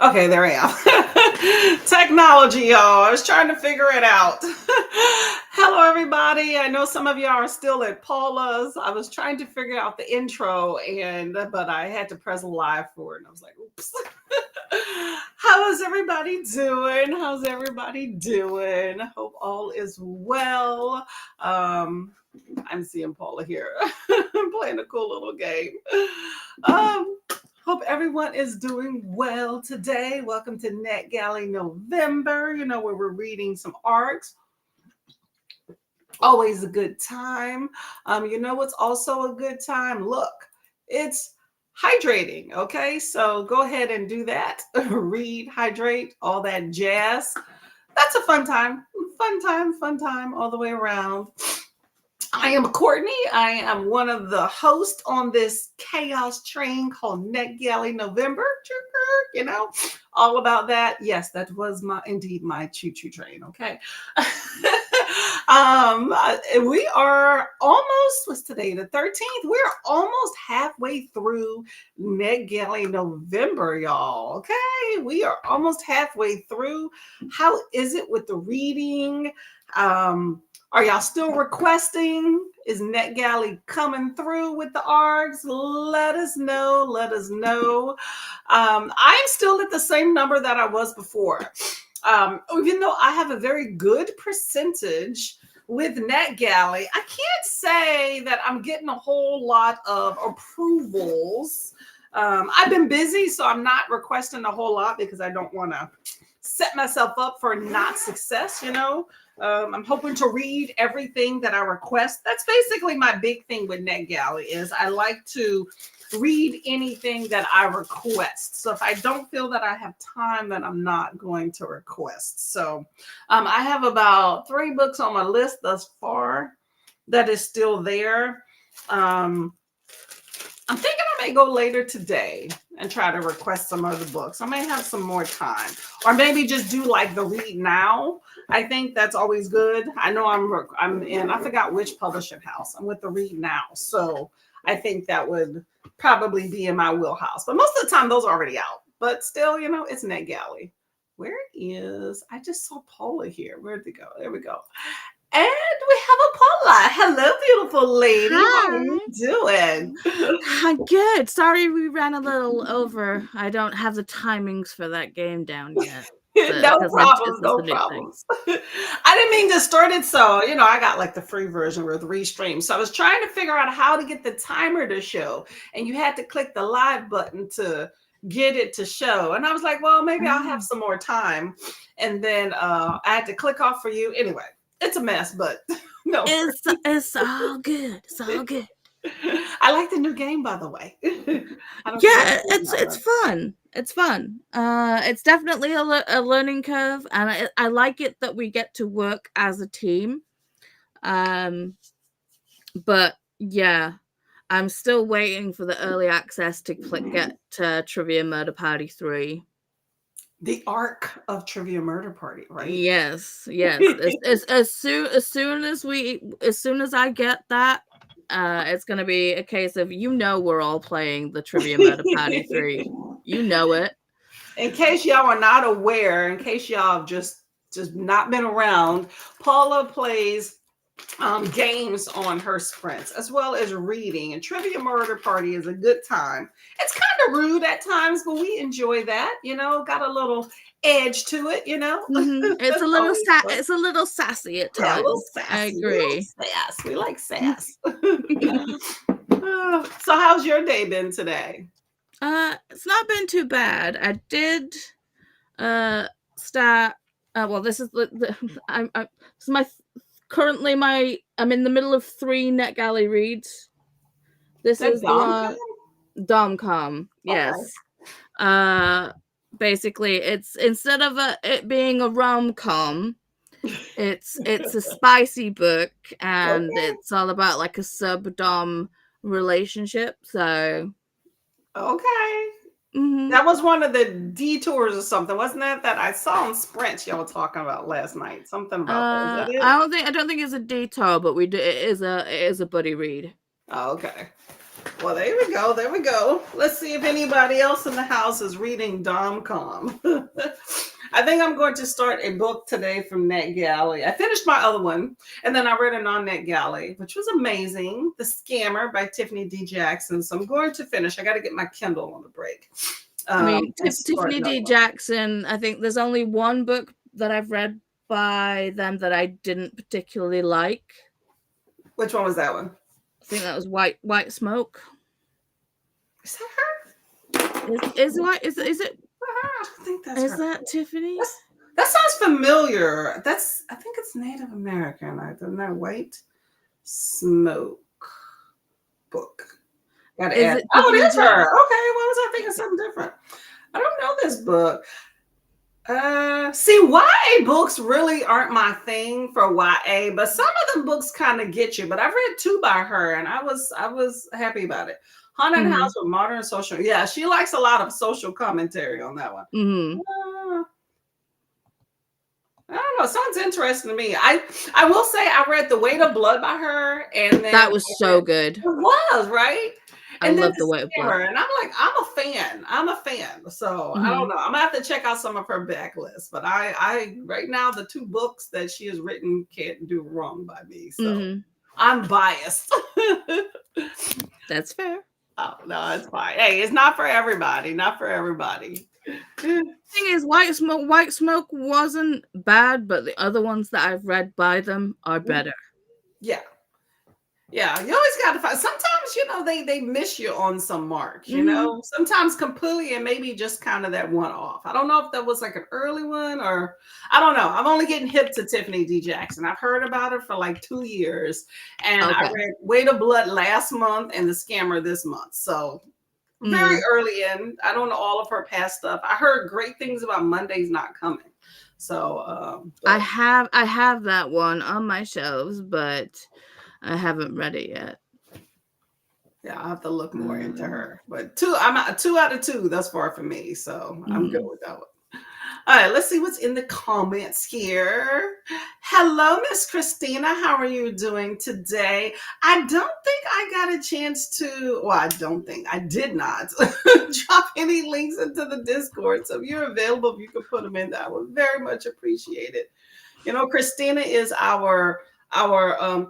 Okay, there I am. Technology, y'all. I was trying to figure it out. Hello, everybody. I know some of y'all are still at Paula's. I was trying to figure out the intro, but I had to press live for it, and I was like, "Oops." How is everybody doing? How's everybody doing? Hope all is well. I'm seeing Paula here playing a cool little game. Um, Hope everyone is doing well today. Welcome to NetGalley November, where we're reading some arcs. Always a good time. What's also a good time? Look, it's hydrating. Okay, so go ahead and do that. Read, hydrate, all that jazz. That's a fun time. Fun time all the way around. I am Courtney. I am one of the hosts on this chaos train called NetGalley November. All about that. Yes, that was indeed my choo-choo train. Okay. We are almost, what's today, the 13th? We're almost halfway through NetGalley November, y'all. Okay. We are almost halfway through. How is it with the reading? Are y'all still requesting? Is NetGalley coming through with the ARGs? Let us know. Let us know. I'm still at the same number that I was before. Even though I have a very good percentage with NetGalley, I can't say that I'm getting a whole lot of approvals. I've been busy, so I'm not requesting a whole lot because I don't want to set myself up for not success, I'm hoping to read everything that I request. That's basically my big thing with NetGalley is I like to read anything that I request. So if I don't feel that I have time, then I'm not going to request. So I have about 3 books on my list thus far that is still there. I'm thinking I may go later today and try to request some other books. I may have some more time, or maybe just do like the read now. I think that's always good. I know I'm in, I forgot which publishing house. I'm with the read now. So I think that would probably be in my wheelhouse, but most of the time those are already out, but still, it's NetGalley. I just saw Paula here. Where'd it go? There we go. And we have a Paula. Hello, beautiful lady. Hi. How are you doing? I'm good. Sorry we ran a little over. I don't have the timings for that game down yet. No problems. I didn't mean to start it so, I got like the free version with restream. So I was trying to figure out how to get the timer to show. And you had to click the live button to get it to show. And I was like, well, maybe I'll have some more time. And then I had to click off for you. Anyway, it's a mess, but no. It's all good. It's all good. I like the new game, by the way. Yeah, it's fun. It's fun. It's definitely a learning curve, and I like it that we get to work as a team. But yeah, I'm still waiting for the early access to get to Trivia Murder Party 3. The arc of Trivia Murder Party, right? Yes. as soon as I get that, it's gonna be a case of we're all playing the Trivia Murder Party 3. You know it. In case y'all are not aware, in case y'all have just not been around, Paula plays games on her sprints as well as reading, and Trivia Murder Party is a good time. It's kind of rude at times, but we enjoy that. Got a little edge to it. Mm-hmm. It's a little it's a little sassy at times. Yeah, a little sassy. I agree. We like sass. So how's your day been today? It's not been too bad. I did start well, this is I'm in the middle of 3 NetGalley reads. This is Domcom. Yes. Okay. Basically it's instead of it being a rom-com, it's a spicy book, and it's all about like a sub-dom relationship. So okay. Mm-hmm. That was one of the detours or something, wasn't that I saw on Sprint y'all were talking about last night? Something about that. I don't think it's a detour, but it is a buddy read. Oh, okay. Well, there we go. There we go. Let's see if anybody else in the house is reading Dom-Com. I think I'm going to start a book today from NetGalley. I finished my other one, and then I read it on NetGalley, which was amazing. The Scammer by Tiffany D. Jackson. So I'm going to finish. I got to get my Kindle on the break. I mean, Tiffany D. Jackson, I think there's only one book that I've read by them that I didn't particularly like. Which one was that one? I think that was White Smoke. Is that her? Is it? I don't think that's Is her. that Tiffany? That sounds familiar. I think it's Native American. Isn't that White Smoke book? Gotta add. Oh, it is her. Okay, why was I thinking something different? I don't know this book. See, YA books really aren't my thing for YA, but some of them books kind of get you. But I've read 2 by her, and I was happy about it. Haunted House with Modern Social. Yeah, she likes a lot of social commentary on that one. I don't know. It sounds interesting to me. I will say I read The Weight of Blood by her, and then that was so good. It was, right? I love The Weight of Blood. And I'm like, I'm a fan. So I don't know. I'm gonna have to check out some of her backlist. But I right now the 2 books that she has written can't do wrong by me. So I'm biased. That's fair. Oh no, it's fine. Hey, it's not for everybody. Not for everybody. The thing is, White Smoke wasn't bad, but the other ones that I've read by them are better. Yeah. Yeah, you always got to find. Sometimes, they miss you on some mark, sometimes completely, and maybe just kind of that one off. I don't know if that was like an early one or I don't know. I'm only getting hip to Tiffany D. Jackson. I've heard about her for like 2 years, and I read Weight of Blood last month and The Scammer this month. So very early in. I don't know all of her past stuff. I heard great things about Monday's Not Coming. So I have that one on my shelves, but I haven't read it yet. Yeah, I'll have to look more into her. But 2 out of 2 thus far for me. So I'm good with that one. All right, let's see what's in the comments here. Hello, Miss Christina. How are you doing today? I don't think I got a chance to, I did not drop any links into the Discord. So if you're available, if you could put them in, I would very much appreciate it. Christina is our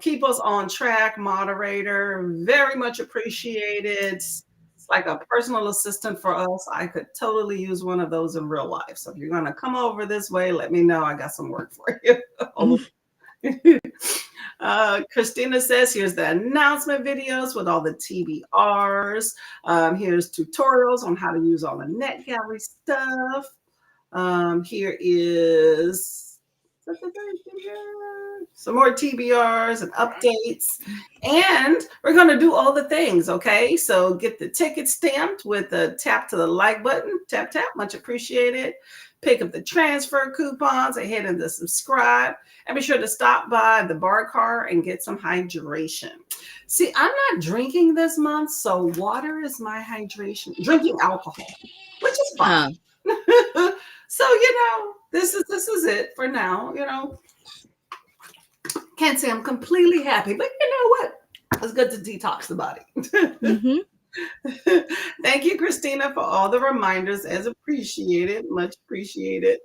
keep us on track moderator. Very much appreciated. It's like a personal assistant for us. I could totally use one of those in real life. So if you're going to come over this way, let me know. I got some work for you. Christina says, here's the announcement videos with all the TBRs. Here's tutorials on how to use all the NetGalley stuff. Here is some more TBRs and updates, and we're going to do all the things. Okay, so get the ticket stamped with the tap to the like button, tap much appreciated. Pick up the transfer coupons and hit the subscribe, and be sure to stop by the bar car and get some hydration. See, I'm not drinking this month, so water is my hydration. Drinking alcohol, which is fine. So, this is it for now, Can't say I'm completely happy, but you know what? It's good to detox the body. Thank you, Christina, for all the reminders. As appreciated, much appreciated.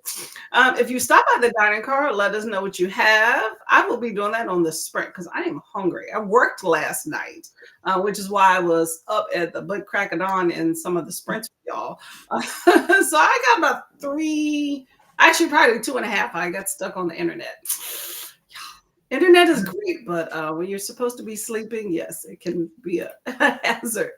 If you stop by the dining car, let us know what you have. I will be doing that on the sprint because I am hungry. I worked last night, which is why I was up at the butt crack of dawn in some of the sprints with y'all. So I got about 3, actually probably 2.5. I got stuck on the internet. Internet is great, but when you're supposed to be sleeping, yes, it can be a hazard.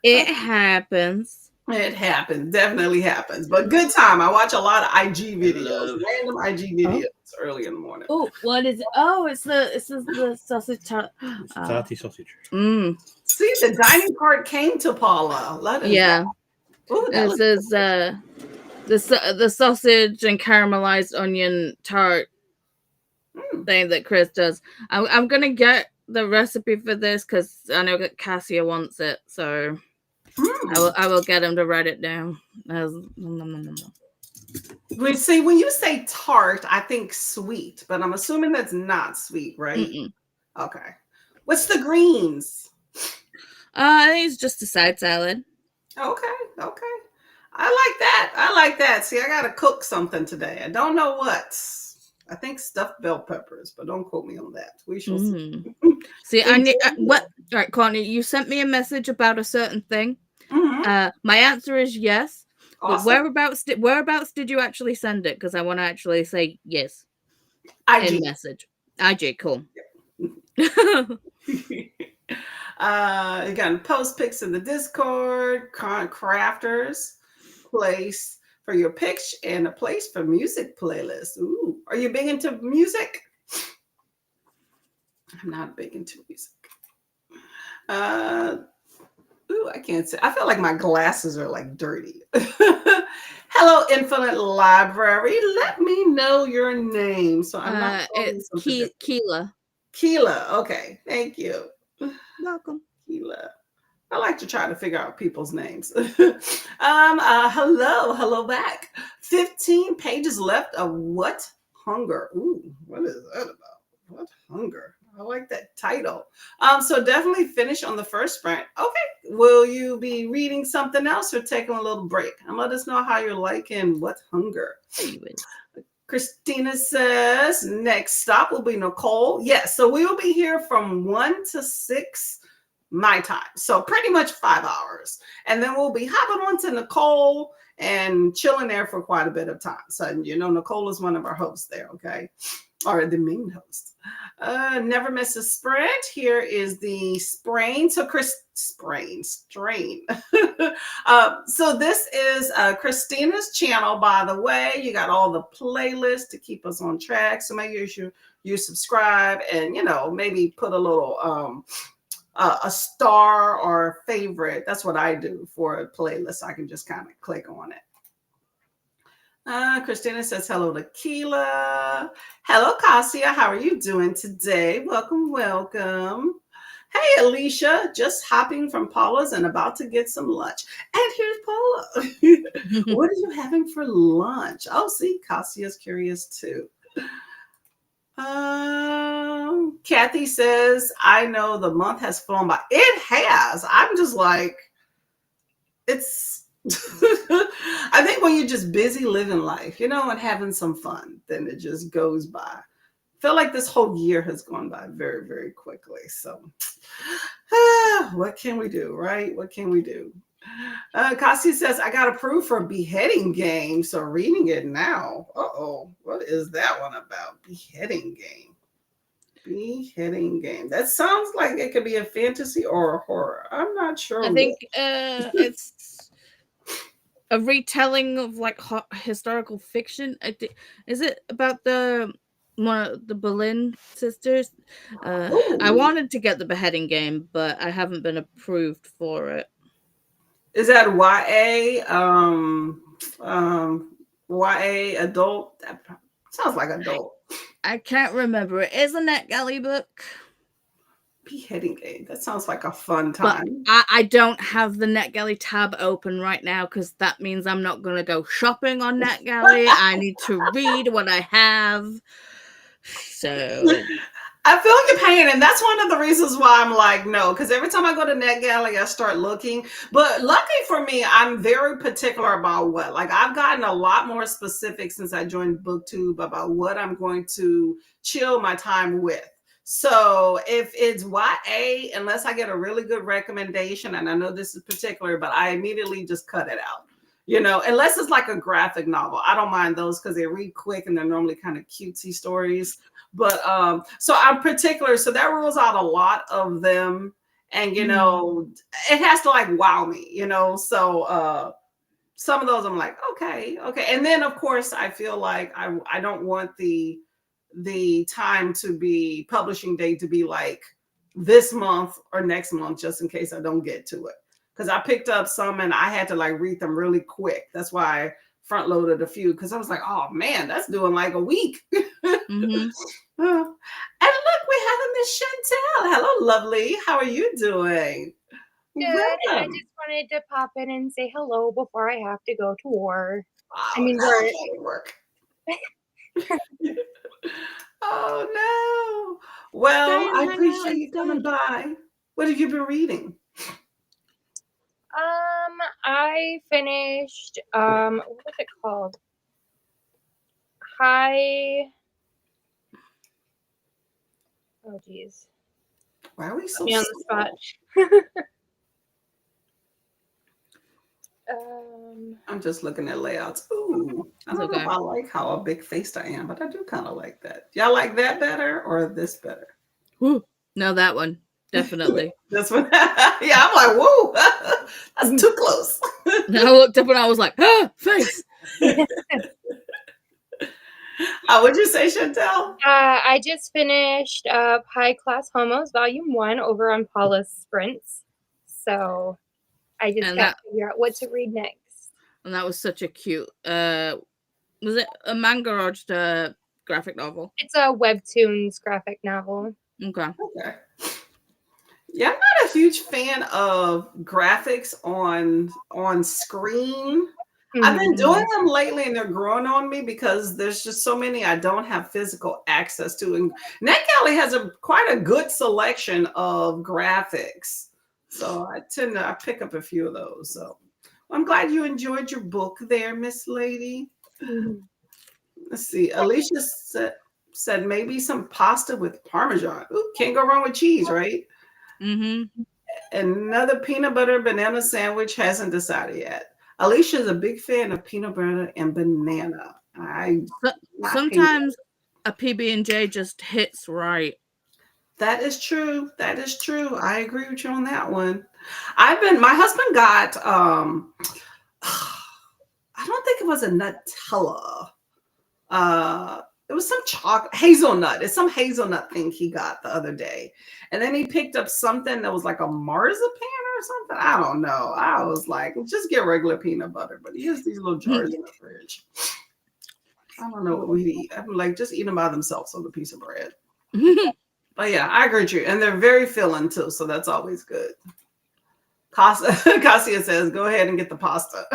It happens. It happens. Definitely happens. But good time. I watch a lot of IG videos, random IG videos early in the morning. Oh, what is it? Oh, it's the sausage Tati sausage. See, the dining cart came to Paula. Ooh, it says the sausage and caramelized onion tart thing that Chris does. I'm gonna get the recipe for this because I know that Cassia wants it, so I will get him to write it down. We see, when you say tart, I think sweet, but I'm assuming that's not sweet, right? Okay. What's the greens? I think it's just a side salad. Okay, okay. I like that. I like that. See, I gotta cook something today. I don't know what. I think stuffed bell peppers, but don't quote me on that. We shall see. See, I need Enjoy. what? All right, Courtney, you sent me a message about a certain thing. My answer is yes, but Awesome. whereabouts did you actually send it? Because I want to actually say yes in IG. message. IG, cool. Again, post pics in the Discord, crafters, place for your pitch, and a place for music playlists. Ooh, are you big into music? I'm not big into music. Ooh, I can't say. I feel like my glasses are like dirty. Hello, Infinite Library. Let me know your name. So I'm not. It's Keela. Keela. Okay, thank you. Welcome. Keela. I like to try to figure out people's names. Hello back. 15 pages left of What Hunger? Ooh, what is that about? What Hunger? I like that title. So definitely finish on the first sprint. Okay. Will you be reading something else or taking a little break? And let us know how you're liking What Hunger. Christina says next stop will be Nicole. Yes, so we will be here from 1 to 6 my time. So pretty much 5 hours. And then we'll be hopping on to Nicole and chilling there for quite a bit of time. So, you know, Nicole is one of our hosts there, okay? Or the main host. Never miss a sprint. Here is the strain. So so this is Christina's channel, by the way. You got all the playlists to keep us on track. So make sure you subscribe and, you know, maybe put a little a star or a favorite. That's what I do for a playlist. I can just kind of click on it. Christina says hello to Keela. Hello, Cassia. How are you doing today? Welcome. Hey, Alicia. Just hopping from Paula's and about to get some lunch. And here's Paula. What are you having for lunch? Oh, see, Cassia's curious too. Kathy says, I know the month has flown by. It has. I'm just like, it's I think when you're just busy living life, you know, and having some fun, then it just goes by. I feel like this whole year has gone by very, very quickly. So what can we do, right? What can we do? Kasi says, I got approved for a beheading game. So reading it now. Uh-oh. What is that one about? Beheading game. Beheading game. That sounds like it could be a fantasy or a horror. I'm not sure. I think it's a retelling of like historical fiction. Is it about the Boleyn sisters? I wanted to get the beheading game, but I haven't been approved for it. Is that YA? YA adult? That sounds like adult. I can't remember. It is a NetGalley book. Beheading game. That sounds like a fun time. But I don't have the NetGalley tab open right now because that means I'm not going to go shopping on NetGalley. I need to read what I have. So I feel your pain, and that's one of the reasons why I'm like, no, because every time I go to NetGalley, I start looking. But lucky for me, I'm very particular about what. Like, I've gotten a lot more specific since I joined BookTube about what I'm going to chill my time with. So if it's YA, unless I get a really good recommendation, and I know this is particular, but I immediately just cut it out. You know, unless it's like a graphic novel. I don't mind those because they read quick and they're normally kind of cutesy stories. But so I'm particular. So that rules out a lot of them. And, you know, it has to like wow me, you know. So some of those I'm like, okay. And then, of course, I feel like I don't want the time to be publishing date to be like this month or next month, just in case I don't get to it. Because I picked up some and I had to like read them really quick. That's why I front loaded a few because I was like, oh man, that's doing like a week. And look, we have a Miss Chantel. Hello, lovely. How are you doing? Good. I just wanted to pop in and say hello before I have to go to war. Oh, I mean, we're work. Oh no. Well, I appreciate you coming by. What have you been reading? I finished, what was it called? Oh, geez. Why are we Put so me on the slow? spot. I'm just looking at layouts. Ooh, I don't know if I like how big faced I am, but I do kind of like that. Y'all like that better or this better? Woo. No, that one. Definitely. This one. Yeah, I'm like, whoa, that's too close. And I looked up and I was like, face. What'd you say, Chantel? I just finished High Class Homos Volume 1 over on Paula's Sprints. So I just got to figure out what to read next. And that was such a cute, was it a manga or just a graphic novel? It's a webtoons graphic novel. Okay. Yeah, I'm not a huge fan of graphics on screen. I've been doing them lately and they're growing on me because there's just so many I don't have physical access to. And NetGalley has quite a good selection of graphics. So I tend to pick up a few of those. So I'm glad you enjoyed your book there, Miss Lady. Let's see. Alicia said maybe some pasta with Parmesan. Ooh, can't go wrong with cheese, right? Another peanut butter banana sandwich, hasn't decided yet. Alicia's a big fan of peanut butter and banana. Sometimes a PB&J just hits right. That is true. That is true. I agree with you on that one. My husband got, I don't think it was a Nutella. It was some hazelnut. It's some hazelnut thing he got the other day. And then he picked up something that was like a marzipan or something. I don't know. I was like, just get regular peanut butter. But he has these little jars in the fridge. I don't know what we'd eat. I'm like, just eat them by themselves on a piece of bread. But yeah, I agree with you. And they're very filling too. So that's always good. Cassia says, go ahead and get the pasta.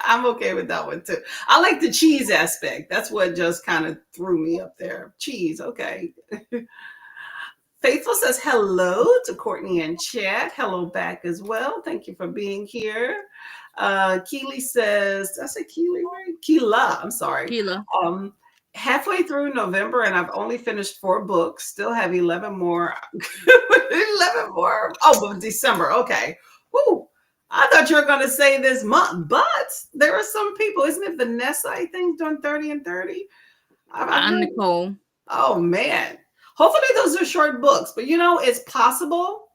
I'm okay with that one too. I like the cheese aspect. That's what just kind of threw me up there. Cheese, okay. Faithful says hello to Courtney and chat. Hello back as well. Thank you for being here. Keely says, did I say Keely right? Keela, I'm sorry. Keela. Halfway through November and I've only finished 4 books. Still have 11 more. 11 more. Oh, but December. Okay. Woo. I thought you were going to say this month, but there are some people, isn't it Vanessa, I think, doing 30 and 30? And Nicole. Oh, man. Hopefully those are short books, but it's possible.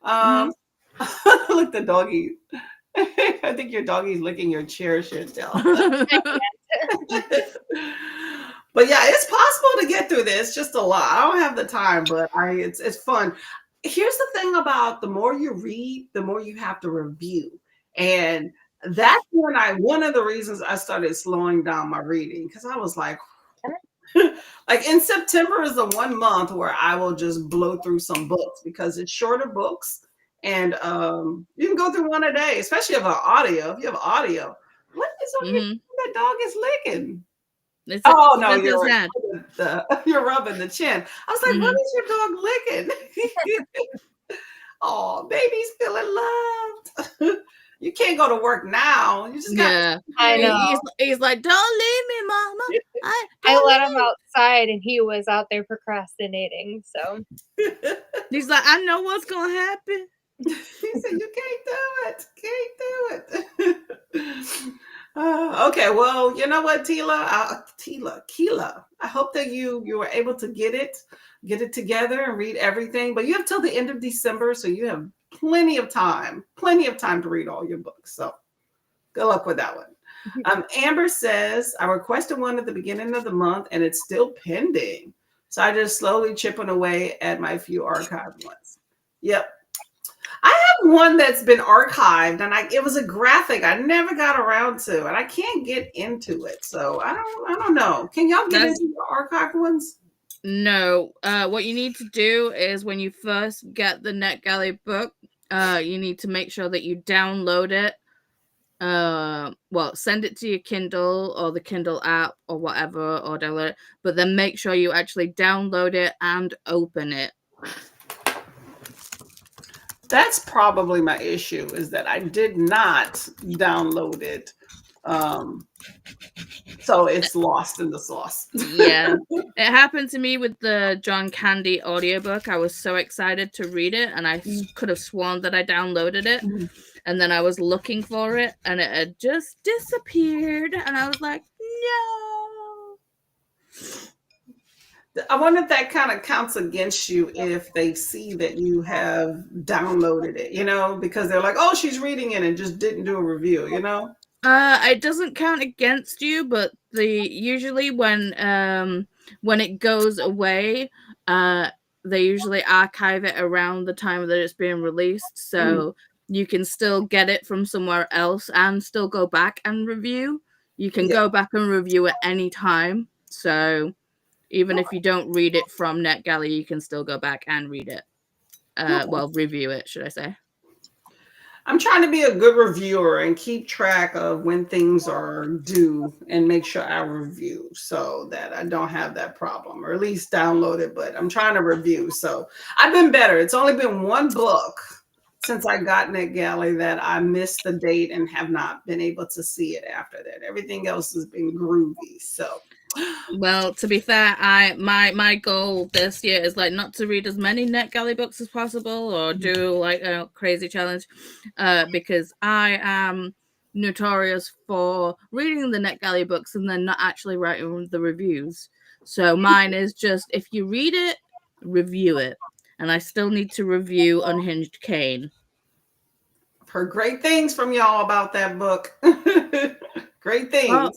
Look, the doggy. I think your doggy's licking your chair, Chantel. But yeah, it's possible to get through this. Just a lot. I don't have the time, but it's fun. Here's the thing about the more you read, the more you have to review. And that's one of the reasons I started slowing down my reading, because I was like in September is the one month where I will just blow through some books because it's shorter books. And you can go through one a day, especially if you have audio. What is on your that dog is licking? No, you're rubbing the chin. I was like, what is your dog licking? Oh, baby's feeling loved. You can't go to work now. You just got. I know. He's like, don't leave me, mama. I let him outside, and he was out there procrastinating. So he's like, I know what's gonna happen. He said, you can't do it. Okay, well, you know what, Keela, I hope that you were able to get it together and read everything, but you have till the end of December, so you have plenty of time to read all your books. So good luck with that one. Amber says, I requested one at the beginning of the month and it's still pending. So I just slowly chipping away at my few archived ones. Yep. I have one that's been archived and it was a graphic I never got around to, and I can't get into it. So I don't know. Can y'all get into the archived ones? No. What you need to do is when you first get the NetGalley book, you need to make sure that you download it. Send it to your Kindle or the Kindle app or whatever, or download it. But then make sure you actually download it and open it. That's probably my issue, is that I did not download it. So it's lost in the sauce. Yeah. It happened to me with the John Candy audiobook. I was so excited to read it, and I could have sworn that I downloaded it. And then I was looking for it, and it had just disappeared. And I was like, no. I wonder if that kind of counts against you if they see that you have downloaded it, you know, because they're like, oh, she's reading it and just didn't do a review, you know? It doesn't count against you, but usually when it goes away, they usually archive it around the time that it's being released, so you can still get it from somewhere else and still go back and review. You can go back and review at any time, so even if you don't read it from NetGalley, you can still go back and read it. Well, review it, should I say. I'm trying to be a good reviewer and keep track of when things are due and make sure I review so that I don't have that problem, or at least download it, but I'm trying to review. So I've been better. It's only been one book since I got NetGalley that I missed the date and have not been able to see it after that. Everything else has been groovy. So, well, to be fair, my goal this year is like not to read as many NetGalley books as possible, or do like a crazy challenge, because I am notorious for reading the NetGalley books and then not actually writing the reviews. So mine is just, if you read it, review it. And I still need to review Unhinged Cain. I've heard great things from y'all about that book. Great things. Well,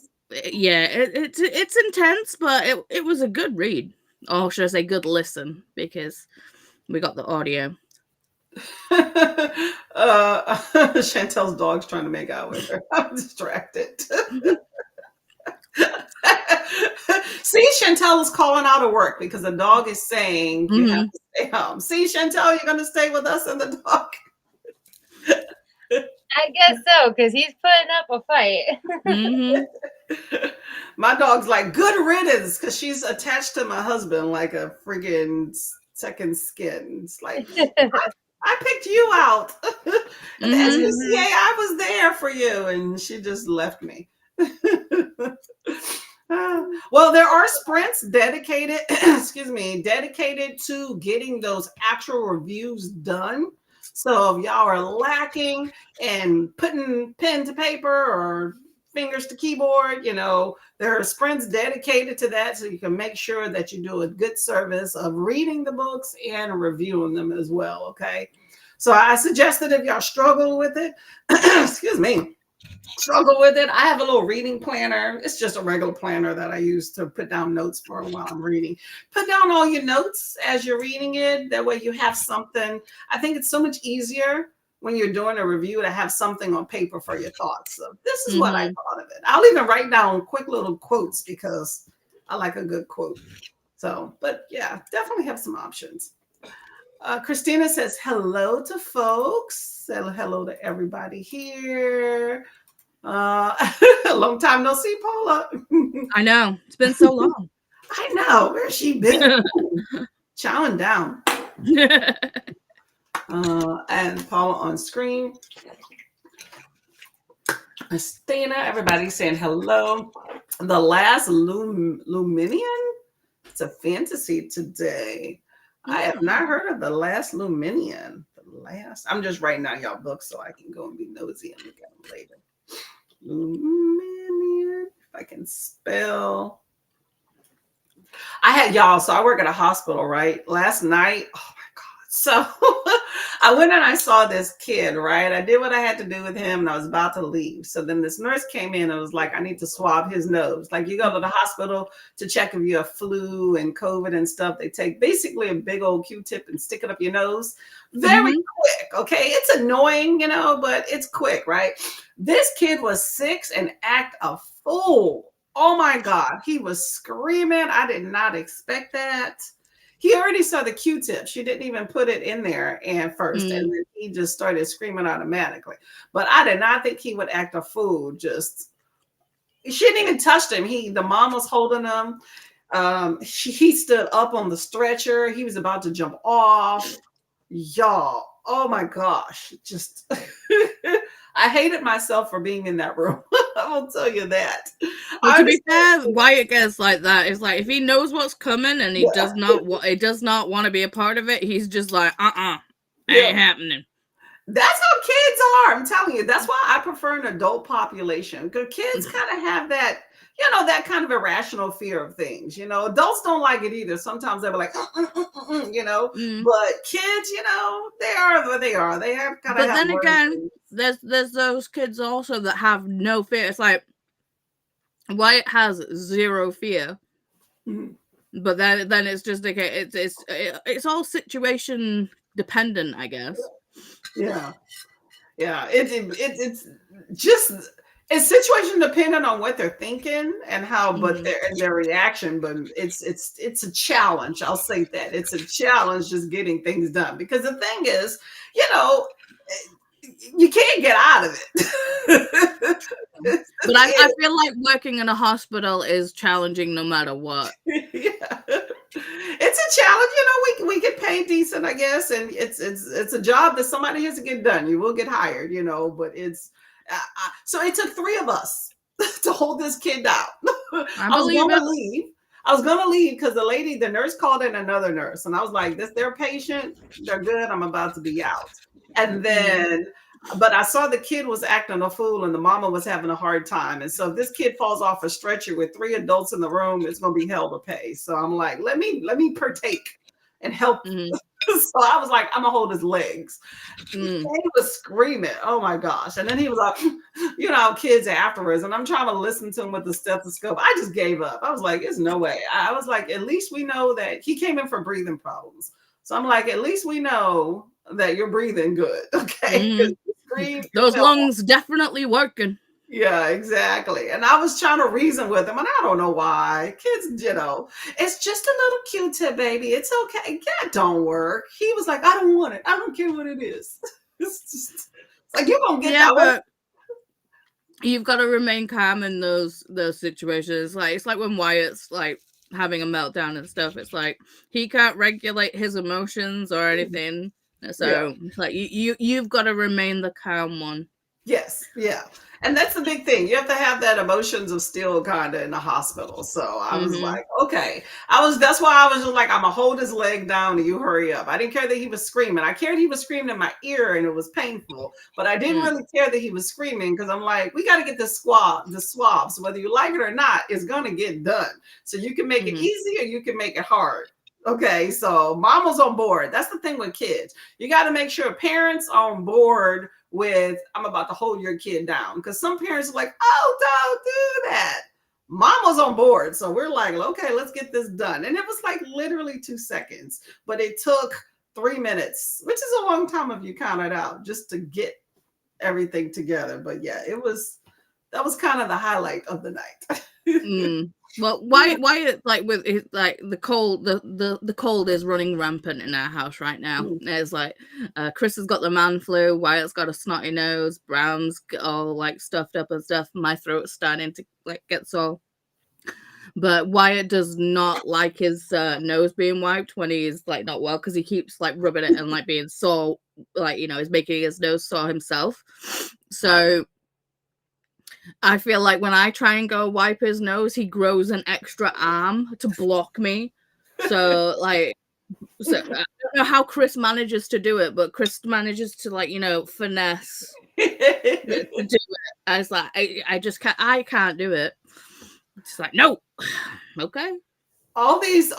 yeah, it's intense, but it was a good read. Or should I say good listen, because we got the audio. Chantel's dog's trying to make out with her. I'm distracted. See, Chantel is calling out of work because the dog is saying you have to stay home. See, Chantel, you're going to stay with us and the dog. I guess so, because he's putting up a fight. My dog's like, good riddance, because she's attached to my husband like a friggin' second skin. It's like, I picked you out. And the SPCA, I was there for you. And she just left me. Well, there are sprints dedicated, dedicated to getting those actual reviews done. So if y'all are lacking and putting pen to paper or fingers to keyboard, you know, there are sprints dedicated to that, so you can make sure that you do a good service of reading the books and reviewing them as well. Okay. So I suggest that if y'all struggle with it, struggle with it, I have a little reading planner. It's just a regular planner that I use to put down notes for while I'm reading. Put down all your notes as you're reading it. That way you have something. I think it's so much easier when you're doing a review to have something on paper for your thoughts. So this is what I thought of it. I'll even write down quick little quotes because I like a good quote. So, but yeah, definitely have some options. Christina says hello to folks. Say hello to everybody here. A long time no see, Paula. I know. It's been so long. I know. Where's she been? Chowing down. And Paula on screen. Christina, everybody saying hello. The Last Luminian? It's a fantasy today. I have not heard of The Last Luminian. I'm just writing out y'all books so I can go and be nosy and look at them later. Luminian, if I can spell. I had y'all, so I work at a hospital, right? Last night, oh my God. So I went and I saw this kid, right? I did what I had to do with him and I was about to leave. So then this nurse came in and was like, I need to swab his nose. Like you go to the hospital to check if you have flu and COVID and stuff. They take basically a big old Q-tip and stick it up your nose. Very quick, okay? It's annoying, you know, but it's quick, right? This kid was 6 and act a fool. Oh my God. He was screaming. I did not expect that. He already saw the Q-tip. She didn't even put it in there and first. And then he just started screaming automatically. But I did not think he would act a fool. She didn't even touch him. The mom was holding him. He stood up on the stretcher. He was about to jump off. Y'all. oh my gosh, just I hated myself for being in that room. I will tell you that. Well, to be fair, Wyatt gets like that. It's like if he knows what's coming and he does not want to be a part of it, he's just like, ain't happening. That's how kids are. I'm telling you. That's why I prefer an adult population, because kids kind of have that, that kind of irrational fear of things. Adults don't like it either. Sometimes they're like, but kids, they are what they are. They have kind of. But then again, there's those kids also that have no fear. It's like Wyatt has zero fear, but then it's just like it's all situation dependent, I guess. Yeah. It's just it's situation dependent on what they're thinking and how, but their reaction. But it's a challenge. I'll say that it's a challenge just getting things done, because the thing is, you can't get out of it. But I feel like working in a hospital is challenging no matter what. Yeah. It's a challenge, we get paid decent, I guess, and it's a job that somebody has to get done. You will get hired, but it's so it took 3 of us to hold this kid down. I was gonna leave because the nurse called in another nurse, and I was like, this their patient, they're good, I'm about to be out. And then but I saw the kid was acting a fool and the mama was having a hard time. And so if this kid falls off a stretcher with 3 adults in the room, it's going to be hell to pay. So I'm like, let me partake and help. So I was like, I'm going to hold his legs. He was screaming. Oh my gosh. And then he was like, kids afterwards. And I'm trying to listen to him with the stethoscope. I just gave up. I was like, there's no way. I was like, at least we know that he came in for breathing problems. So I'm like, at least we know that you're breathing good. Okay. Those lungs definitely working. Yeah, exactly. And I was trying to reason with him, and I don't know why. Kids, it's just a little Q-tip, baby. It's okay. That don't work. He was like, I don't want it. I don't care what it is. It's like, you're gonna get that but you've got to remain calm in those situations. Like, it's like when Wyatt's like having a meltdown and stuff. It's like he can't regulate his emotions or anything. So it's like you've got to remain the calm one. Yes, yeah. And that's the big thing. You have to have that emotions of steel kind of in the hospital. So I was like, okay. That's why I was just like, I'm gonna hold his leg down and you hurry up. I didn't care that he was screaming. I cared he was screaming in my ear and it was painful, but I didn't really care that he was screaming, because I'm like, we got to get the swabs, whether you like it or not, it's gonna get done. So you can make it easy or you can make it hard. Okay, so mom was on board. That's the thing with kids. You got to make sure parents are on board with, I'm about to hold your kid down. Because some parents are like, oh, don't do that. Mom was on board. So we're like, okay, let's get this done. And it was like literally 2 seconds. But it took 3 minutes, which is a long time if you count it out, just to get everything together. But yeah, that was kind of the highlight of the night. Well, why like with like the cold, the cold is running rampant in our house right now. It's like Chris has got the man flu, Wyatt's got a snotty nose, Brown's all like stuffed up and stuff. My throat's starting to like get sore. But Wyatt does not like his nose being wiped when he's like not well, because he keeps like rubbing it and like being sore, like he's making his nose sore himself. So I feel like when I try and go wipe his nose, he grows an extra arm to block me. So I don't know how Chris manages to do it, but Chris manages to finesse to do it. I was like, I can't do it. It's like, no, okay. All these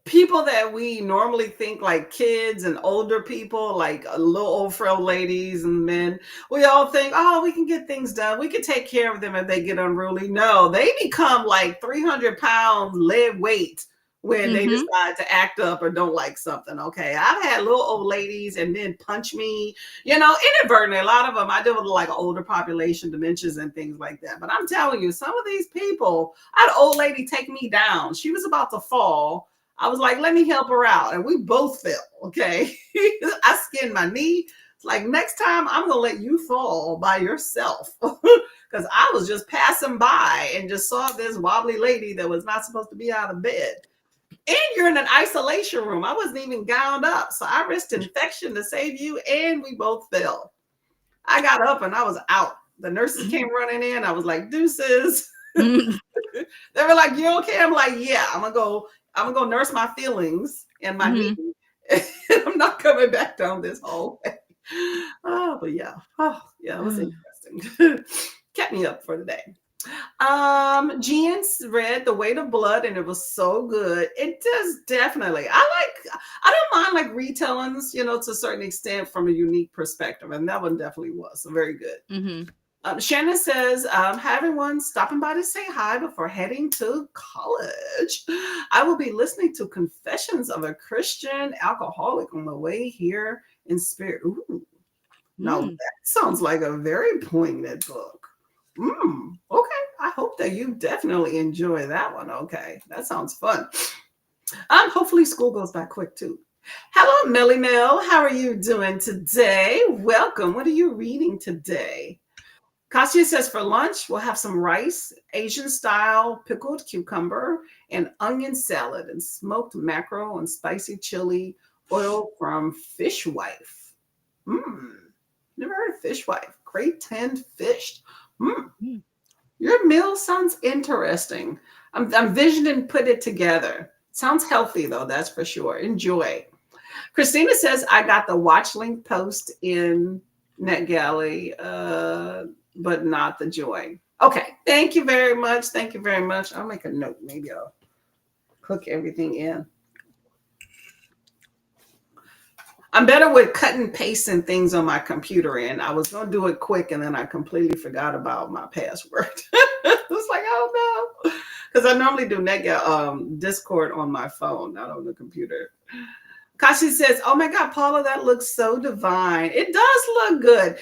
people that we normally think like kids and older people, like little old frail ladies and men, we all think, oh, we can get things done. We can take care of them if they get unruly. No, they become like 300 pounds lead weight when they decide to act up or don't like something. Okay. I've had little old ladies and men punch me, inadvertently. A lot of them, I deal with like an older population, dementias and things like that. But I'm telling you, some of these people, I had an old lady take me down. She was about to fall. I was like, let me help her out. And we both fell, okay? I skinned my knee. It's like, next time I'm going to let you fall by yourself. Because I was just passing by and just saw this wobbly lady that was not supposed to be out of bed. And you're in an isolation room. I wasn't even gowned up. So I risked infection to save you, and we both fell. I got up and I was out. The nurses came running in. I was like, deuces. They were like, you okay? I'm like, yeah, I'm gonna go nurse my feelings and my knee. I'm not coming back down this hallway. Oh, but yeah. Oh, yeah, it was interesting. Kept me up for the day. Jean read The Weight of Blood, and it was so good. It does definitely. I don't mind like retellings, to a certain extent from a unique perspective, and that one definitely was so very good. Shannon says, hi everyone, stopping by to say hi before heading to college. I will be listening to Confessions of a Christian Alcoholic on the way here in spirit. Ooh. Now that sounds like a very poignant book. Okay. I hope that you definitely enjoy that one. Okay. That sounds fun. Hopefully school goes by quick too. Hello, Millie Mill. How are you doing today? Welcome. What are you reading today? Kasia says for lunch, we'll have some rice, Asian style pickled cucumber, and onion salad, and smoked mackerel and spicy chili oil from Fishwife. Never heard of Fishwife. Great tinned fish. Your meal sounds interesting. I'm visioning put it together. Sounds healthy though, that's for sure. Enjoy. Christina says I got the watch link post in NetGalley, but not the joy. Okay, thank you very much. Thank you very much. I'll make a note. Maybe I'll cook everything in. I'm better with cutting and pasting things on my computer, and I was going to do it quick, and then I completely forgot about my password. It was like, oh no, because I normally do Discord on my phone, not on the computer. Kashi says, oh my God, Paula, that looks so divine. It does look good.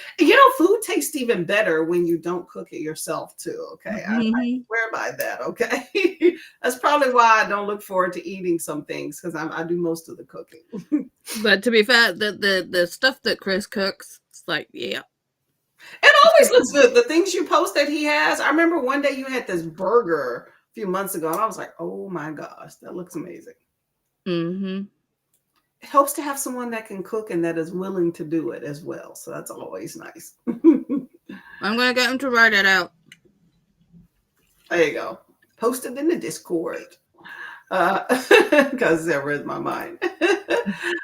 Food tastes even better when you don't cook it yourself too, okay? I swear by that, okay? That's probably why I don't look forward to eating some things, because I do most of the cooking. But to be fair, the stuff that Chris cooks, it's like, yeah. It always looks good. The things you post that he has. I remember one day you had this burger a few months ago, and I was like, oh my gosh, that looks amazing. It helps to have someone that can cook and that is willing to do it as well. So that's always nice. I'm going to get him to write it out. There you go. Post it in the Discord. Because there is my mind.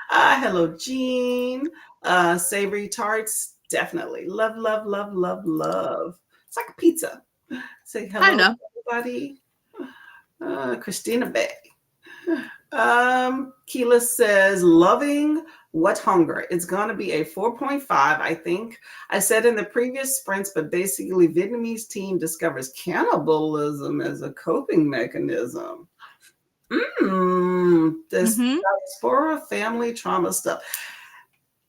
Hello, Jean. Savory tarts. Definitely. Love, love, love, love, love. It's like a pizza. Say hello, everybody. Christina Bay. Keela says, loving what hunger. It's going to be a 4.5, I think. I said in the previous sprints, but basically Vietnamese team discovers cannibalism as a coping mechanism. This diaspora family trauma stuff.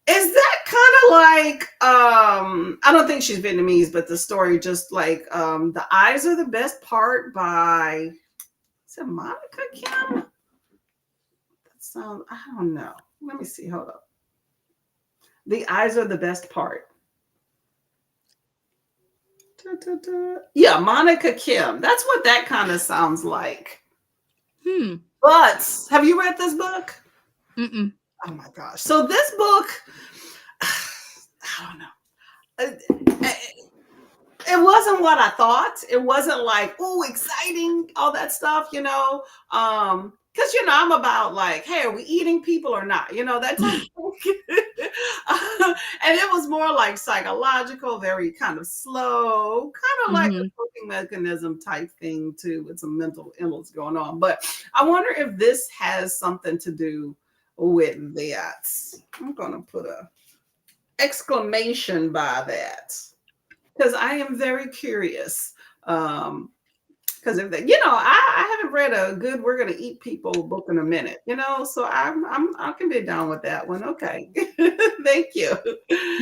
Is that kind of like, I don't think she's Vietnamese, but the story just like, The Eyes Are the Best Part by, is it Monica Kim? I don't know. Let me see. Hold up. The Eyes Are the Best Part. Yeah, Monica Kim. That's what that kind of sounds like. But have you read this book? Oh my gosh. So this book, I don't know. It wasn't what I thought. It wasn't like, oh, exciting, all that stuff, because I'm about like, hey, are we eating people or not? That type of thing. And it was more like psychological, very kind of slow, kind of like a coping mechanism type thing too, with some mental illness going on. But I wonder if this has something to do with that. I'm gonna put a exclamation by that, because I am very curious. Because if they, I haven't read a good "we're gonna eat people" book in a minute, so I can be down with that one. Okay, thank you.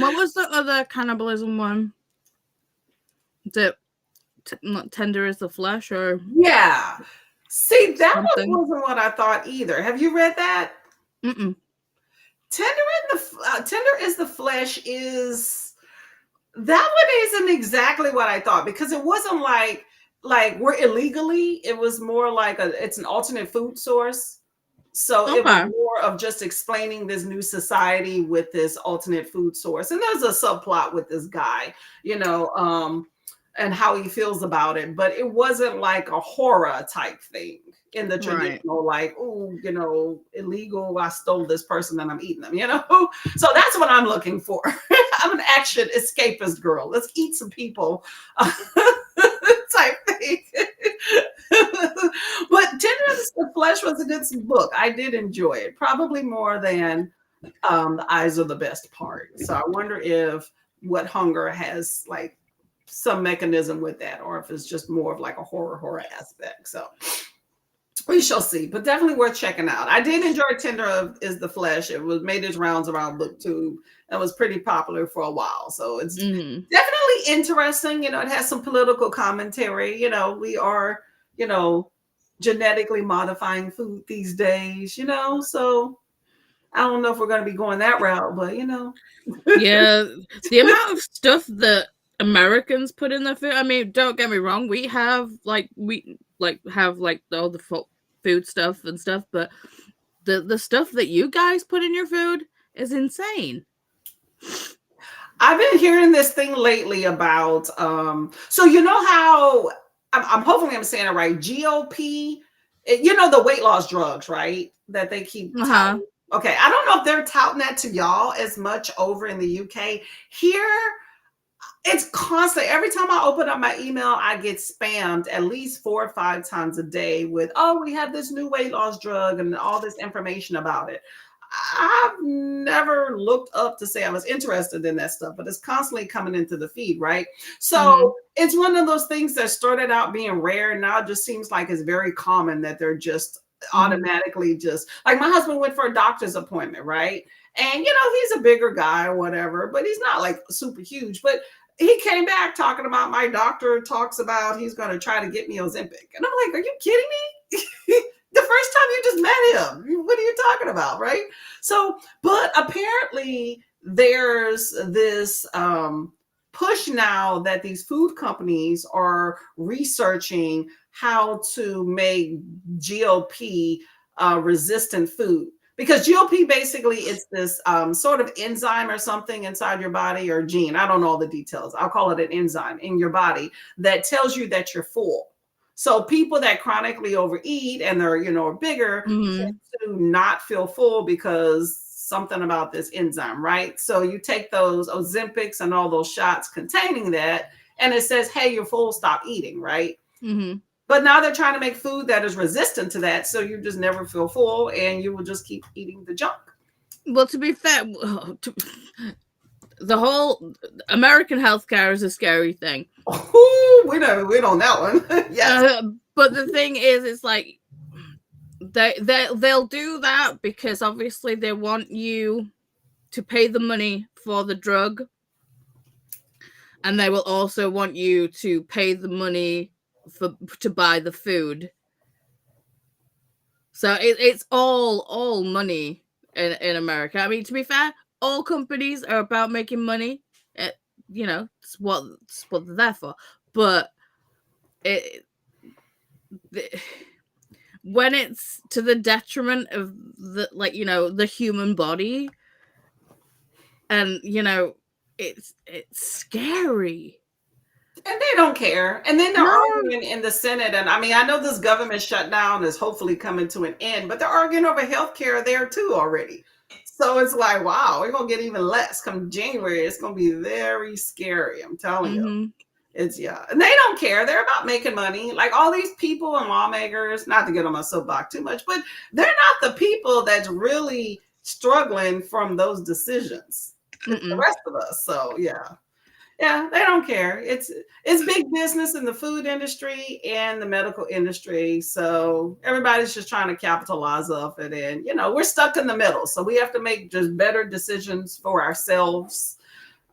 What was the other cannibalism one? Is it not Tender as the Flesh, or yeah? See, that one wasn't what I thought either. Have you read that? Tender is the Flesh is that one isn't exactly what I thought, because it wasn't like we're illegally. It was more like it's an alternate food source. So it was more of just explaining this new society with this alternate food source. And there's a subplot with this guy, and how he feels about it. But it wasn't like a horror type thing in the traditional, like, oh, illegal, I stole this person and I'm eating them, So that's what I'm looking for. I'm an action escapist girl. Let's eat some people type thing. But Tenderness of the Flesh was a good book. I did enjoy it, probably more than The Eyes Are the Best Part. So I wonder if What Hunger has like some mechanism with that, or if it's just more of like a horror aspect. So we shall see, but definitely worth checking out. I did enjoy Tender Is the Flesh. It was made its rounds around BookTube and was pretty popular for a while. So it's definitely interesting. It has some political commentary. We are, genetically modifying food these days, so I don't know if we're going to be going that route, but Yeah, the amount of stuff that Americans put in their food. I mean, don't get me wrong, we have all the food stuff and stuff, but the stuff that you guys put in your food is insane. I've been hearing this thing lately about so how I'm hopefully I'm saying it right. GOP, the weight loss drugs, right? That they keep touting. Okay, I don't know if they're touting that to y'all as much over in the UK. Here, it's constant. Every time I open up my email, I get spammed at least 4 or 5 times a day with, oh, we have this new weight loss drug and all this information about it. I've never looked up to say I was interested in that stuff, but it's constantly coming into the feed, right? So it's one of those things that started out being rare, and now it just seems like it's very common that they're just automatically just like my husband went for a doctor's appointment, right? And he's a bigger guy or whatever, but he's not like super huge. But he came back talking about my doctor talks about he's going to try to get me Ozempic, and I'm like, are you kidding me? The first time you just met him, what are you talking about, right? So, but apparently there's this push now that these food companies are researching how to make GLP resistant food. Because GLP basically it's this sort of enzyme or something inside your body, or gene. I don't know all the details. I'll call it an enzyme in your body that tells you that you're full. So people that chronically overeat and they're, bigger tend to not feel full because something about this enzyme, right? So you take those Ozempics and all those shots containing that, and it says, hey, you're full, stop eating, right? But now they're trying to make food that is resistant to that. So you just never feel full and you will just keep eating the junk. Well, to be fair, the whole American healthcare is a scary thing. Ooh, we on that one. Yes. But the thing is, it's like they'll do that because obviously they want you to pay the money for the drug, and they will also want you to pay the money to buy the food. So it's all money in America. I mean, to be fair, all companies are about making money. It's what they're there for. But when it's to the detriment of the human body, and it's scary. And they don't care. And then they're arguing in the Senate. And I mean, I know this government shutdown is hopefully coming to an end, but they're arguing over healthcare there too already. So it's like, wow, we're going to get even less come January. It's going to be very scary. I'm telling you. And they don't care. They're about making money. Like all these people and lawmakers, not to get on my soapbox too much, but they're not the people that's really struggling from those decisions. It's the rest of us. So yeah, they don't care. It's big business in the food industry and the medical industry. So everybody's just trying to capitalize off it. And, we're stuck in the middle. So we have to make just better decisions for ourselves.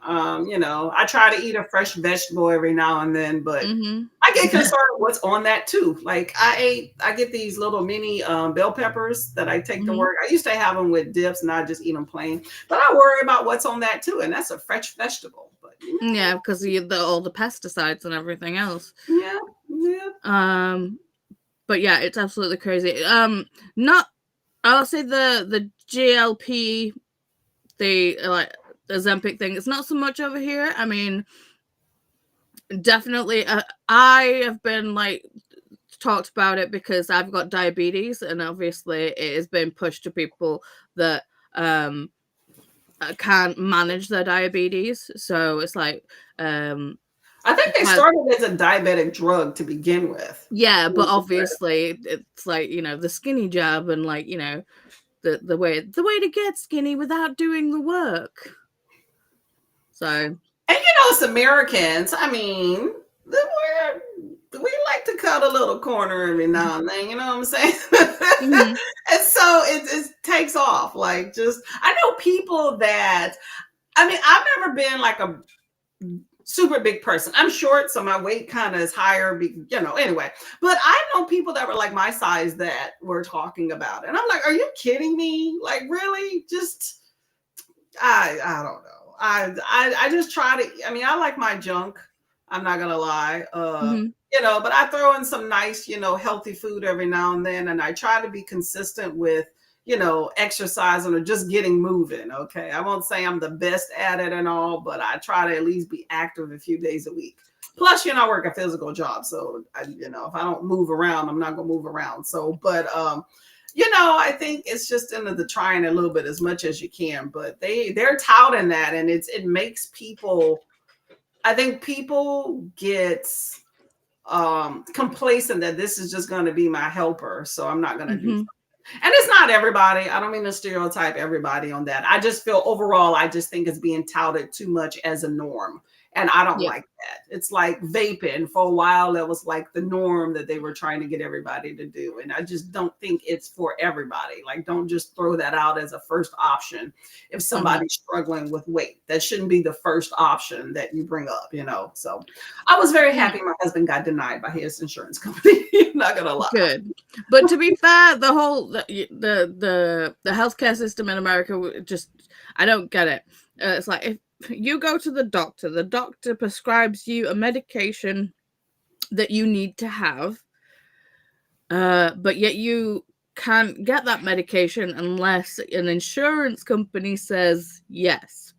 I try to eat a fresh vegetable every now and then, but I get concerned with what's on that too. Like I get these little mini bell peppers that I take to work. I used to have them with dips and I just eat them plain, but I worry about what's on that too. And that's a fresh vegetable. But yeah, because all the pesticides and everything else. Yeah. But yeah, it's absolutely crazy. Not I'll say the GLP, the Ozempic thing. It's not so much over here. I mean, definitely, I have been talked about it because I've got diabetes, and obviously it has been pushed to people that can't manage their diabetes. So it's I think they started as a diabetic drug to begin with. Yeah, but obviously it's the skinny jab and the way to get skinny without doing the work. So, and us Americans, I mean, we like to cut a little corner every now and then, you know what I'm saying? Mm-hmm. And so it takes off. I know people that, I mean, I've never been a super big person. I'm short, so my weight kind of is higher, anyway. But I know people that were my size that were talking about it. And I'm like, are you kidding me? Really? Just, I don't know. I just try to, I mean, I like my junk. I'm not going to lie. But I throw in some nice, healthy food every now and then. And I try to be consistent with, exercising or just getting moving. Okay. I won't say I'm the best at it and all, but I try to at least be active a few days a week. Plus, I work a physical job. So, if I don't move around, I'm not going to move around. So, but, I think it's just into the trying a little bit as much as you can, but they're touting that, and it makes people, I think people get complacent that this is just going to be my helper. So I'm not going to do something. And it's not everybody. I don't mean to stereotype everybody on that. I just feel overall, I just think it's being touted too much as a norm. And I don't like that. It's like vaping. For a while, that was the norm that they were trying to get everybody to do. And I just don't think it's for everybody. Don't just throw that out as a first option. If somebody's struggling with weight, that shouldn't be the first option that you bring up, So I was very happy my husband got denied by his insurance company. Not gonna lie. Good. But to be fair, the whole the healthcare system in America, just, I don't get it. It's like, if you go to the doctor prescribes you a medication that you need to have, but yet you can't get that medication unless an insurance company says yes.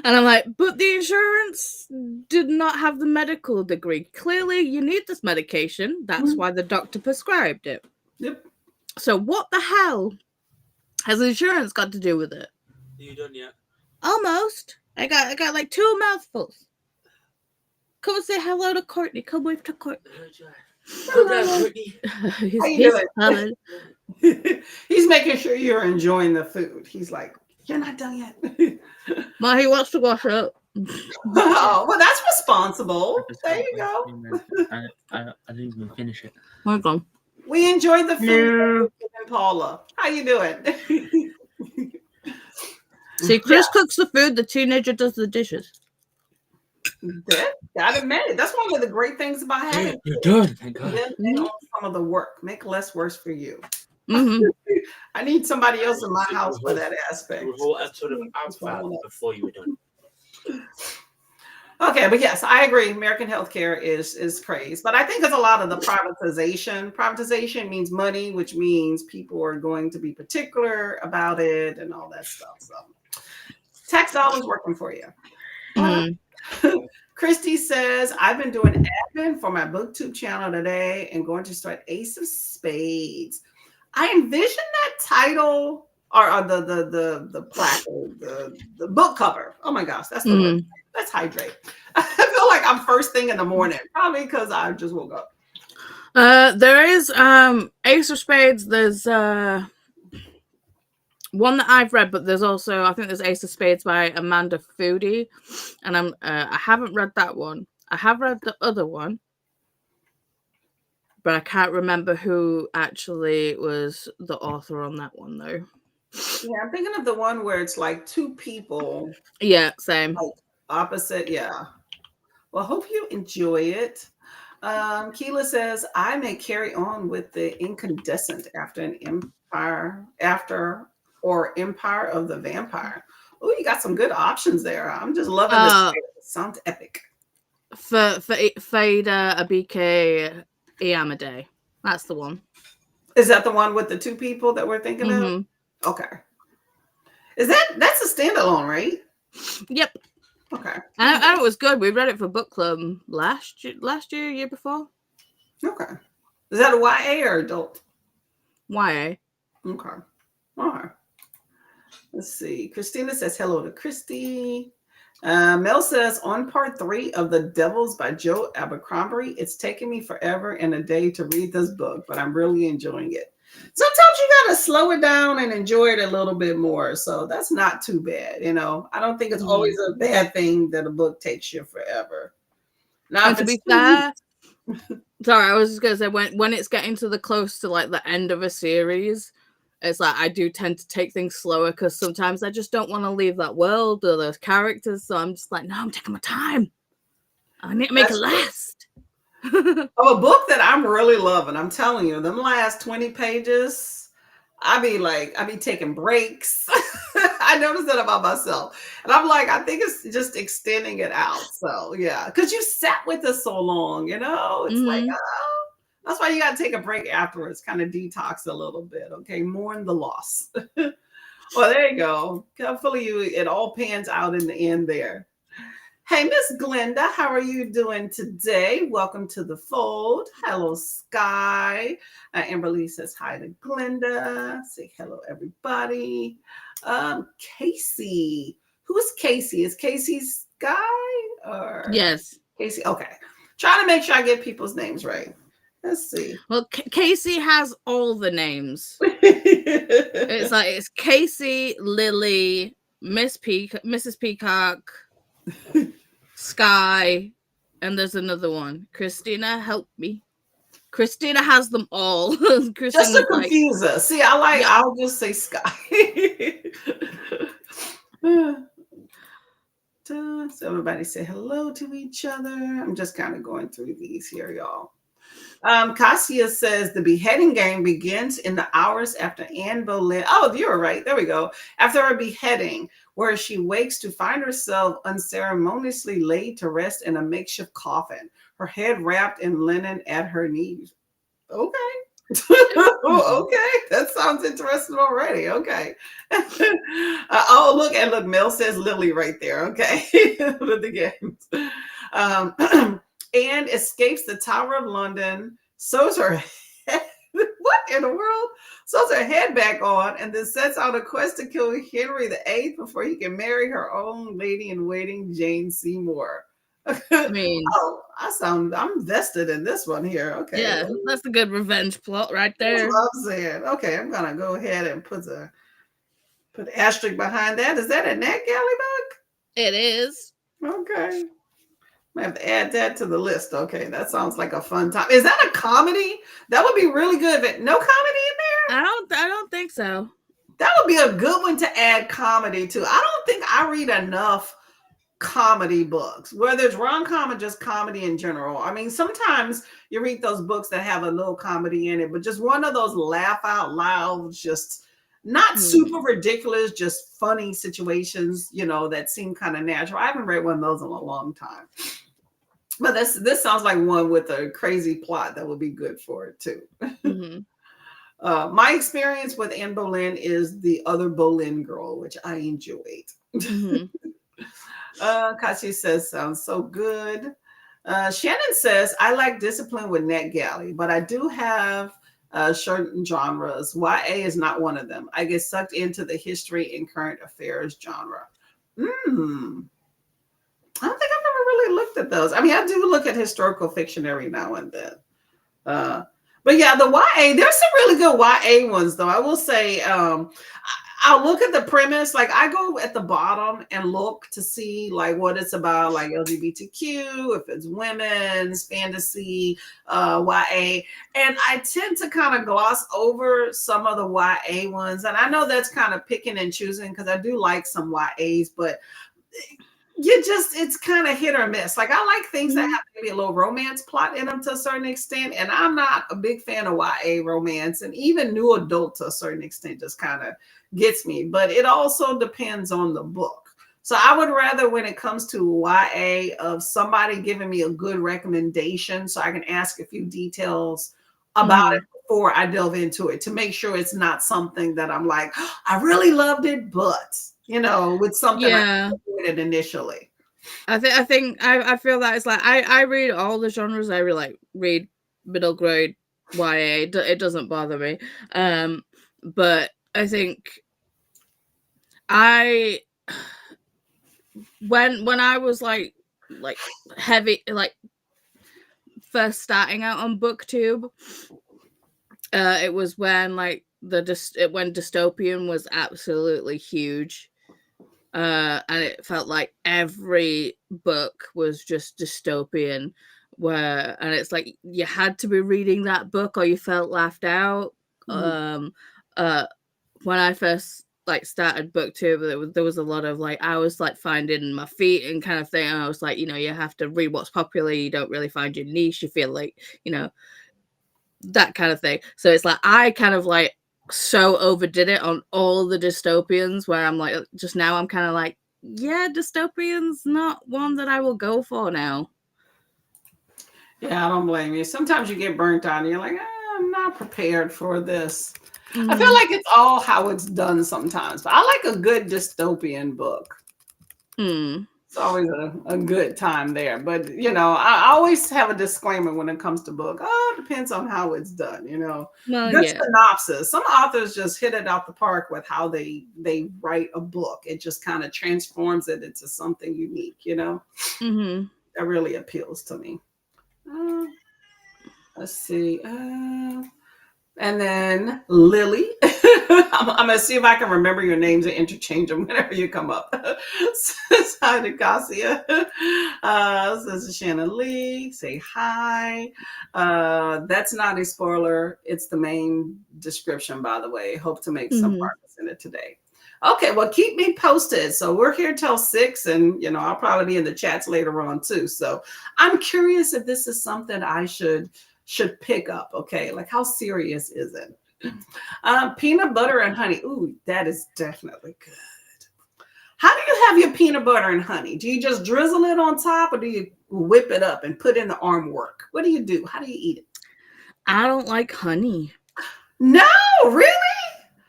And I'm like, but the insurance did not have the medical degree. Clearly, you need this medication. That's why the doctor prescribed it. Yep. So what the hell has insurance got to do with it? Are you done yet? Almost. I got 2 mouthfuls. Come and say hello to Courtney. Come wave to Courtney. Hello, Courtney. He's making sure you're enjoying the food. He's like, you're not done yet. Ma, he wants to wash up. Oh, well, that's responsible. There you go. I didn't even finish it. Welcome. We enjoyed the food. And Paula, how you doing? See, Chris cooks the food. The teenager does the dishes. Got it made. That's one of the great things about having. You're done. Thank God. Some of the work. Make less worse for you. Mm-hmm. I need somebody else in my house for that aspect. A whole episode of Outfit before you were done. Okay, but yes, I agree. American healthcare is crazy, but I think it's a lot of the privatization. Privatization means money, which means people are going to be particular about it and all that stuff. So, tax dollars working for you. Christy says, I've been doing admin for my BookTube channel today and going to start Ace of Spades. I envision that title or the placard, the book cover. Oh my gosh, that's the word. Let's hydrate. I feel like I'm first thing in the morning, probably because I just woke up. There is Ace of Spades. There's one that I've read, but there's also, I think there's Ace of Spades by Amanda Foodie, and I haven't read that one. I have read the other one, but I can't remember who actually was the author on that one though. Yeah, I'm thinking of the one where it's like two people. Yeah, same. Opposite, yeah. Well, hope you enjoy it. Keela says, I may carry on with the incandescent after an Empire of the Vampire. Oh, you got some good options there. I'm just loving this. It sounds epic. For Faida Abike Iamade. That's the one. Is that the one with the two people that we're thinking of? Okay. That's a standalone, right? Yep. Okay. And it was good. We read it for book club last year before. Okay. Is that a YA or adult? YA. Okay. All right. Let's see. Christina says hello to Christy. Mel says on part 3 of The Devils by Joe Abercrombie, it's taken me forever and a day to read this book, but I'm really enjoying it. Sometimes you got to slow it down and enjoy it a little bit more. So that's not too bad. You know, I don't think it's always a bad thing that a book takes you forever. Now, and to be fair, sorry, I was just going to say when it's getting to the close to like the end of a series, it's like I do tend to take things slower because sometimes I just don't want to leave that world or those characters. So I'm just like, no, I'm taking my time. I need to make it last. A book that I'm really loving, I'm telling you, them last 20 pages, I be taking breaks. I noticed that about myself. And I'm like, I think it's just extending it out. So yeah, because you sat with us so long, you know, it's like, oh. That's why you got to take a break afterwards, kind of detox a little bit. Okay. Mourn the loss. Well, there you go. Hopefully it all pans out in the end there. Hey, Miss Glenda, how are you doing today? Welcome to the fold. Hello, Sky. Amberly says hi to Glenda. Say hello, everybody. Casey. Who is Casey? Is Casey Sky? Or yes. Casey. Okay. Trying to make sure I get people's names right. Let's see. Well, Casey has all the names. It's Casey, Lily, Mrs. Peacock, Sky, and there's another one. Christina, help me. Christina has them all. Just to confuse us. See, I'll just say Sky. So everybody say hello to each other. I'm just kind of going through these here, y'all. Cassia says the beheading game begins in the hours after Anne Boleyn. Oh, you're right. There we go. After a beheading, where she wakes to find herself unceremoniously laid to rest in a makeshift coffin, her head wrapped in linen at her knees. Okay. Okay, that sounds interesting already. Okay. Look, Mel says Lily right there. Okay. With the games. Anne escapes the Tower of London, sews her head. What in the world? Sews her head back on, and then sets out a quest to kill Henry VIII before he can marry her own lady in waiting, Jane Seymour. I mean, I'm vested in this one here. Okay. Yeah, that's a good revenge plot right there. That's what I'm saying. Okay, I'm gonna go ahead and put asterisk behind that. Is that a NetGalley book? It is. Okay. I have to add that to the list. Okay, that sounds like a fun time. Is that a comedy? That would be really good. No comedy in there? I don't think so. That would be a good one to add comedy to. I don't think I read enough comedy books, whether it's rom-com or just comedy in general. I mean, sometimes you read those books that have a little comedy in it, but just one of those laugh out loud, just not super ridiculous, just funny situations, you know, that seem kind of natural. I haven't read one of those in a long time. But this sounds like one with a crazy plot that would be good for it too. Mm-hmm. My experience with Anne Boleyn is The Other Boleyn Girl, which I enjoyed. Mm-hmm. Kashi says, sounds so good. Shannon says, I like discipline with NetGalley, but I do have certain genres. YA is not one of them. I get sucked into the history and current affairs genre. I don't think I've ever really looked at those. I mean, I do look at historical fiction every now and then. But yeah, the YA, there's some really good YA ones, though. I will say, I'll look at the premise. Like, I go at the bottom and look to see like what it's about, like LGBTQ, if it's women's fantasy, YA. And I tend to kind of gloss over some of the YA ones. And I know that's kind of picking and choosing because I do like some YAs, but it's kind of hit or miss. Like, I like things that have maybe a little romance plot in them to a certain extent, and I'm not a big fan of YA romance, and even new adult to a certain extent just kind of gets me. But it also depends on the book. So I would rather, when it comes to YA, of somebody giving me a good recommendation so I can ask a few details about it before I delve into it to make sure it's not something that I'm like, oh, I really loved it, but with something I avoided initially. I feel that it's like I read all the genres. I really read middle grade YA. It doesn't bother me. But I think when I was like heavy, like first starting out on BookTube, it was when like when dystopian was absolutely huge. And it felt like every book was just dystopian, and it's like you had to be reading that book or you felt laughed out. When I first started BookTube, there was a lot of I was finding my feet and kind of thing, and I was like, you have to read what's popular. You don't really find your niche. You feel like that kind of thing. So it's like I kind of so overdid it on all the dystopians, where I'm like, just now I'm kind of like, yeah, dystopian's not one that I will go for now. Yeah, I don't blame you. Sometimes you get burnt out and you're like, I'm not prepared for this. I feel like it's all how it's done sometimes, but I like a good dystopian book. It's always a good time there. But, I always have a disclaimer when it comes to book. Oh, it depends on how it's done, Good synopsis. Some authors just hit it out the park with how they write a book. It just kind of transforms it into something unique, That really appeals to me. Let's see. And then Lily. I'm going to see if I can remember your names and interchange them whenever you come up. Says hi to Cassia. Says Shannon Lee. Say hi. That's not a spoiler. It's the main description, by the way. Hope to make some progress in it today. Okay, well, keep me posted. So we're here till 6, and I'll probably be in the chats later on too. So I'm curious if this is something I should pick up. Okay, how serious is it? Peanut butter and honey. Ooh, that is definitely good. How do you have your peanut butter and honey? Do you just drizzle it on top, or do you whip it up and put in the arm work? What do you do? How do you eat it? I don't like honey. No, really?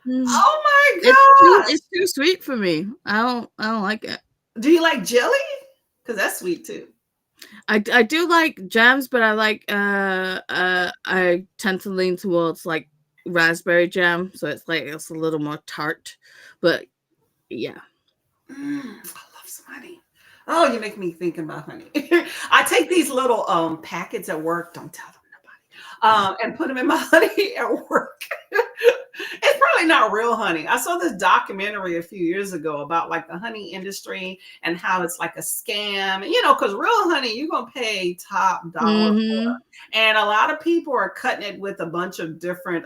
Oh my god! It's too sweet for me. I don't like it. Do you like jelly? Because that's sweet too. I do like jams, but I tend to lean towards raspberry jam, so it's a little more tart. But yeah, I love some honey. Oh, you make me think about honey. I take these little packets at work. Don't tell them nobody. And put them in my honey at work. It's probably not real honey. I saw this documentary a few years ago about the honey industry and how it's like a scam, because real honey, you're going to pay top dollar for. And a lot of people are cutting it with a bunch of different,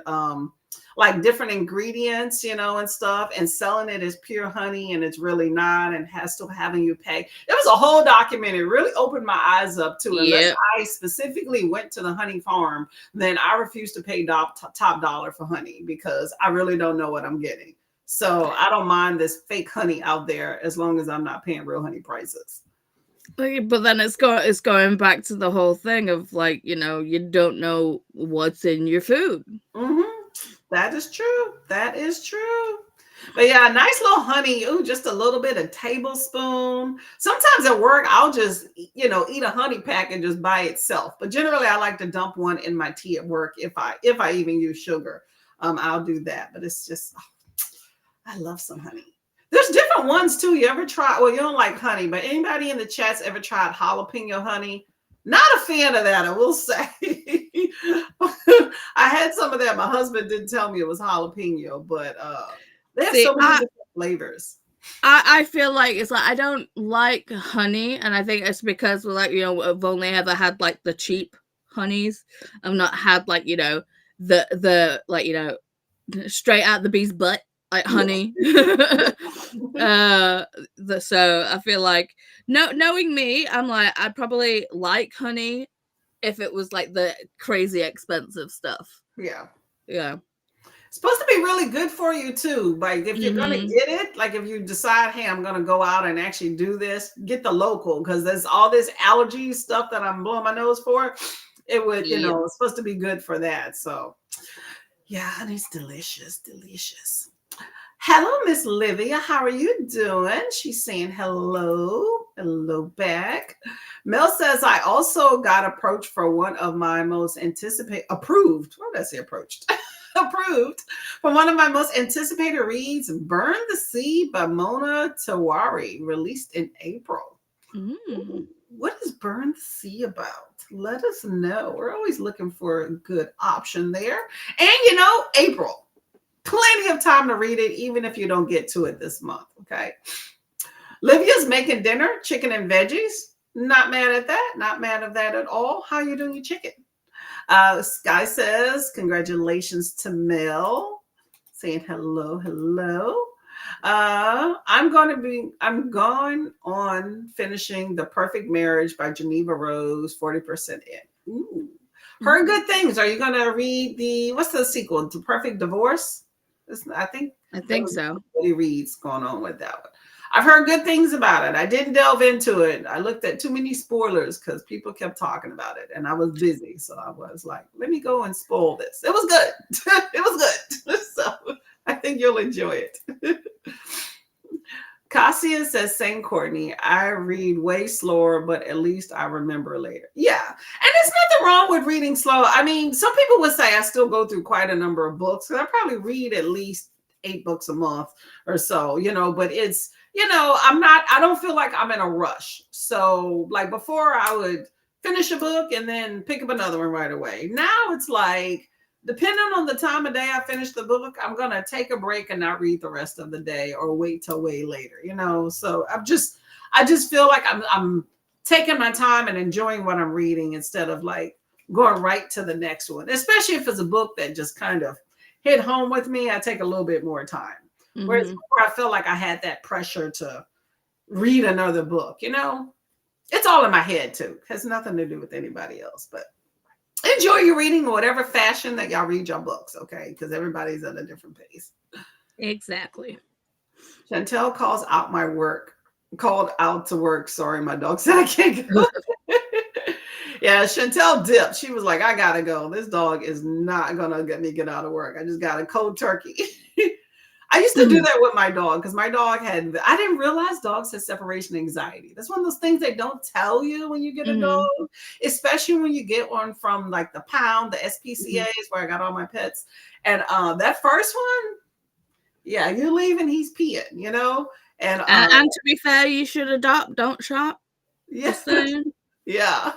different ingredients, and stuff, and selling it as pure honey, and it's really not, and still having you pay. It was a whole documentary. It really opened my eyes up to it. Unless I specifically went to the honey farm, then I refuse to pay top dollar for honey, because I really don't know what I'm getting. So I don't mind this fake honey out there as long as I'm not paying real honey prices. But then it's going back to the whole thing of you don't know what's in your food. That is true. That is true. But yeah, nice little honey. Ooh, just a little bit, a tablespoon. Sometimes at work, I'll just, eat a honey packet just by itself. But generally, I like to dump one in my tea at work if I even use sugar. I'll do that. But it's just, I love some honey. There's different ones too. You ever try? Well, you don't like honey, but anybody in the chats ever tried jalapeno honey? Not a fan of that, I will say. I had some of that. My husband didn't tell me it was jalapeno, but they have so many different flavors. I feel like it's I don't like honey, and I think it's because we're I've only ever had the cheap honeys. I've not had the straight out the bee's butt honey. So I feel like knowing me, I'm I'd probably like honey if it was the crazy expensive stuff. Yeah. It's supposed to be really good for you too. If you're gonna get it, if you decide, hey, I'm gonna go out and actually do this, get the local, because there's all this allergy stuff that I'm blowing my nose for. it would, it's supposed to be good for that. So yeah, and it's delicious. Hello, Miss Livia. How are you doing? She's saying hello. Hello back. Mel says, I also got approached for one of my most approved. Why did I say approached? Approved for one of my most anticipated reads, Burn the Sea by Mona Tawari, released in April. What is Burn the Sea about? Let us know. We're always looking for a good option there. And April. Plenty of time to read it, even if you don't get to it this month, okay? Livia's making dinner, chicken and veggies. Not mad at that. Not mad at that at all. How you doing your chicken? Sky says, congratulations to Mel. Saying hello. I'm going on finishing The Perfect Marriage by Geneva Rose, 40% in. Ooh. Heard good things. Are you going to read what's the sequel? The Perfect Divorce? I think so. What reads going on with that one. I've heard good things about it. I didn't delve into it. I looked at too many spoilers because people kept talking about it and I was busy. So I was like, let me go and spoil this. It was good. It was good. So I think you'll enjoy it. Cassia says, same Courtney. I read way slower, but at least I remember later. Yeah. And there's nothing wrong with reading slow. I mean, some people would say I still go through quite a number of books. I probably read at least 8 books a month or so, but it's, I don't feel like I'm in a rush. So like before I would finish a book and then pick up another one right away. Now it's like, depending on the time of day I finish the book, I'm going to take a break and not read the rest of the day or wait till way later, So I just feel like I'm taking my time and enjoying what I'm reading instead of like going right to the next one, especially if it's a book that just kind of hit home with me. I take a little bit more time. Whereas before I felt like I had that pressure to read another book, It's all in my head too. It has nothing to do with anybody else, but enjoy your reading in whatever fashion that y'all read your books, okay? Because everybody's at a different pace. Exactly. Chantel called out to work. Sorry, my dog said I can't go. Yeah, Chantel dipped. She was like, I gotta go. This dog is not gonna get out of work. I just got a cold turkey. I used to do that with my dog because my dog I didn't realize dogs had separation anxiety. That's one of those things they don't tell you when you get a dog, especially when you get one from like the pound, the SPCAs where I got all my pets. And that first one, yeah, you're leaving, he's peeing, And to be fair, you should adopt, don't shop. Yes. Yeah.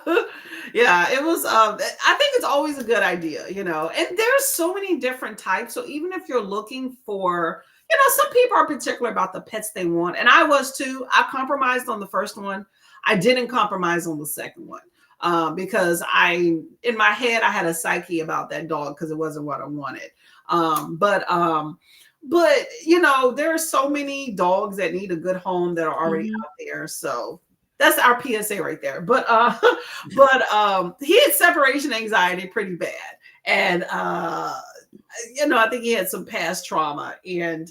Yeah. It was, I think it's always a good idea, and there's so many different types. So even if you're looking for, some people are particular about the pets they want. And I was too. I compromised on the first one. I didn't compromise on the second one because in my head, I had a psyche about that dog because it wasn't what I wanted. But there are so many dogs that need a good home that are already out there. So that's our PSA right there. But he had separation anxiety pretty bad. And, I think he had some past trauma. And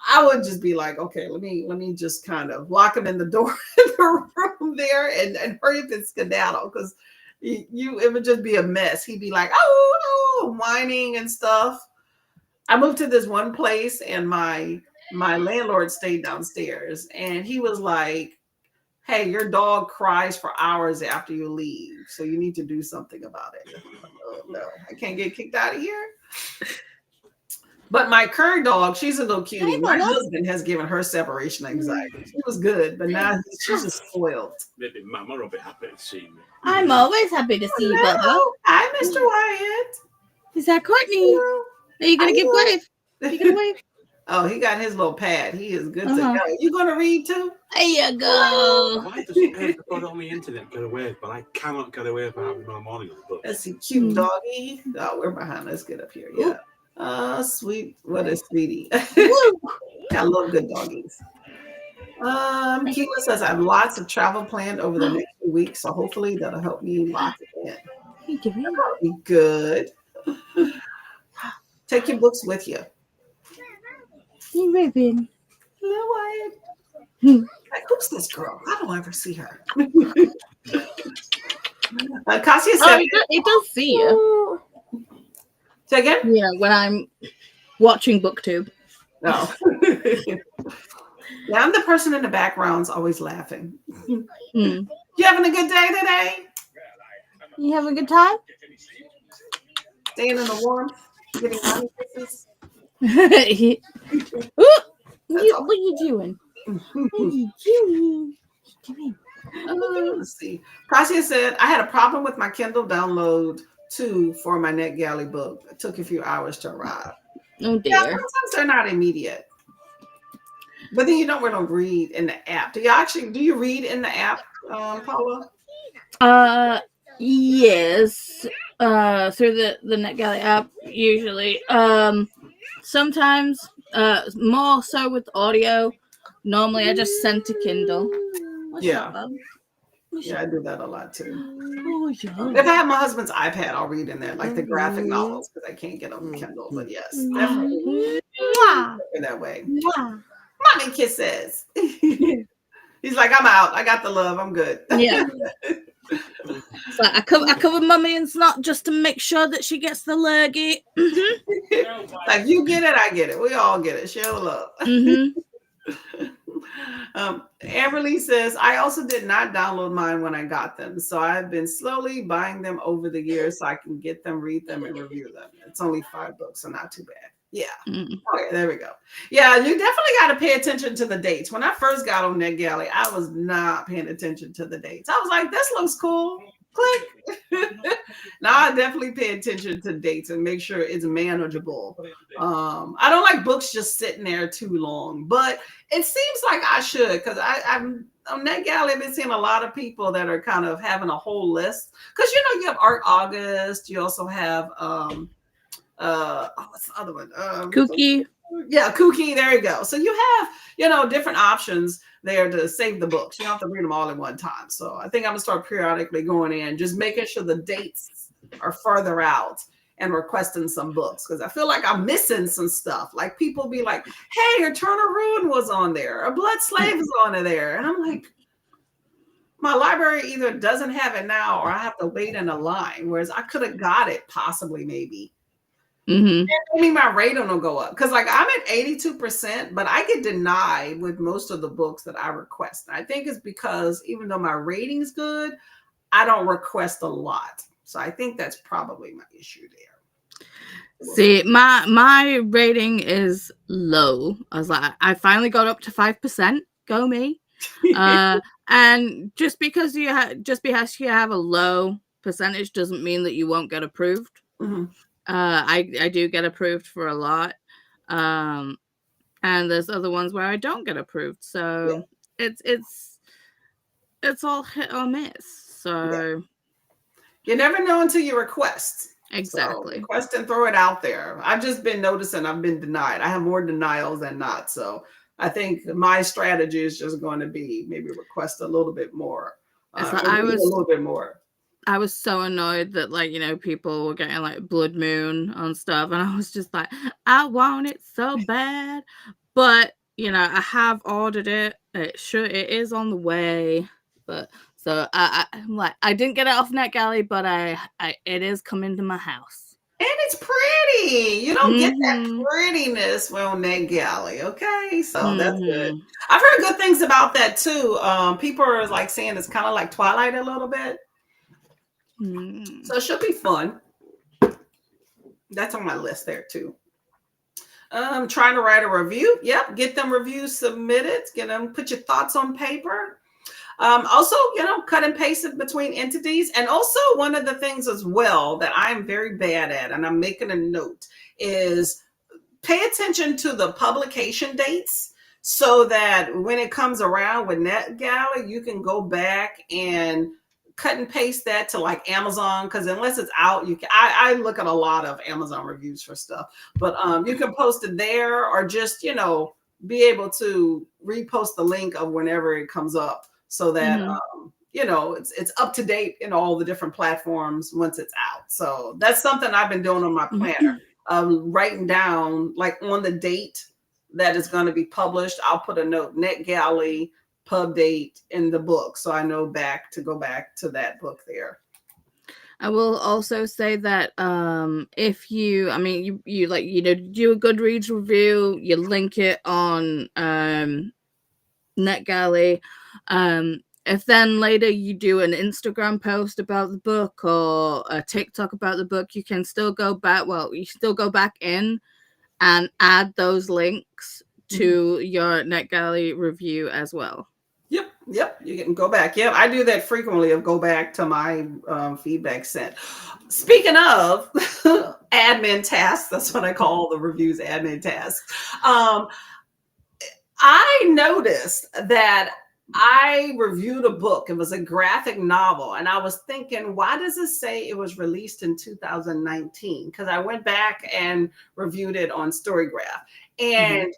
I would just be like, okay, let me just kind of lock him in the door in the room there and hurry up and skedaddle because it would just be a mess. He'd be like, oh, no, whining and stuff. I moved to this one place and my landlord stayed downstairs and he was like, hey, your dog cries for hours after you leave. So you need to do something about it. Like, oh, no, I can't get kicked out of here. But my current dog, she's a little cutie. My husband has given her separation anxiety. She was good, but now she's just spoiled. Maybe Mama will be happy to see me. I'm always happy to see you, Bubba. Hi, Mr. Wyatt. Is that Courtney? Are you going to give wave? Are you going to wave? Oh, he got his little pad. He is good to go. You going to read too? There you go. Why does the page on the internet get away? But I cannot get away from having my morning book. That's a cute doggy. Oh, we're behind. Let's get up here. Yeah. Sweet. What a sweetie. I love good doggies. Keela says I have lots of travel planned over the next few weeks, so hopefully that'll help me lock it in. That'll be good. Take your books with you. Hey, Raven. Hello, Wyatt. Like, who's this girl? I don't ever see her. Cassia Oh, said, it does see you. say again? Yeah, when I'm watching BookTube. No. Yeah, I'm the person in the background's always laughing. Mm. You having a good day today? You having a good time? Staying in the warmth, getting honey kisses. What are you doing? What are you doing? Let's see. Kasia said, I had a problem with my Kindle download too for my NetGalley book. It took a few hours to arrive. Oh dear. Yeah, sometimes they're not immediate. But then you don't really read in the app. Do you read in the app, Paula? Yes. Through the NetGalley app usually. Sometimes more so with audio. Normally I just send to Kindle. What's Yeah. up, Bob? Yeah, I do that a lot too. Oh, yeah. If I have my husband's iPad, I'll read in there, like the graphic novels, because I can't get on Kindle. But yes, definitely in that way. Mommy kisses. He's like, I'm out. I got the love. I'm good. Yeah. It's like I cover Mummy and Snot just to make sure that she gets the lurgy. Like you get it, I get it. We all get it. Share the love. Amberly says, I also did not download mine when I got them. So I've been slowly buying them over the years so I can get them, read them, and review them. It's only 5 books, so not too bad. Yeah. Okay, there we go. Yeah, you definitely got to pay attention to the dates. When I first got on NetGalley, I was not paying attention to the dates. I was like, this looks cool. Click. Now I definitely pay attention to dates and make sure it's manageable. I don't like books just sitting there too long, but it seems like I should, because I'm on NetGalley. I've been seeing a lot of people that are kind of having a whole list, because you have Art August. You also have what's the other one? Kooky. Yeah, Kooky. There you go. So you have different options there to save the books. You don't have to read them all at one time. So I think I'm gonna start periodically going in, just making sure the dates are further out and requesting some books, because I feel like I'm missing some stuff. Like people be like, hey, Eternal Ruin was on there, a Blood Slave is on there. And I'm like, my library either doesn't have it now or I have to wait in a line, whereas I could have got it possibly maybe. Maybe my rating will go up, because like I'm at 82%, but I get denied with most of the books that I request. And I think it's because even though my rating's good, I don't request a lot. So I think that's probably my issue there. See, my rating is low. I was like, I finally got up to 5%. Go me. And just because you have a low percentage doesn't mean that you won't get approved. I do get approved for a lot, and there's other ones where I don't get approved. So it's all hit or miss. So you never know until you request. Exactly. So request and throw it out there. I've just been noticing I've been denied. I have more denials than not. So I think my strategy is just going to be maybe request a little bit more. A little bit more. I was so annoyed that people were getting like Blood Moon on stuff, and I was just like, I want it so bad, but I have ordered it. It is on the way, but so I'm like, I didn't get it off NetGalley, but it is coming to my house. And it's pretty. You don't get that prettiness on NetGalley, okay? So that's good. I've heard good things about that too. People are like saying it's kind of like Twilight a little bit. So it should be fun. That's on my list there too. Trying to write a review. Yep, get them reviews submitted. Get them, put your thoughts on paper. Also, cut and paste it between entities. And also one of the things as well that I'm very bad at, and I'm making a note, is pay attention to the publication dates, so that when it comes around with NetGalley, you can go back and cut and paste that to like Amazon, because unless it's out, I look at a lot of Amazon reviews for stuff, but you can post it there, or just be able to repost the link of whenever it comes up, so that it's up to date in all the different platforms once it's out. So that's something I've been doing on my planner, writing down like on the date that is going to be published. I'll put a note, NetGalley pub date in the book, so I know to go back to that book there. I will also say that if you, I mean, you like, you know, do a Goodreads review, you link it on NetGalley. If then later you do an Instagram post about the book or a TikTok about the book, you can still go back. Well, you still go back in and add those links to your NetGalley review as well. Yep. You can go back. Yep, I do that frequently. Of go back to my feedback sent. Speaking of admin tasks, that's what I call the reviews admin tasks. I noticed that I reviewed a book. It was a graphic novel. And I was thinking, why does it say it was released in 2019? Because I went back and reviewed it on Storygraph. And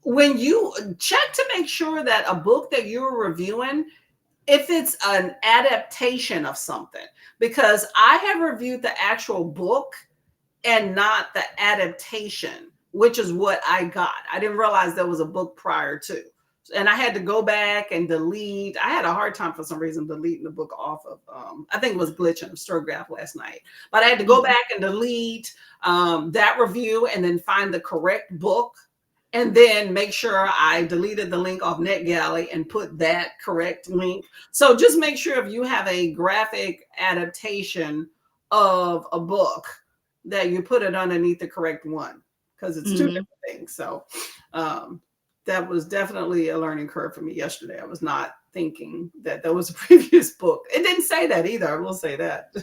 when you check to make sure that a book that you're reviewing, if it's an adaptation of something, because I have reviewed the actual book and not the adaptation, which is what I got. I didn't realize there was a book prior to. And I had to go back and delete. I had a hard time for some reason deleting the book off of, I think it was glitching Storygraph last night. But I had to go back and delete that review and then find the correct book. And then make sure I deleted the link off NetGalley and put that correct link. So just make sure if you have a graphic adaptation of a book that you put it underneath the correct one, because it's two different things. So that was definitely a learning curve for me yesterday. I was not thinking that there was a previous book. It didn't say that either. I will say that.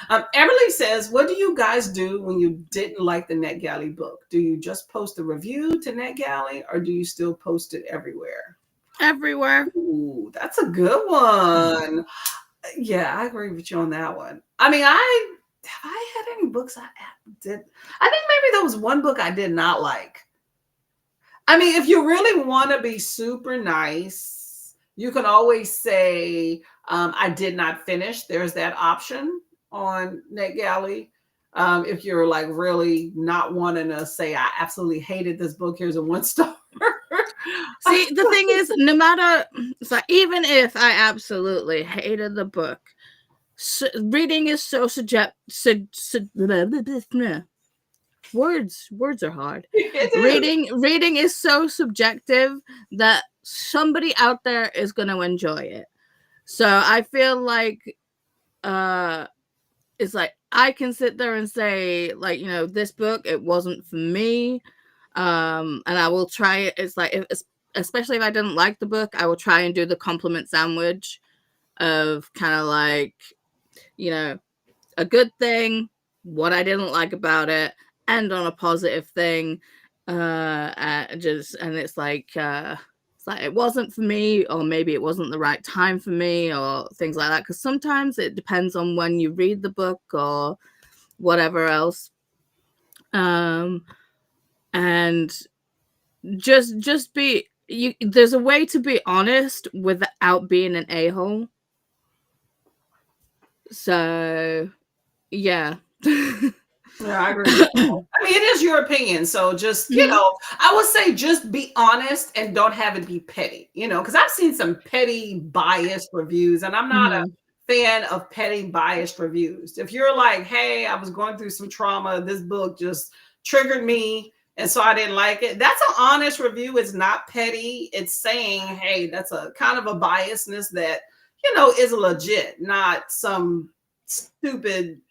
Everly says, what do you guys do when you didn't like the NetGalley book? Do you just post a review to NetGalley or do you still post it everywhere? Everywhere. Ooh, that's a good one. Yeah, I agree with you on that one. I mean, have I had any books I did? I think maybe there was one book I did not like. I mean, if you really want to be super nice, you can always say, I did not finish. There's that option on NetGalley. If you're like really not wanting to say, I absolutely hated this book, here's a 1 star. See, the thing is, no matter, so even if I absolutely hated the book, reading is so words are hard. Reading is so subjective that somebody out there is going to enjoy it. So I feel like it's like I can sit there and say, like, you know, this book, it wasn't for me, and I will try it. It's like, especially if I didn't like the book, I will try and do the compliment sandwich of kind of like, you know, a good thing, what I didn't like about it, end on a positive thing, and it's like it wasn't for me, or maybe it wasn't the right time for me, or things like that. Because sometimes it depends on when you read the book or whatever else. And just be there's a way to be honest without being an a-hole. So yeah. Yeah, I agree. I mean, it is your opinion. So just, you know, I would say just be honest and don't have it be petty, you know, because I've seen some petty biased reviews and I'm not a fan of petty biased reviews. If you're like, hey, I was going through some trauma, this book just triggered me and so I didn't like it. That's an honest review. It's not petty. It's saying, hey, that's a kind of a biasness that, you know, is legit, not some stupid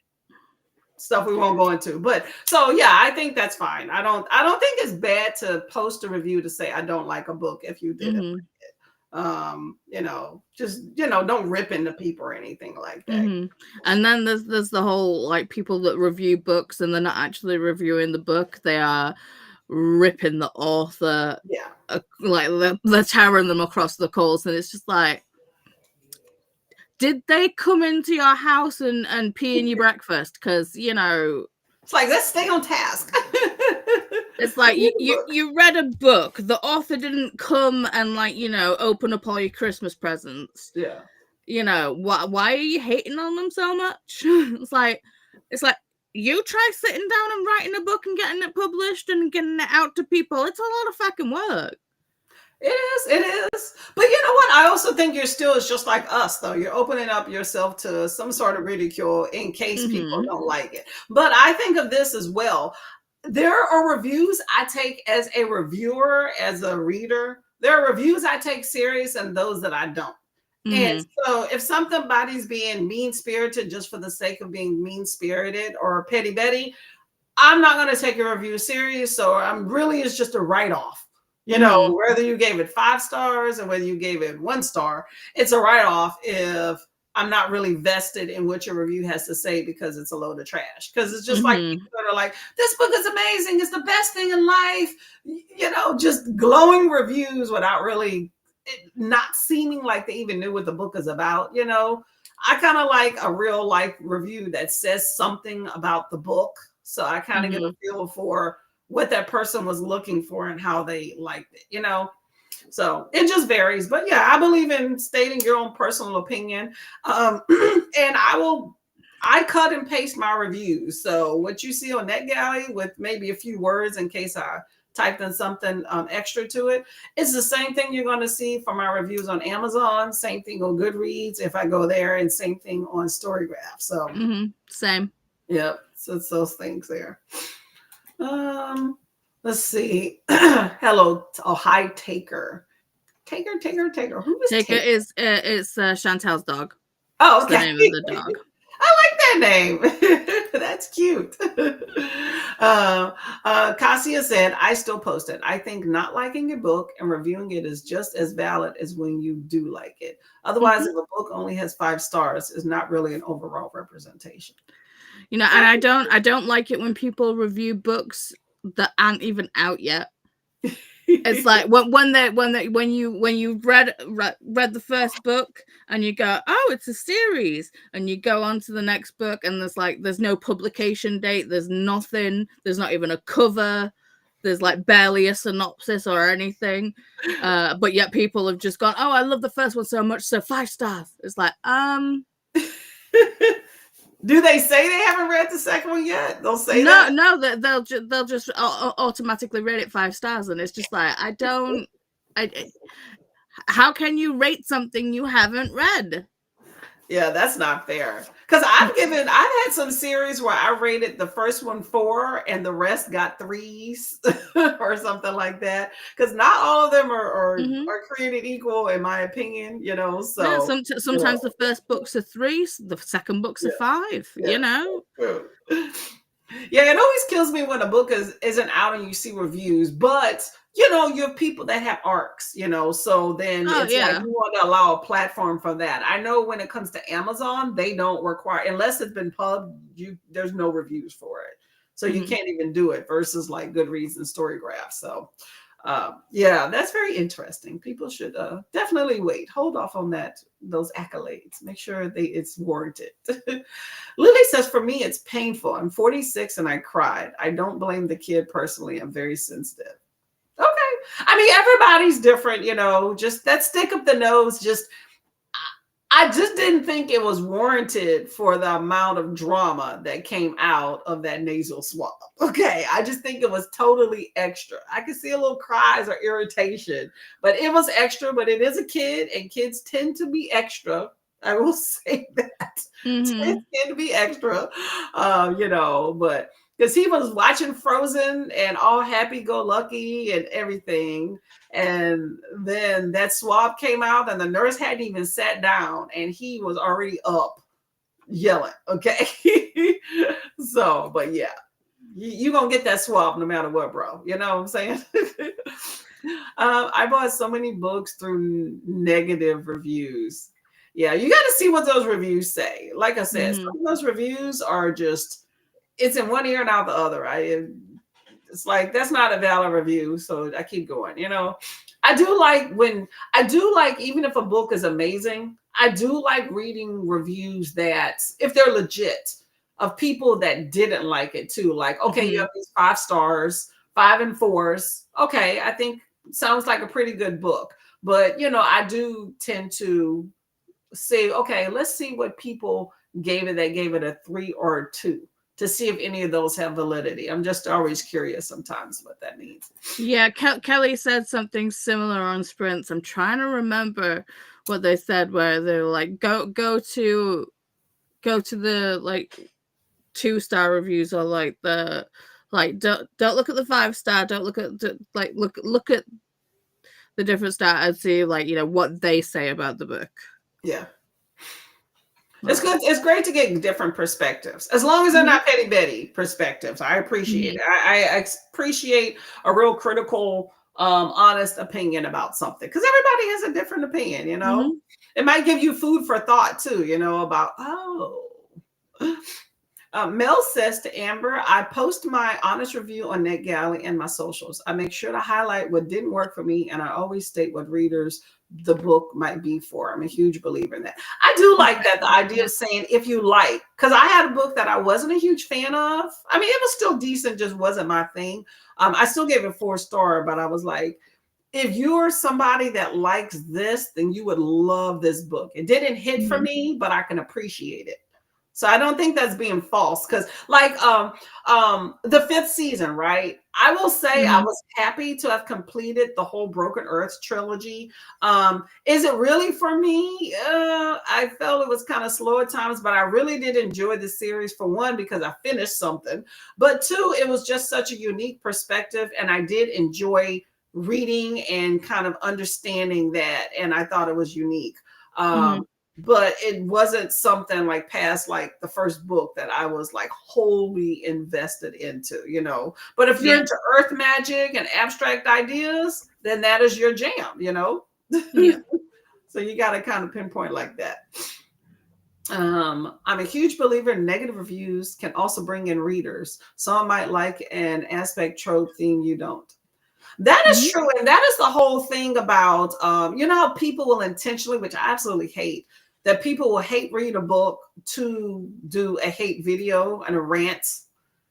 stuff we won't go into. But so yeah, I think that's fine. I don't think it's bad to post a review to say I don't like a book if you didn't like it. You know, just, you know, don't rip into people or anything like that. And then there's the whole like people that review books and they're not actually reviewing the book, they are ripping the author, like they're tearing them across the coals, and it's just like, did they come into your house and pee in your breakfast? Because, you know, it's like, let's stay on task. It's like you read a book. The author didn't come and, like, you know, open up all your Christmas presents. Yeah. You know, why are you hating on them so much? It's like you try sitting down and writing a book and getting it published and getting it out to people. It's a lot of fucking work. It is. But you know what? I also think you're still, it's just like us, though. You're opening up yourself to some sort of ridicule in case people don't like it. But I think of this as well. There are reviews I take as a reviewer, as a reader. There are reviews I take serious and those that I don't. And so if somebody's being mean-spirited just for the sake of being mean-spirited or petty Betty, I'm not going to take your review serious. So I'm really, it's just a write-off. You know, whether you gave it 5 stars or whether you gave it 1 star, it's a write-off if I'm not really vested in what your review has to say because it's a load of trash. Because it's just like people that are like, this book is amazing. It's the best thing in life. You know, just glowing reviews without really not seeming like they even knew what the book is about. You know, I kind of like a real life review that says something about the book. So I kind of get a feel for what that person was looking for and how they liked it, you know? So it just varies. But yeah, I believe in stating your own personal opinion. And I cut and paste my reviews. So what you see on NetGalley with maybe a few words in case I typed in something extra to it, it's the same thing you're going to see for my reviews on Amazon, same thing on Goodreads if I go there, and same thing on Storygraph. So same. Yep. So it's those things there. Let's see. Hello. Oh, hi, Taker. Taker. Who is Taker? Taker? Is Chantel's dog. Oh, okay. That's the name of the dog. I like that name. That's cute. Cassia said, I still post it. I think not liking a book and reviewing it is just as valid as when you do like it. Otherwise, if a book only has 5 stars, it's not really an overall representation. You know, and I don't like it when people review books that aren't even out yet. It's like when you read the first book and you go, oh, it's a series, and you go on to the next book and there's no publication date, there's nothing, there's not even a cover, there's like barely a synopsis or anything, but yet people have just gone, oh, I love the first one so much, so 5 stars. It's like, do they say they haven't read the second one yet? They'll say no, they'll just automatically rate it 5 stars, and it's just like, how can you rate something you haven't read? Yeah, that's not fair. Because I've had some series where I rated the first one 4 and the rest got 3s or something like that. Because not all of them are created equal, in my opinion, you know. So yeah, sometimes the first books are 3, the second books are 5, you know. Yeah, it always kills me when a book isn't out and you see reviews, but you know, you have people that have arcs, you know, so then like you want to allow a platform for that. I know when it comes to Amazon, they don't require, unless it's been pubbed, there's no reviews for it. So you can't even do it versus like Goodreads and Storygraph. So yeah, that's very interesting. People should definitely hold off on those accolades. Make sure it's warranted. Lily says, for me, it's painful. I'm 46 and I cried. I don't blame the kid personally. I'm very sensitive. Okay. I mean, everybody's different, you know, just that stick up the nose. I just didn't think it was warranted for the amount of drama that came out of that nasal swab. Okay. I just think it was totally extra. I could see a little cries or irritation, but it was extra. But it is a kid, and kids tend to be extra. I will say that. Kids tend to be extra, you know, but because he was watching Frozen and all happy-go-lucky and everything. And then that swab came out and the nurse hadn't even sat down and he was already up yelling. Okay. So, but yeah, you're going to get that swab no matter what, bro. You know what I'm saying? I bought so many books through negative reviews. Yeah, you got to see what those reviews say. Like I said, some of those reviews are just, it's in one ear and out the other. It's like, that's not a valid review. So I keep going, you know. I do like, even if a book is amazing, I do like reading reviews that, if they're legit, of people that didn't like it too. Like, okay, you have these 5 stars, 5 and 4s. Okay, I think sounds like a pretty good book. But, you know, I do tend to say, okay, let's see what people gave it that gave it a 3 or a 2. to see if any of those have validity. I'm just always curious sometimes what that means. Yeah, Kelly said something similar on sprints. I'm trying to remember what they said, where they're like, go to the like 2-star reviews, or like the like don't look at the 5-star, don't look at the like look at the different star and see like, you know, what they say about the book. Yeah. It's good. It's great to get different perspectives, as long as they're not petty Betty perspectives. I appreciate it. I appreciate a real critical, honest opinion about something, because everybody has a different opinion. You know, it might give you food for thought too. You know, about Mel says to Amber, I post my honest review on NetGalley and my socials. I make sure to highlight what didn't work for me, and I always state what readers the book might be for. I'm a huge believer in that. I do like that, the idea of saying if you like, because I had a book that I wasn't a huge fan of. I mean, it was still decent, just wasn't my thing. I still gave it 4-star, but I was like, if you're somebody that likes this, then you would love this book. It didn't hit for me, but I can appreciate it. So I don't think that's being false, because like the 5th season, right? I will say I was happy to have completed the whole Broken Earth trilogy. Is it really for me? I felt it was kind of slow at times, but I really did enjoy the series, for one, because I finished something, but 2, it was just such a unique perspective, and I did enjoy reading and kind of understanding that, and I thought it was unique. But it wasn't something like past like the first book that I was like wholly invested into, you know. But if you're into earth magic and abstract ideas, then that is your jam, you know. So you got to kind of pinpoint like that. I'm a huge believer in negative reviews can also bring in readers. Some might like an aspect trope theme you don't. That is true. And that is the whole thing about, you know, how people will intentionally, which I absolutely hate, that people will hate read a book to do a hate video and a rant.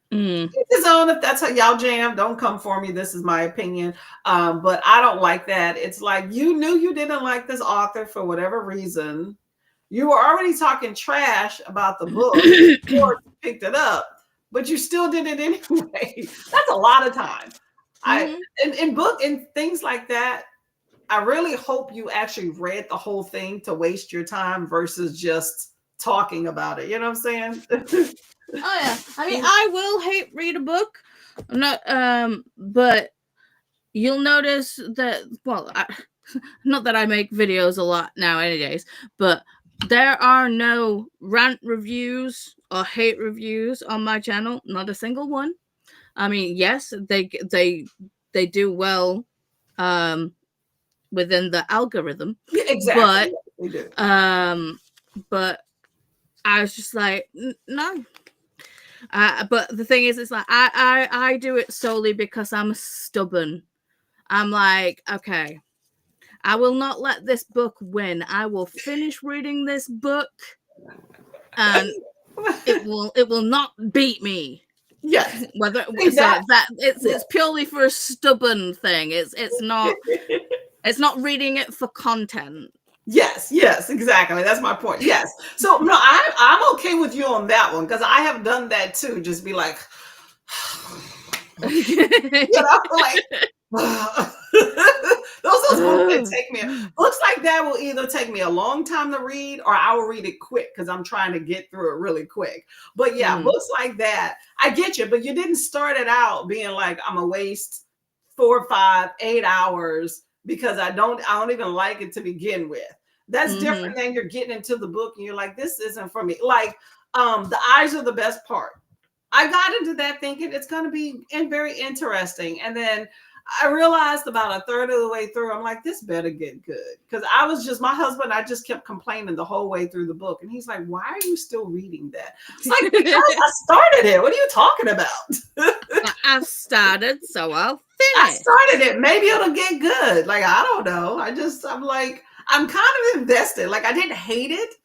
It's on, if that's how y'all jam, don't come for me. This is my opinion. But I don't like that. It's like, you knew you didn't like this author for whatever reason. You were already talking trash about the book before you picked it up, but you still did it anyway. That's a lot of time. In book and things like that, I really hope you actually read the whole thing to waste your time versus just talking about it. You know what I'm saying? Oh yeah. I mean, I will hate read a book. I'm not, but you'll notice that, well, not that I make videos a lot nowadays, but there are no rant reviews or hate reviews on my channel. Not a single one. I mean, yes, they do well within the algorithm. Exactly. But I was just like, no. But the thing is, it's like I do it solely because I'm stubborn. I'm like, okay, I will not let this book win. I will finish reading this book, and it will not beat me. Yes. Whether it's purely for a stubborn thing. It's not reading it for content. Yes, exactly. That's my point. Yes. So no, I'm okay with you on that one, because I have done that too. Just be like, you know, like those books that take me. Books like that will either take me a long time to read, or I will read it quick because I'm trying to get through it really quick. But yeah, books like that, I get you. But you didn't start it out being like, I'm gonna waste 4, 5, 8 hours because I don't even like it to begin with. That's different than you're getting into the book and you're like, this isn't for me. Like, the eyes are the best part. I got into that thinking it's going to be very interesting. And then I realized about a third of the way through, I'm like, this better get good. Because my husband, I just kept complaining the whole way through the book. And he's like, why are you still reading that? It's like, because I started it. What are you talking about? I've started, so I'll finish. I started it. Maybe it'll get good. Like, I don't know. I'm like, I'm kind of invested. Like, I didn't hate it,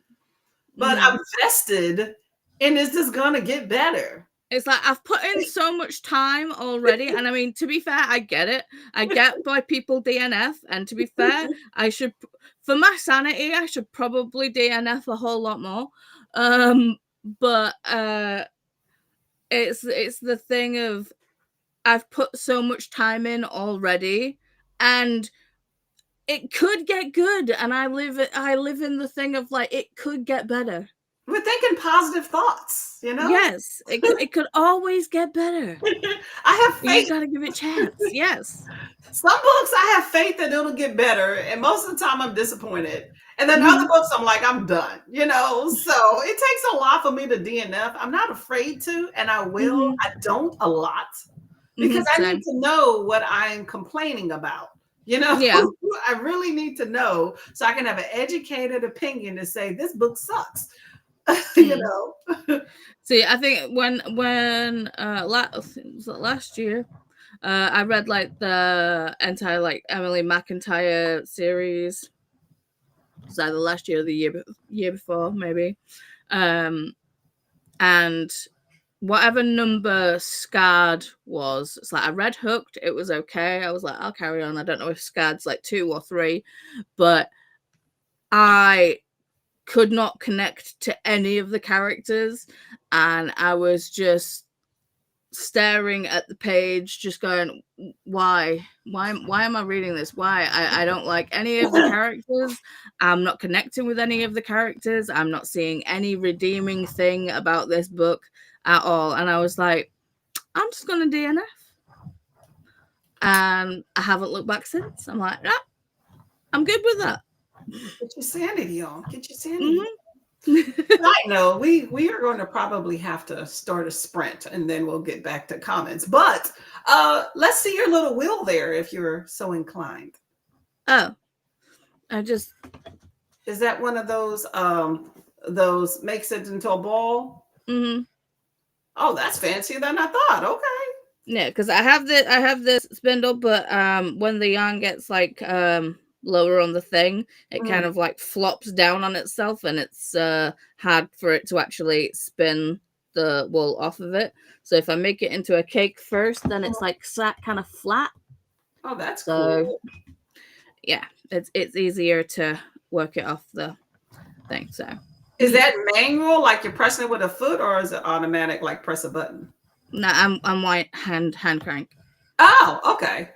but I'm invested in, is this going to get better? It's like, I've put in so much time already. And I mean, to be fair, I get it. I get why people DNF. And to be fair, I should, for my sanity, I should probably DNF a whole lot more. But it's the thing of I've put so much time in already, and it could get good, and I live in the thing of like it could get better. We're thinking positive thoughts, you know? Yes, it could always get better. I have faith. You gotta give it a chance. Yes. Some books I have faith that it'll get better, and most of the time I'm disappointed. And then other books I'm like, I'm done, you know? So it takes a lot for me to DNF. I'm not afraid to, and I will. I don't a lot because I need to know what I'm complaining about. You know, Yeah. I really need to know so I can have an educated opinion to say this book sucks. You know. See, I think when last year, I read like the entire like Emily McIntyre series. It was either last year or the year before, maybe. And whatever number Scarred was, it's like I read Hooked, it was okay. I was like, I'll carry on. I don't know if Scarred's like 2 or 3, but I could not connect to any of the characters, and I was just staring at the page, just going, why am I reading this? Why? I don't like any of the characters. I'm not connecting with any of the characters. I'm not seeing any redeeming thing about this book at all. And I was like, I'm just gonna DNF. And I haven't looked back since. I'm like, nah, I'm good with that. Get your sanity on. Get your sanity. I know we are going to probably have to start a sprint, and then we'll get back to comments. But let's see your little wheel there if you're so inclined. Oh, I just is that one of those makes it into a ball? Oh, that's fancier than I thought. Okay. Yeah, because I have this spindle, but when the yarn gets like lower on the thing, it kind of like flops down on itself, and it's hard for it to actually spin the wool off of it. So if I make it into a cake first, then it's like sat kind of flat. Oh, that's cool. Yeah, it's easier to work it off the thing. So is that manual, like you're pressing it with a foot, or is it automatic, like press a button? No, I'm white hand crank. Oh, okay.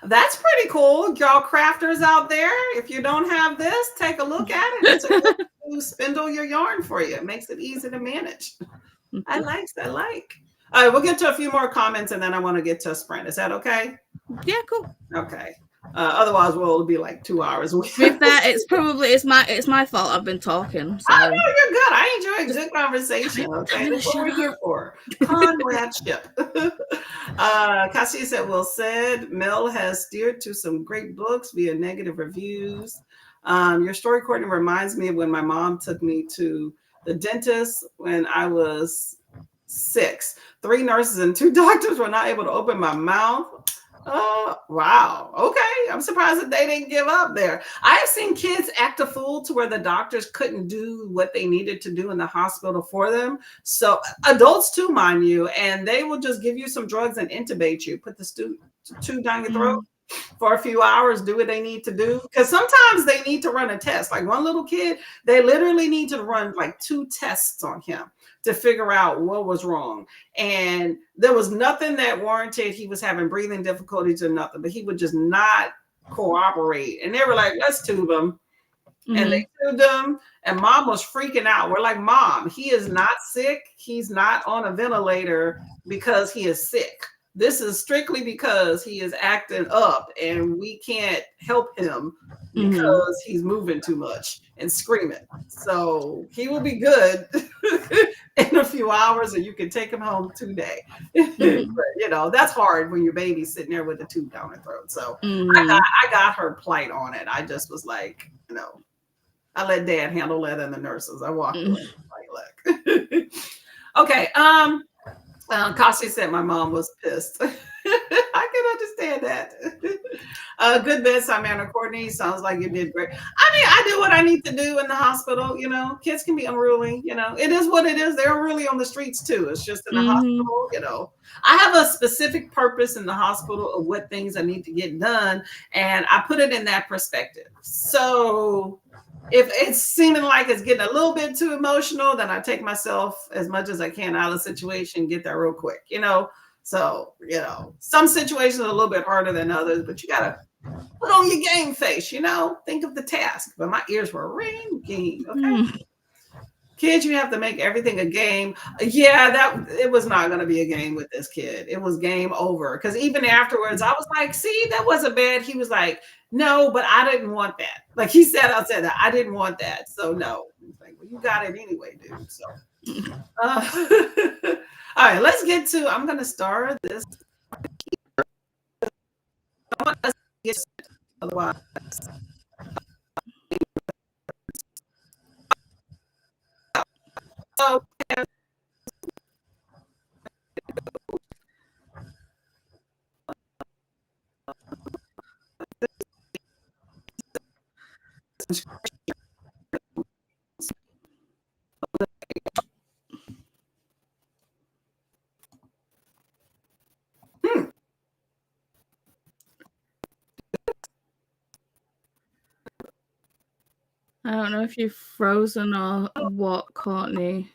That's pretty cool. Y'all crafters out there, if you don't have this, take a look at it. It's a way to spindle your yarn for you. It makes it easy to manage. I like. All right, we'll get to a few more comments, and then I want to get to a sprint. Is that okay? Yeah, cool. Okay. Otherwise, we'll be like 2 hours. With that, it's my fault. I've been talking. So. Oh, no, you're good. I enjoy good conversation. Okay, that's what we're here for. Comradeship. Cassie said, well said. Mel has steered to some great books via negative reviews. Your story, Courtney, reminds me of when my mom took me to the dentist when I was 6. 3 nurses and 2 doctors were not able to open my mouth. Wow. Okay. I'm surprised that they didn't give up there. I've seen kids act a fool to where the doctors couldn't do what they needed to do in the hospital for them. So adults too, mind you, and they will just give you some drugs and intubate you, put the tube down your throat for a few hours, do what they need to do. Because sometimes they need to run a test. Like one little kid, they literally need to run like 2 tests on him to figure out what was wrong. And there was nothing that warranted he was having breathing difficulties or nothing, but he would just not cooperate. And they were like, let's tube him. And they tubed him, and mom was freaking out. We're like, Mom, he is not sick. He's not on a ventilator because he is sick. This is strictly because he is acting up, and we can't help him because he's moving too much and screaming. So he will be good in a few hours, and you can take him home today. But, that's hard when your baby's sitting there with the tube down her throat. So I got her plight on it. I just was like, I let Dad handle that and the nurses. I walked away. Okay. Kasi said my mom was pissed. I can understand that. Good bedside manner, Courtney. Sounds like you did great. I mean, I do what I need to do in the hospital. Kids can be unruly. It is what it is. They're unruly on the streets too. It's just in the hospital. I have a specific purpose in the hospital of what things I need to get done, and I put it in that perspective. So if it's seeming like it's getting a little bit too emotional, then I take myself as much as I can out of the situation, get there real quick, So, some situations are a little bit harder than others, but you gotta put on your game face, think of the task. But my ears were ringing. Okay. Kids, you have to make everything a game. Yeah, it was not going to be a game with this kid. It was game over. Because even afterwards, I was like, see, that wasn't bad. He was like, no, but I didn't want that. Like he said, I said that I didn't want that. So no. Like, well, you got it anyway, dude. So all right, let's get to, I'm going to start this. I want us to get otherwise. So, I don't know if you've frozen or what, Courtney,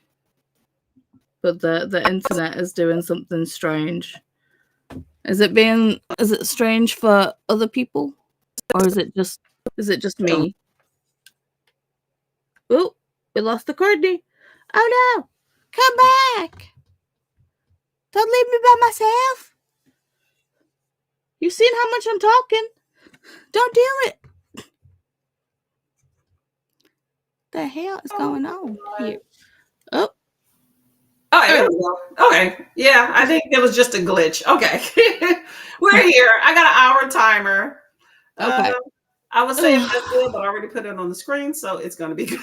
but the internet is doing something strange. Is it strange for other people, or is it just me? Oh, we lost the Courtney. Oh no! Come back! Don't leave me by myself. You've seen how much I'm talking. Don't do it. The hell is going on here? Oh. All right, there we go. Okay. Yeah, I think it was just a glitch. Okay. We're here. I got an hour timer. Okay. I was saying that's good, but I already put it on the screen, so it's going to be good.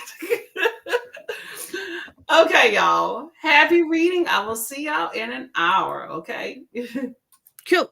Okay, y'all. Happy reading. I will see y'all in an hour. Okay. Cool.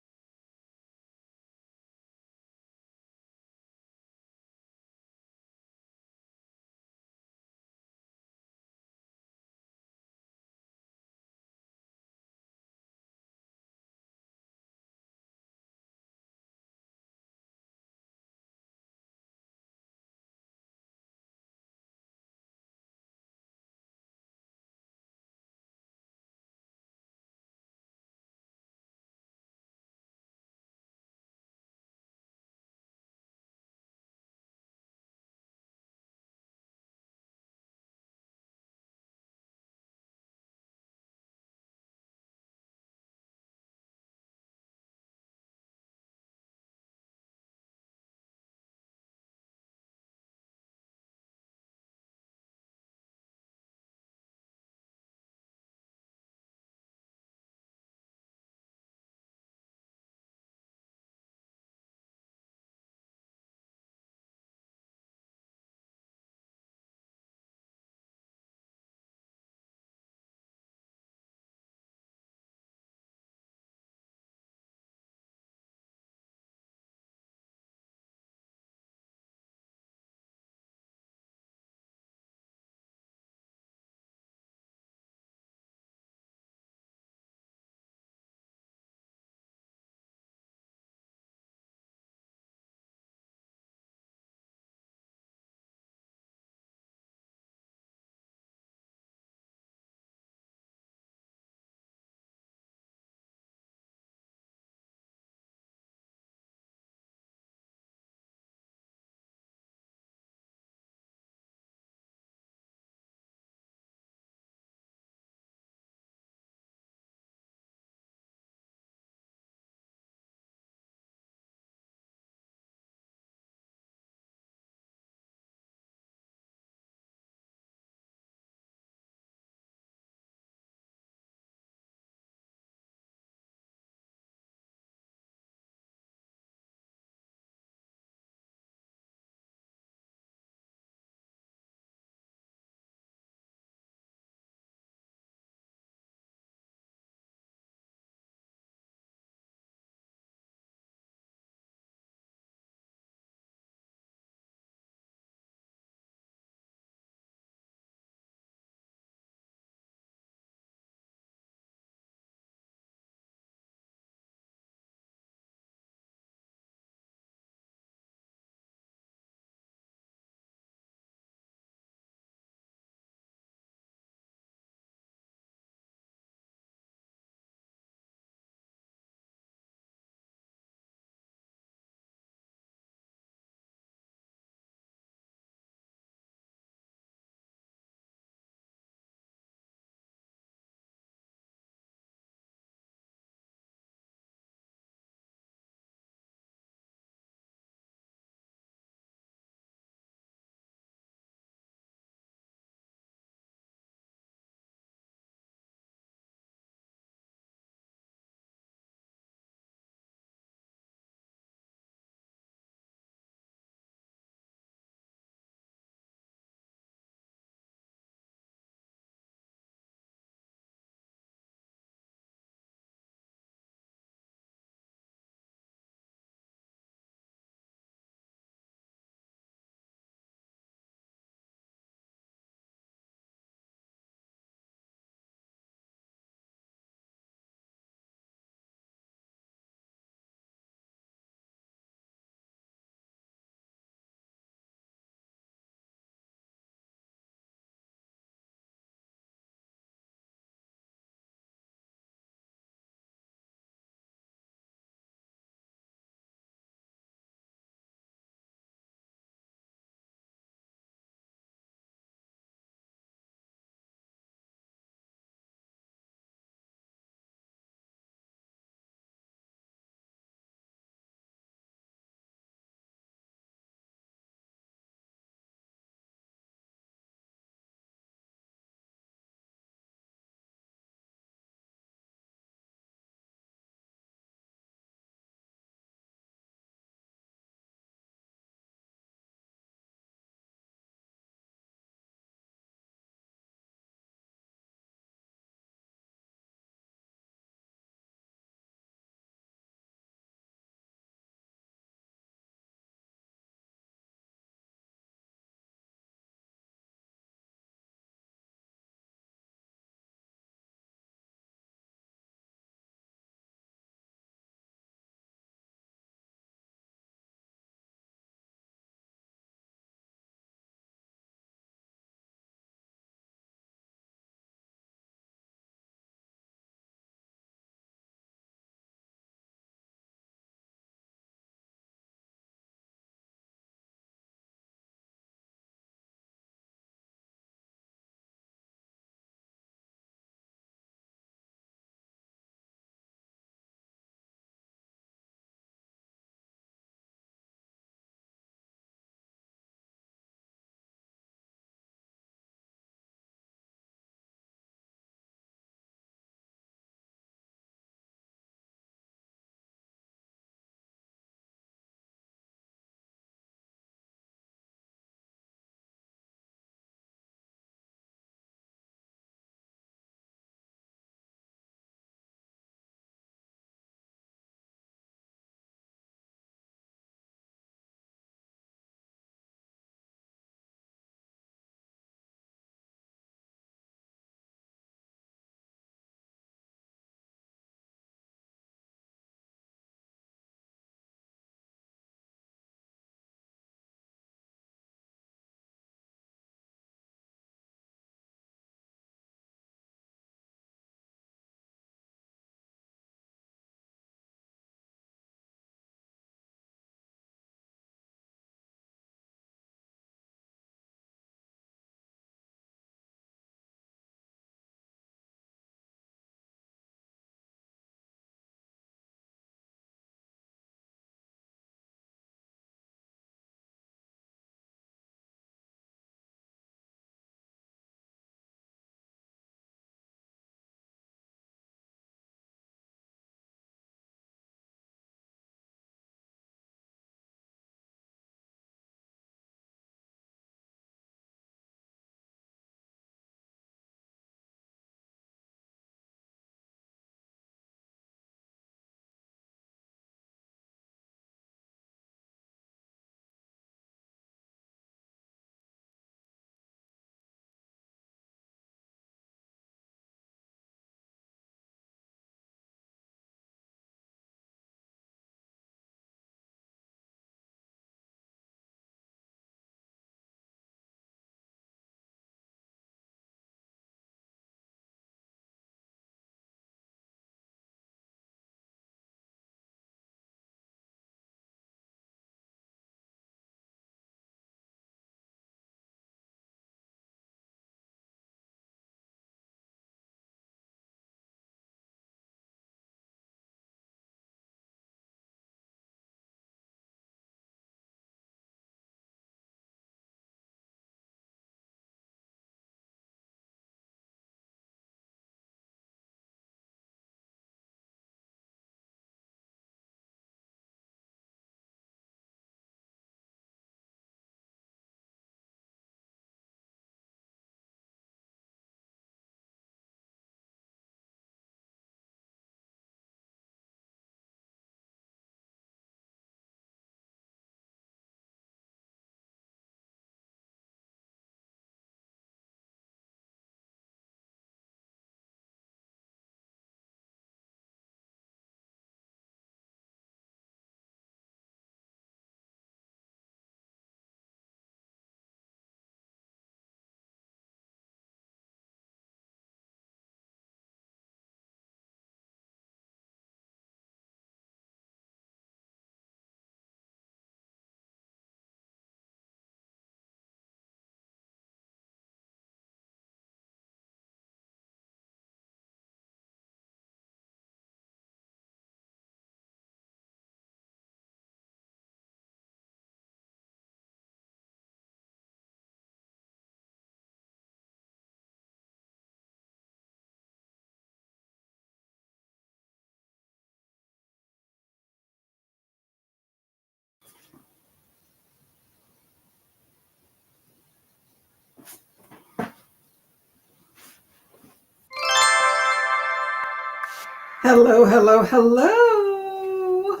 Hello, hello, hello.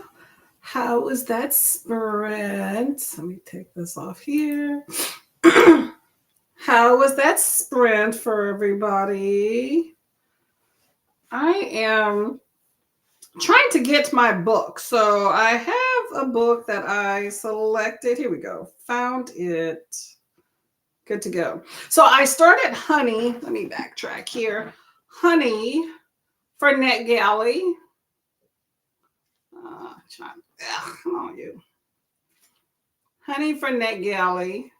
How was that sprint? Let me take this off here. How was that sprint for everybody? I am trying to get my book. So I have a book that I selected. Here we go. Found it. Good to go. So I started Honey. Let me backtrack here. Honey for NetGalley. Come on, you. Honey for NetGalley.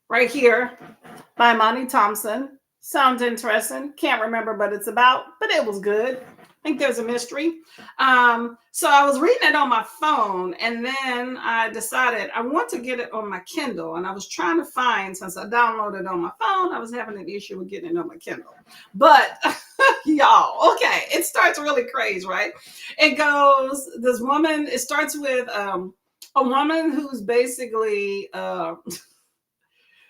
Right here by Monty Thompson. Sounds interesting. Can't remember what it's about, but it was good. I think there's a mystery. So I was reading it on my phone, and then I decided I want to get it on my Kindle. And I was trying to find, since I downloaded it on my phone, I was having an issue with getting it on my Kindle. But y'all, okay, it starts really crazy, right? It goes, this woman, it starts with a woman who's basically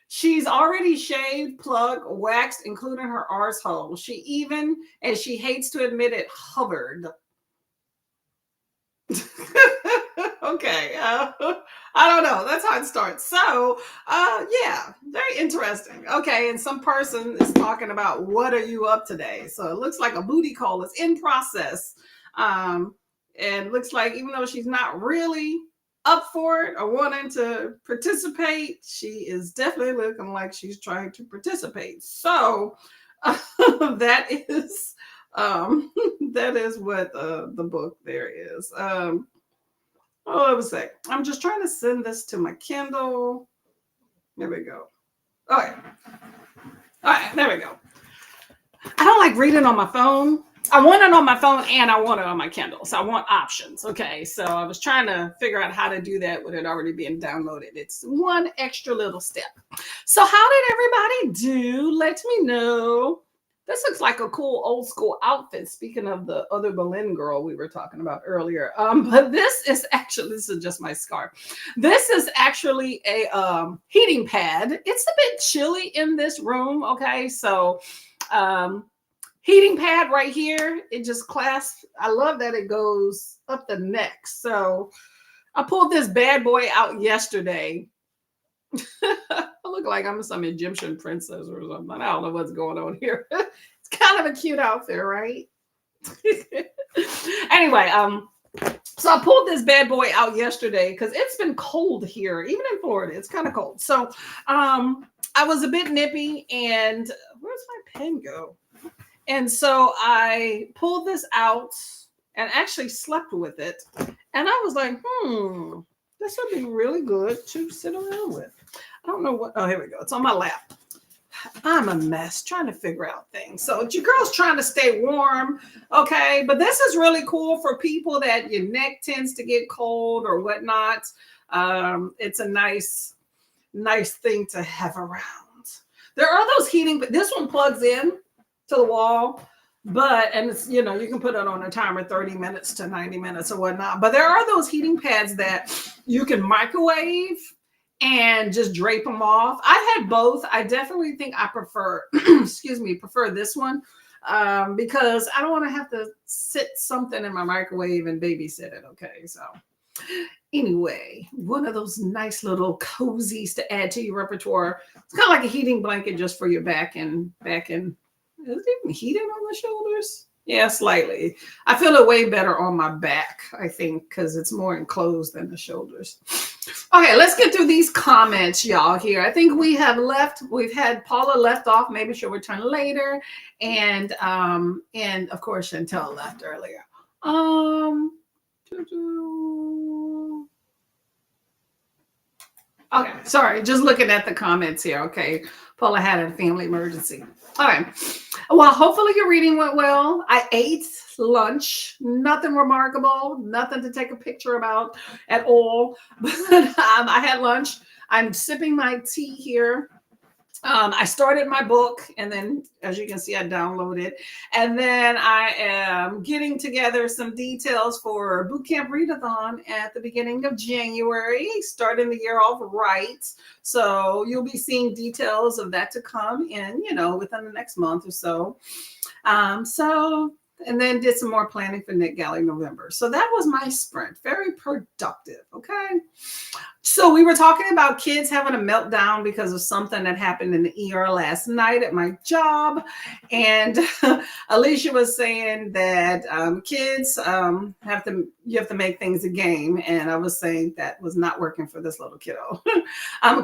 she's already shaved, plugged, waxed, including her arsehole. She even, and she hates to admit it, hovered. Okay, I don't know. That's how it starts. So, yeah, very interesting. Okay, and some person is talking about what are you up today? So it looks like a booty call is in process. And looks like even though she's not really up for it or wanting to participate, she is definitely looking like she's trying to participate. So that is what the book there is. Let me say, I'm just trying to send this to my Kindle. There we go. Okay. All right, there we go. I don't like reading on my phone. I want it on my phone and I want it on my Kindle. So I want options. Okay. So I was trying to figure out how to do that with it already being downloaded. It's one extra little step. So how did everybody do? Let me know. This looks like a cool old school outfit. Speaking of the other Berlin girl we were talking about earlier. But this is just my scarf. This is actually a heating pad. It's a bit chilly in this room. Okay. So, heating pad right here. It just clasps. I love that it goes up the neck. So I pulled this bad boy out yesterday. I look like I'm some Egyptian princess or something. I don't know what's going on here. It's kind of a cute outfit, right? Anyway, so I pulled this bad boy out yesterday because it's been cold here, even in Florida. It's kind of cold. So I was a bit nippy, and where's my pen go? And so I pulled this out and actually slept with it. And I was like, this would be really good to sit around with. I don't know what, oh, here we go. It's on my lap. I'm a mess trying to figure out things. So your girl's trying to stay warm, okay? But this is really cool for people that your neck tends to get cold or whatnot. It's a nice thing to have around. There are those heating, but this one plugs in to the wall, and it's, you can put it on a timer, 30 minutes to 90 minutes or whatnot. But there are those heating pads that you can microwave and just drape them off. I've had both. I definitely think I prefer, prefer this one because I don't want to have to sit something in my microwave and babysit it. Okay. So anyway, one of those nice little cozies to add to your repertoire. It's kind of like a heating blanket just for your back and is it even heated on the shoulders? Yeah, slightly. I feel it way better on my back, I think, because it's more enclosed than the shoulders. Okay, let's get through these comments, y'all, here. I think we've had Paula left off. Maybe she'll return later. And of course, Chantel left earlier. Okay, sorry, just looking at the comments here. Okay, Paula had a family emergency. All right. Well, hopefully your reading went well. I ate lunch. Nothing remarkable. Nothing to take a picture about at all. But I had lunch. I'm sipping my tea here. I started my book, and then, as you can see, I downloaded. And then I am getting together some details for Boot Camp Readathon at the beginning of January, starting the year off right. So you'll be seeing details of that to come in, within the next month or so. So and then did some more planning for NetGalley November. So that was my sprint. Very productive. Okay. So we were talking about kids having a meltdown because of something that happened in the ER last night at my job. And Alicia was saying that kids you have to make things a game. And I was saying that was not working for this little kiddo.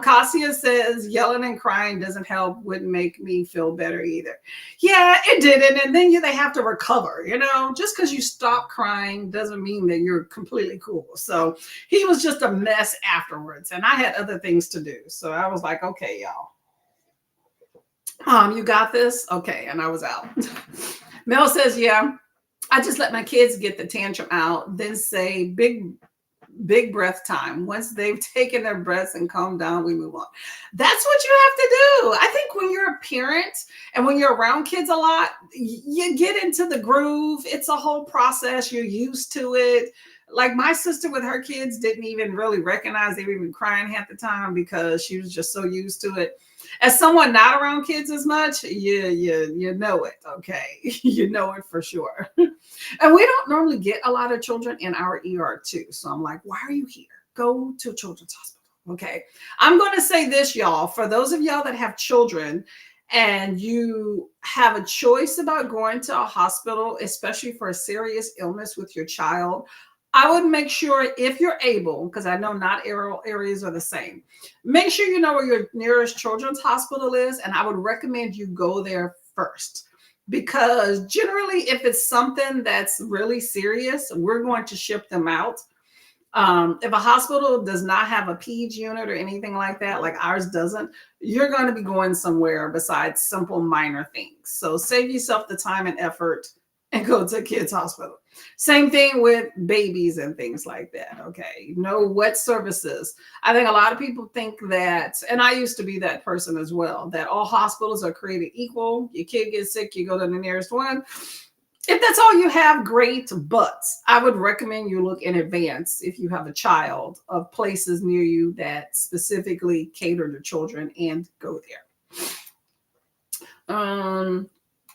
Cassia says yelling and crying doesn't help, wouldn't make me feel better either. Yeah, it didn't. And then they have to recover, just because you stop crying doesn't mean that you're completely cool. So he was just a mess afterwards, and I had other things to do. So I was like, okay, y'all, you got this? Okay. And I was out. Mel says, yeah, I just let my kids get the tantrum out, then say big breath time. Once they've taken their breaths and calmed down, we move on. That's what you have to do. I think when you're a parent and when you're around kids a lot, you get into the groove. It's a whole process. You're used to it. Like my sister with her kids didn't even really recognize they were even crying half the time because she was just so used to it. As someone not around kids as much, you know it, okay? You know it for sure. And we don't normally get a lot of children in our ER too. So I'm like, why are you here? Go to a children's hospital, okay? I'm going to say this, y'all. For those of y'all that have children and you have a choice about going to a hospital, especially for a serious illness with your child, I would make sure, if you're able, because I know not areas are the same, make sure you know where your nearest children's hospital is. And I would recommend you go there first, because generally, if it's something that's really serious, we're going to ship them out. If a hospital does not have a peds unit or anything like that, like ours doesn't, you're going to be going somewhere besides simple minor things. So save yourself the time and effort and go to a kid's hospital. Same thing with babies and things like that. Okay. Know what services. I think a lot of people think that, and I used to be that person as well, that all hospitals are created equal. Your kid gets sick, you go to the nearest one. If that's all you have, great. But I would recommend you look in advance, if you have a child, of places near you that specifically cater to children and go there.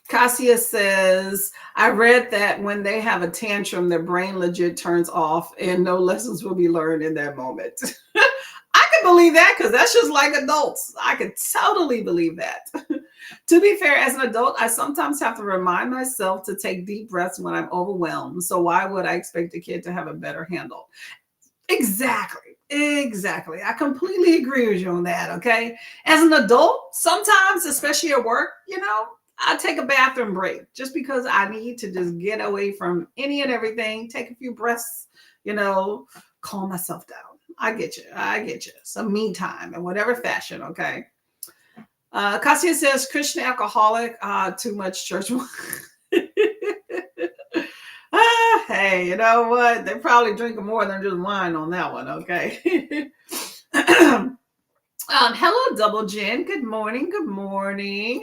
Cassia says, I read that when they have a tantrum, their brain legit turns off and no lessons will be learned in that moment. I can believe that, because that's just like adults. I could totally believe that. To be fair, as an adult, I sometimes have to remind myself to take deep breaths when I'm overwhelmed. So why would I expect a kid to have a better handle? Exactly. I completely agree with you on that. Okay. As an adult, sometimes, especially at work, I take a bathroom break just because I need to just get away from any and everything, take a few breaths, calm myself down. I get you. Some me time in whatever fashion. Okay. Cassia says, Christian alcoholic, too much church. Hey, you know what? They're probably drinking more than just wine on that one. Okay. Hello, Double Jen. Good morning.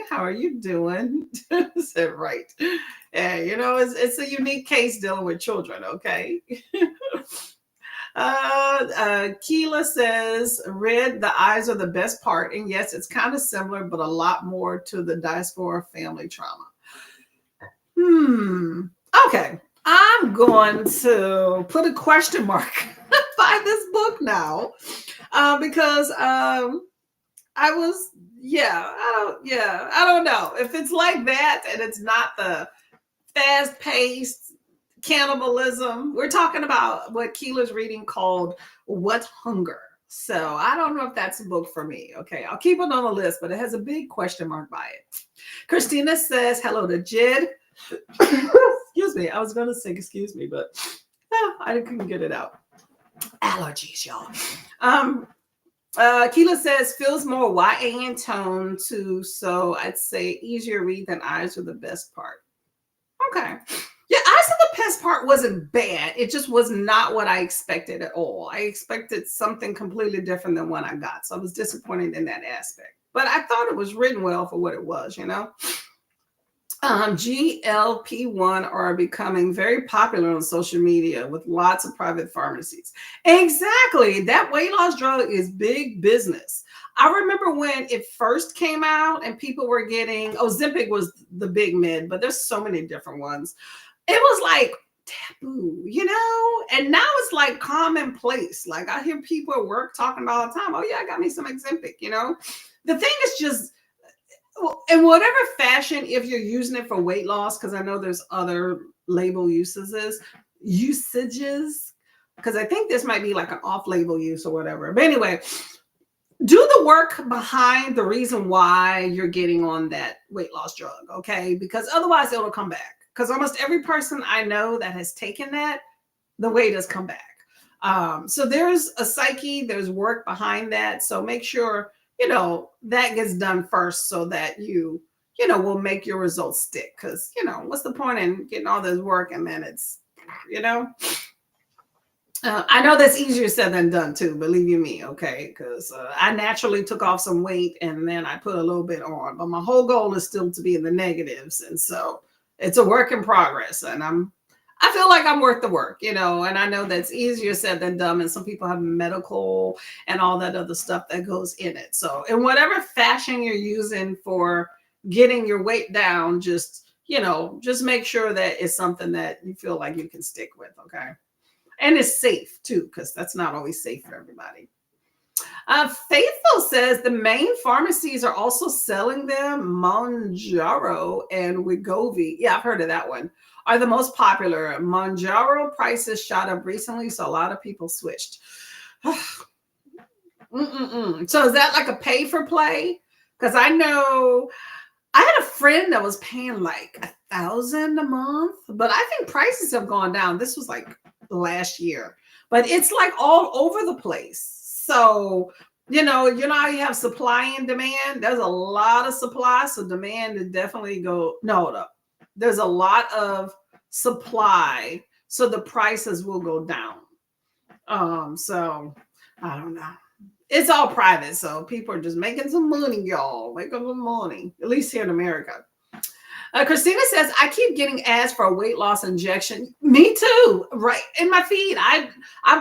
How are you doing? Said right. Yeah, it's a unique case dealing with children. Okay. Keela says, Red, the eyes are the best part. And yes, it's kind of similar, but a lot more to the diaspora family trauma. Okay. I'm going to put a question mark by this book now, because I don't know if it's like that, and it's not the fast-paced cannibalism. We're talking about what Keela's reading called What Hunger. So I don't know if that's a book for me. Okay, I'll keep it on the list, but it has a big question mark by it. Christina says, hello to Jed. Excuse me. I was going to say excuse me, but I couldn't get it out. Allergies, y'all. Keela says, feels more YA in tone too, so I'd say easier read than Eyes are the best part. Okay. Yeah, Eyes are the best part wasn't bad. It just was not what I expected at all. I expected something completely different than what I got, so I was disappointed in that aspect. But I thought it was written well for what it was, GLP-1 are becoming very popular on social media with lots of private pharmacies. Exactly. That weight loss drug is big business. I remember when it first came out and people were getting, Ozempic was the big mid, but there's so many different ones. It was like taboo, you know? And now it's like commonplace. Like I hear people at work talking about all the time, oh yeah, I got me some Ozempic, you know? The thing is just, in whatever fashion, if you're using it for weight loss, because I know there's other label usages, because I think this might be like an off-label use or whatever. But anyway, do the work behind the reason why you're getting on that weight loss drug, okay? Because otherwise it'll come back. Because almost every person I know that has taken that, the weight has come back. So there's a psyche, there's work behind that. So make sure, you know, that gets done first so that you know, will make your results stick. Because, you know, what's the point in getting all this work and then it's, you know? I know that's easier said than done too, believe you me, okay? Because I naturally took off some weight and then I put a little bit on. But my whole goal is still to be in the negatives. And so it's a work in progress. And I feel like I'm worth the work, you know, and I know that's easier said than done. And some people have medical and all that other stuff that goes in it. So in whatever fashion you're using for getting your weight down, just, you know, just make sure that it's something that you feel like you can stick with, okay? And it's safe too, because that's not always safe for everybody. Faithful says the main pharmacies are also selling them. Mounjaro and Wegovy, yeah, I've heard of that one, are the most popular. Mounjaro prices shot up recently, so a lot of people switched. So is that like a pay for play? Because I know I had a friend that was paying like $1,000 a month, but I think prices have gone down. This was like last year, but it's like all over the place. So, you know how you have supply and demand. There's a lot of supply, so demand is definitely no. There's a lot of supply, so the prices will go down. So I don't know. It's all private, so people are just making some money, y'all. Making some money, at least here in America. Christina says, I keep getting ads for a weight loss injection. Me too, right in my feed. I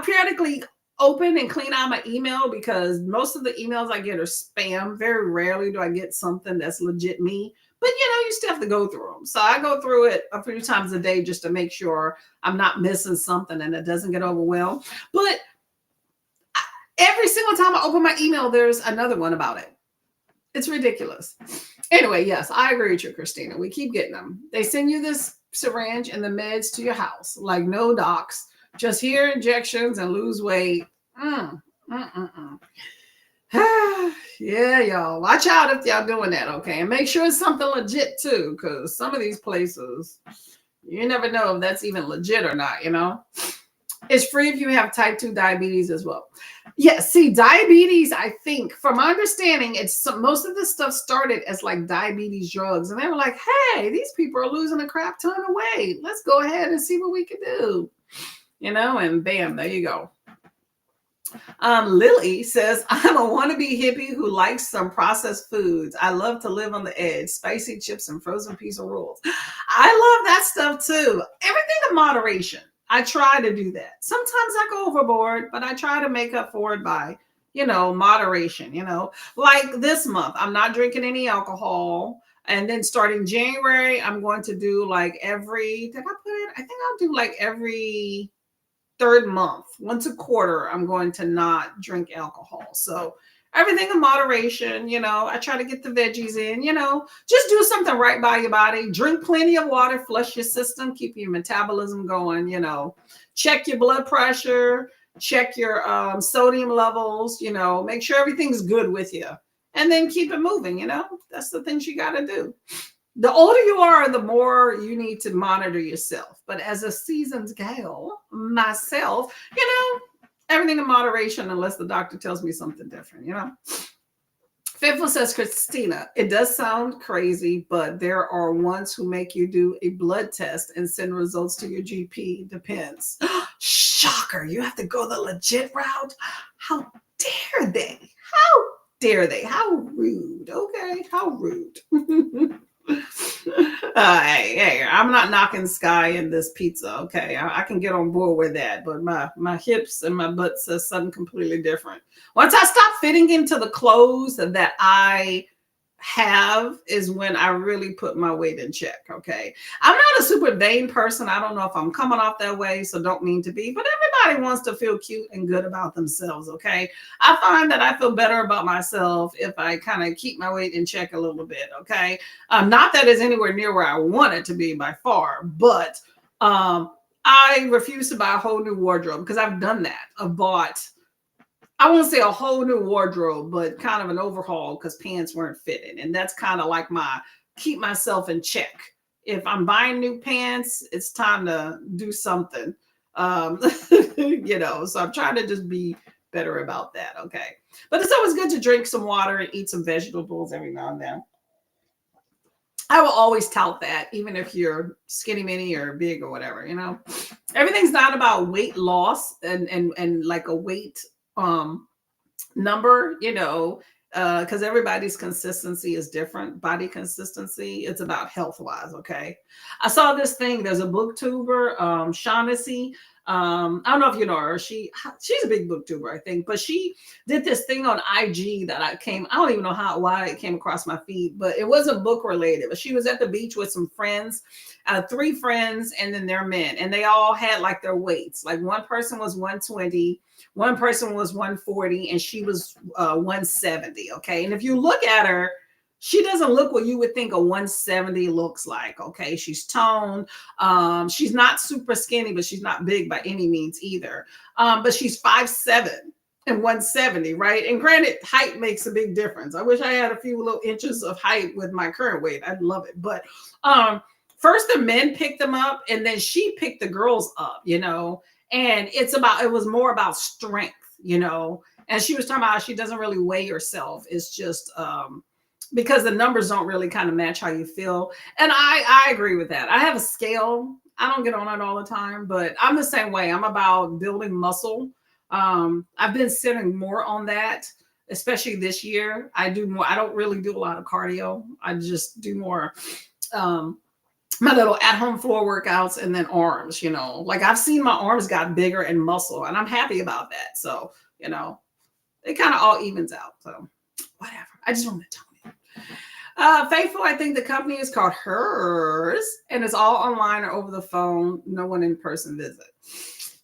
periodically open and clean out my email because most of the emails I get are spam. Very rarely do I get something that's legit me. But, you know, you still have to go through them. So I go through it a few times a day just to make sure I'm not missing something and it doesn't get overwhelmed. But every single time I open my email, there's another one about it. It's ridiculous. Anyway, yes, I agree with you, Christina. We keep getting them. They send you this syringe and the meds to your house, like no docs, just here injections and lose weight. Yeah, y'all. Watch out if y'all doing that, okay? And make sure it's something legit too, because some of these places, you never know if that's even legit or not, you know? It's free if you have type 2 diabetes as well. Yeah, see, diabetes, I think, from my understanding, most of this stuff started as like diabetes drugs. And they were like, hey, these people are losing a crap ton of weight. Let's go ahead and see what we can do. You know, and bam, there you go. Lily says, I'm a wannabe hippie who likes some processed foods. I love to live on the edge, spicy chips and frozen pizza rolls. I love that stuff too. Everything in moderation. I try to do that. Sometimes I go overboard, but I try to make up for it by, you know, moderation, you know, like this month, I'm not drinking any alcohol. And then starting January, I'm going to do like I think I'll do like every third month, once a quarter, I'm going to not drink alcohol. So everything in moderation, you know, I try to get the veggies in, you know, just do something right by your body. Drink plenty of water, flush your system, keep your metabolism going, you know, check your blood pressure, check your sodium levels, you know, make sure everything's good with you and then keep it moving. You know, that's the things you got to do. The older you are, the more you need to monitor yourself. But as a seasoned gal, myself, you know, everything in moderation unless the doctor tells me something different, you know. Faithful says, Christina, it does sound crazy, but there are ones who make you do a blood test and send results to your GP. Depends. Shocker. You have to go the legit route. How dare they? How dare they? How rude. Okay. How rude. Hey, I'm not knocking Sky in this pizza. Okay, I can get on board with that, but my hips and my butt says something completely different. Once I stop fitting into the clothes that I have is when I really put my weight in check. Okay. I'm not a super vain person. I don't know if I'm coming off that way, so don't mean to be, but everybody wants to feel cute and good about themselves. Okay. I find that I feel better about myself if I kind of keep my weight in check a little bit. Okay. Not that it's anywhere near where I want it to be by far, but I refuse to buy a whole new wardrobe because I've done that. I've bought, I won't say a whole new wardrobe, but kind of an overhaul because pants weren't fitting. And that's kind of like my keep myself in check. If I'm buying new pants, it's time to do something. So I'm trying to just be better about that. Okay. But it's always good to drink some water and eat some vegetables every now and then. I will always tout that, even if you're skinny mini or big or whatever, everything's not about weight loss and like a weight number, because everybody's consistency is different. Body consistency, it's about health wise. Okay. I saw this thing. There's a booktuber, Shaughnessy. I don't know if you know her. She's a big booktuber, I think, but she did this thing on IG that I don't even know why it came across my feed, but it wasn't book related. But she was at the beach with some friends, 3 friends, and then their men, and they all had like their weights. Like one person was 120, one person was 140, and she was 170. Okay, and if you look at her, she doesn't look what you would think a 170 looks like. Okay. She's toned. She's not super skinny, but she's not big by any means either. But she's 5'7" and 170, right? And granted, height makes a big difference. I wish I had a few little inches of height with my current weight. I'd love it. But first the men picked them up and then she picked the girls up, and it was more about strength, and she was talking about how she doesn't really weigh herself. It's just, because the numbers don't really kind of match how you feel. And I agree with that. I have a scale. I don't get on it all the time, but I'm the same way. I'm about building muscle. I've been sitting more on that, especially this year. I do more. I don't really do a lot of cardio. I just do more, my little at-home floor workouts and then arms, like I've seen my arms got bigger and muscle and I'm happy about that. So, it kind of all evens out. So whatever. I just want to tell you. Faithful, I think the company is called Hers and it's all online or over the phone. No one in person visit.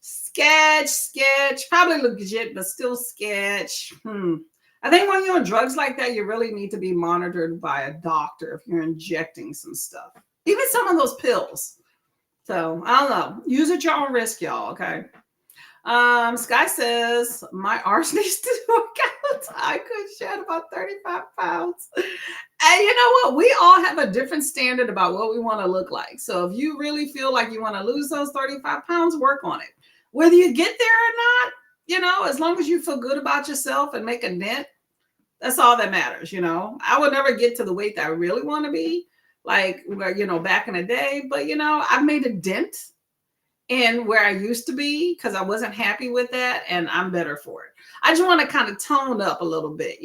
Sketch, probably legit, but still sketch. I think when you're on drugs like that, you really need to be monitored by a doctor if you're injecting some stuff, even some of those pills. So I don't know. Use at your own risk, y'all. Okay. Sky says my arms needs to work out. I could shed about 35 pounds. And you know what? We all have a different standard about what we want to look like. So if you really feel like you want to lose those 35 pounds, work on it. Whether you get there or not, as long as you feel good about yourself and make a dent, that's all that matters. I would never get to the weight that I really want to be, like, back in the day. But, I've made a dent in where I used to be because I wasn't happy with that, and I'm better for it. I just want to kind of tone up a little bit,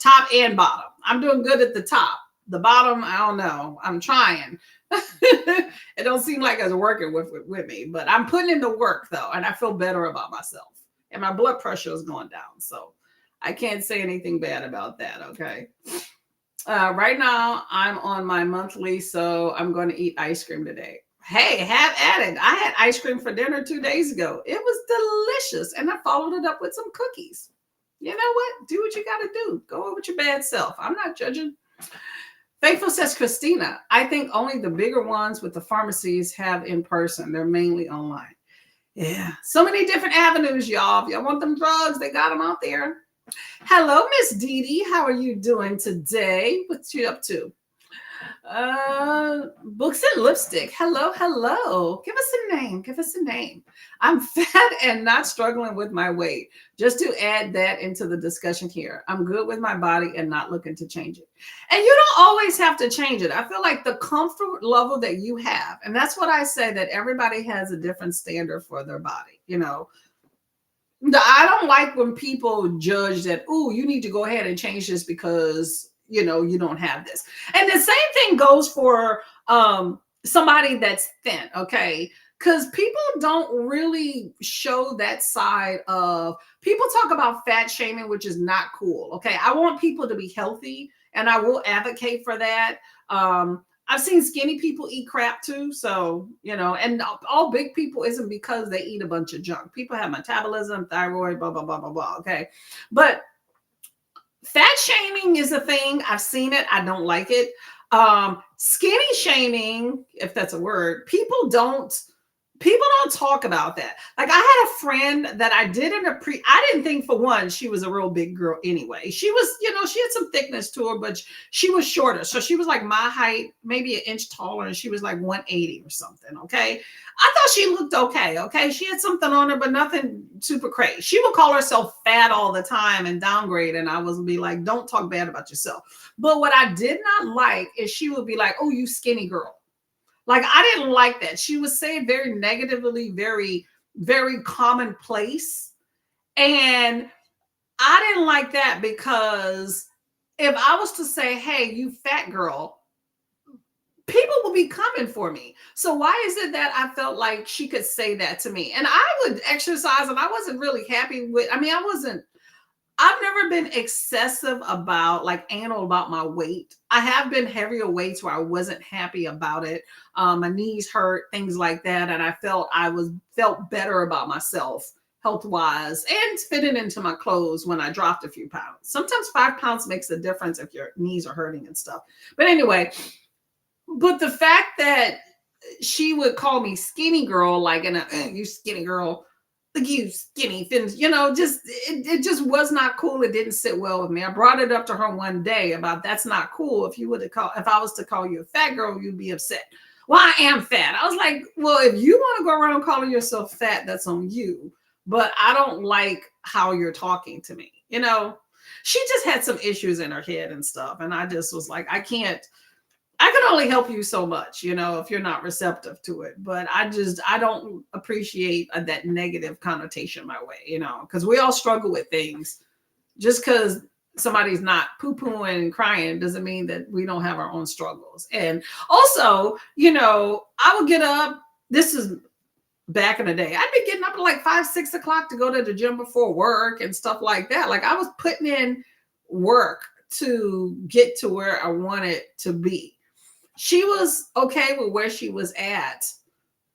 top and bottom. I'm doing good at the top. The bottom, I don't know. I'm trying. It don't seem like it's working with me, but I'm putting in the work though, and I feel better about myself. And my blood pressure is going down, so I can't say anything bad about that. Okay. Right now, I'm on my monthly, so I'm going to eat ice cream today. Hey, have at it. I had ice cream for dinner 2 days ago. It was delicious. And I followed it up with some cookies. You know what? Do what you got to do. Go on with your bad self. I'm not judging. Faithful says, Christina, I think only the bigger ones with the pharmacies have in person. They're mainly online. Yeah. So many different avenues, y'all. If y'all want them drugs, they got them out there. Hello, Miss Dee Dee. How are you doing today? What you up to? Books and lipstick. Hello. Give us a name. I'm fat and not struggling with my weight. Just to add that into the discussion here. I'm good with my body and not looking to change it. And you don't always have to change it. I feel like the comfort level that you have, and that's what I say, that everybody has a different standard for their body. I don't like when people judge that, oh, you need to go ahead and change this because you know, you don't have this. And the same thing goes for somebody that's thin, okay? Because people don't really show that side of, people talk about fat shaming, which is not cool, okay? I want people to be healthy, and I will advocate for that. I've seen skinny people eat crap too. So, you know, and all big people isn't because they eat a bunch of junk. People have metabolism, thyroid, blah, blah, blah, blah, blah. Okay. But fat shaming is a thing. I've seen it. I don't like it. Skinny shaming, if that's a word, people don't talk about that. Like, I had a friend that I didn't think, for one, she was a real big girl anyway. She was, you know, she had some thickness to her, but she was shorter. So she was like my height, maybe an inch taller, and she was like 180 or something. Okay. I thought she looked okay. Okay. She had something on her, but nothing super crazy. She would call herself fat all the time and downgrade. And I would be like, don't talk bad about yourself. But what I did not like is she would be like, oh, you skinny girl. Like, I didn't like that. She would say it very negatively, very, very commonplace. And I didn't like that, because if I was to say, hey, you fat girl, people will be coming for me. So why is it that I felt like she could say that to me? And I would exercise, and I wasn't really happy with, I've never been excessive about, like, anal about my weight. I have been heavier weights where I wasn't happy about it. My knees hurt, things like that. And I felt better about myself health-wise, and fitting into my clothes when I dropped a few pounds. Sometimes 5 pounds makes a difference if your knees are hurting and stuff. But anyway, but the fact that she would call me skinny girl, like, you skinny girl, like, you skinny things, you know, it just was not cool. It didn't sit well with me. I brought it up to her one day about, that's not cool. If I was to call you a fat girl, you'd be upset. Well, I am fat. I was like, well, if you want to go around calling yourself fat, that's on you. But I don't like how you're talking to me. You know, she just had some issues in her head and stuff. And I just was like, I can only help you so much, you know, if you're not receptive to it. But I don't appreciate that negative connotation my way, you know, because we all struggle with things. Just because somebody's not poo-pooing and crying doesn't mean that we don't have our own struggles. And also, you know, I would get up, this is back in the day, I'd be getting up at like 5, 6 o'clock to go to the gym before work and stuff like that. Like, I was putting in work to get to where I wanted to be. She was okay with where she was at,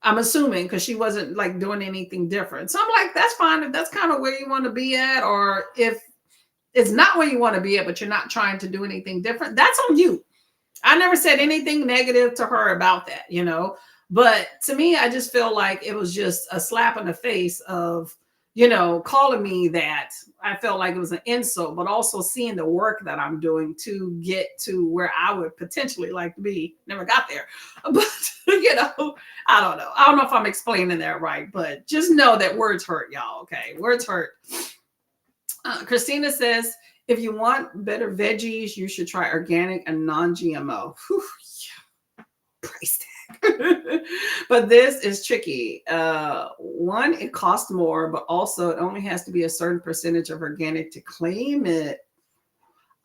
I'm assuming, because she wasn't like doing anything different. So I'm like, that's fine if that's kind of where you want to be at, or if it's not where you want to be at, but you're not trying to do anything different, that's on you. I never said anything negative to her about that, you know. But to me, I just feel like it was just a slap in the face of, you know, calling me that. I felt like it was an insult, but also seeing the work that I'm doing to get to where I would potentially like to be. Never got there. But, you know, I don't know. I don't know if I'm explaining that right, but just know that words hurt, y'all. Okay. Words hurt. Christina says, if you want better veggies, you should try organic and non-GMO. Whew, yeah. Price tag. But this is tricky. One, it costs more, but also it only has to be a certain percentage of organic to claim it.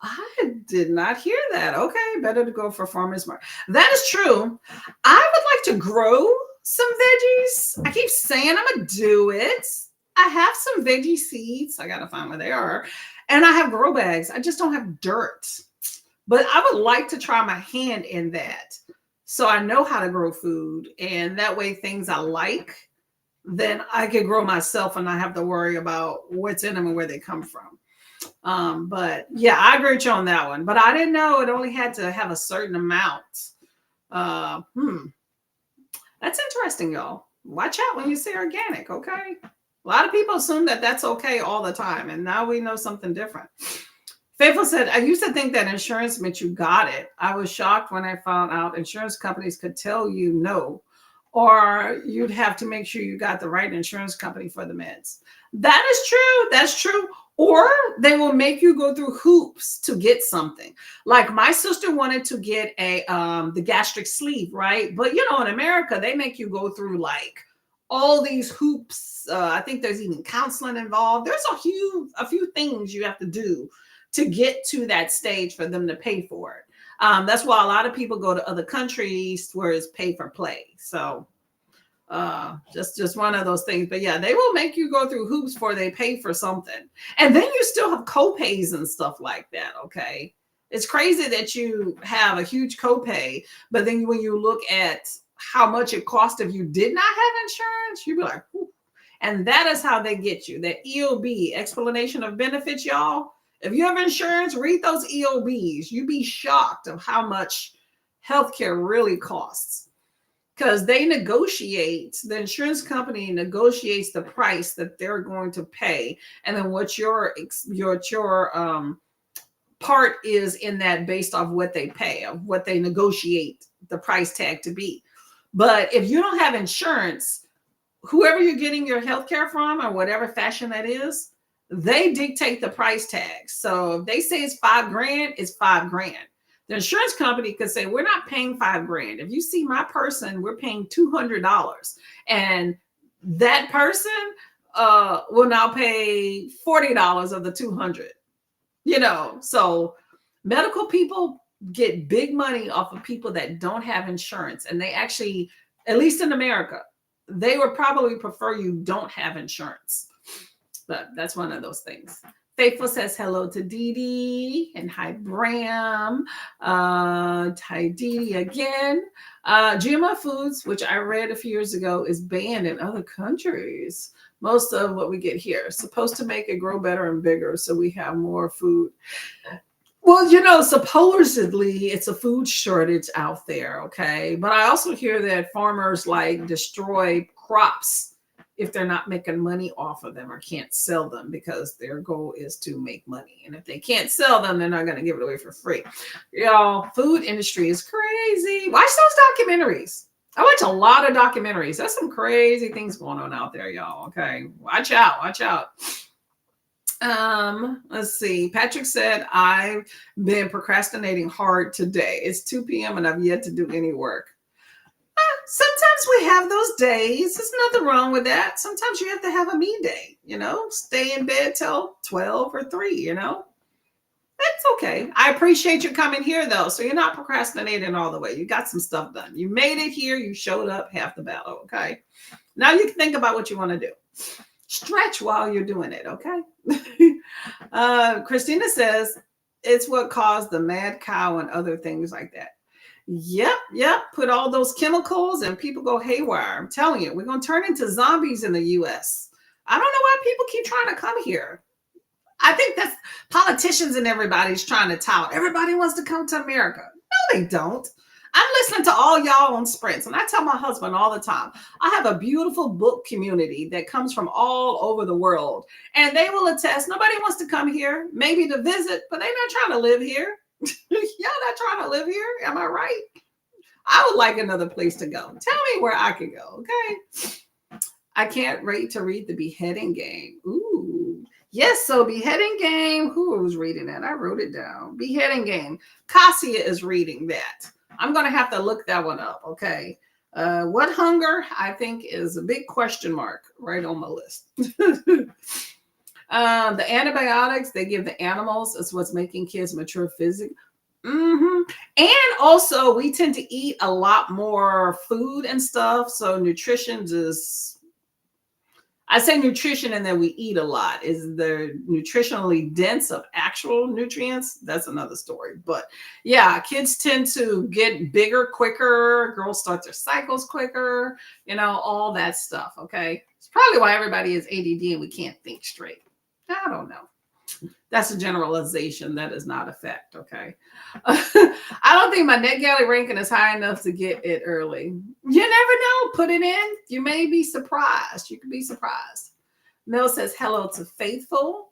I did not hear that. Okay, better to go for farmers market. That is true. I would like to grow some veggies. I keep saying I'm gonna do it. I have some veggie seeds. I gotta find where they are. And I have grow bags. I just don't have dirt. But I would like to try my hand in that. So I know how to grow food. And that way, things I like, then I can grow myself and not have to worry about what's in them and where they come from. But yeah, I agree with you on that one. But I didn't know it only had to have a certain amount. That's interesting, y'all. Watch out when you say organic, okay? A lot of people assume that that's okay all the time. And now we know something different. Faithful said, I used to think that insurance meant you got it. I was shocked when I found out insurance companies could tell you no, or you'd have to make sure you got the right insurance company for the meds. That is true. That's true. Or they will make you go through hoops to get something. Like my sister wanted to get the gastric sleeve, right? But you know, in America, they make you go through like all these hoops. I think there's even counseling involved. There's a few things you have to do to get to that stage for them to pay for it. That's why a lot of people go to other countries where it's pay for play. So just one of those things. But yeah, they will make you go through hoops before they pay for something. And then you still have co-pays and stuff like that. Okay. It's crazy that you have a huge copay, but then when you look at how much it cost if you did not have insurance, you'd be like, whew. And that is how they get you. That EOB, explanation of benefits, y'all. If you have insurance, read those EOBs. You'd be shocked of how much healthcare really costs. Because they negotiate, the insurance company negotiates the price that they're going to pay. And then what your part is in that based off what they pay, of what they negotiate the price tag to be. But if you don't have insurance, whoever you're getting your healthcare from or whatever fashion that is, they dictate the price tag. So if they say it's $5,000, it's $5,000. The insurance company could say, we're not paying $5,000. If you see my person, we're paying $200. And that person will now pay $40 of the $200. You know, so medical people get big money off of people that don't have insurance. And they actually, at least in America, they would probably prefer you don't have insurance. But that's one of those things. Faithful says hello to Dee Dee and hi Bram. Hi Dee Dee again. GMO foods, which I read a few years ago, is banned in other countries. Most of what we get here is supposed to make it grow better and bigger so we have more food. Well, you know, supposedly it's a food shortage out there, okay? But I also hear that farmers like destroy crops if they're not making money off of them or can't sell them because their goal is to make money. And if they can't sell them, they're not going to give it away for free. Y'all, food industry is crazy. Watch those documentaries. I watch a lot of documentaries. There's some crazy things going on out there, y'all. Okay. Watch out. Watch out. Let's see. Patrick said, I've been procrastinating hard today. It's 2 p.m. and I've yet to do any work. Sometimes we have those days. There's nothing wrong with that. Sometimes you have to have a me day, you know, stay in bed till 12 or 3, you know. That's okay. I appreciate you coming here, though. So you're not procrastinating all the way. You got some stuff done. You made it here. You showed up half the battle, okay? Now you can think about what you want to do. Stretch while you're doing it, okay? Christina says, it's what caused the mad cow and other things like that. Yep. Put all those chemicals and people go haywire. I'm telling you, we're going to turn into zombies in the U.S. I don't know why people keep trying to come here. I think that's politicians and everybody's trying to tout. Everybody wants to come to America. No, they don't. I'm listening to all y'all on Sprints, and I tell my husband all the time, I have a beautiful book community that comes from all over the world, and they will attest, nobody wants to come here, maybe to visit, but they're not trying to live here. Y'all not trying to live here. Am I right? I would like another place to go. Tell me where I can go, okay? I can't wait to read The Beheading Game. Ooh. Yes, so Beheading Game. Who was reading that? I wrote it down. Beheading Game. Cassia is reading that. I'm going to have to look that one up, okay? What Hunger, I think, is a big question mark right on my list. The antibiotics they give the animals is what's making kids mature physically. And also, we tend to eat a lot more food and stuff. So nutrition is, I say nutrition and then we eat a lot. Is the nutritionally dense of actual nutrients? That's another story. But yeah, kids tend to get bigger quicker. Girls start their cycles quicker, you know, all that stuff. Okay. It's probably why everybody is ADD and we can't think straight. I don't know. That's a generalization. That is not a fact. Okay. I don't think my NetGalley ranking is high enough to get it early. You never know. Put it in. You may be surprised. You could be surprised. Mel says hello to Faithful.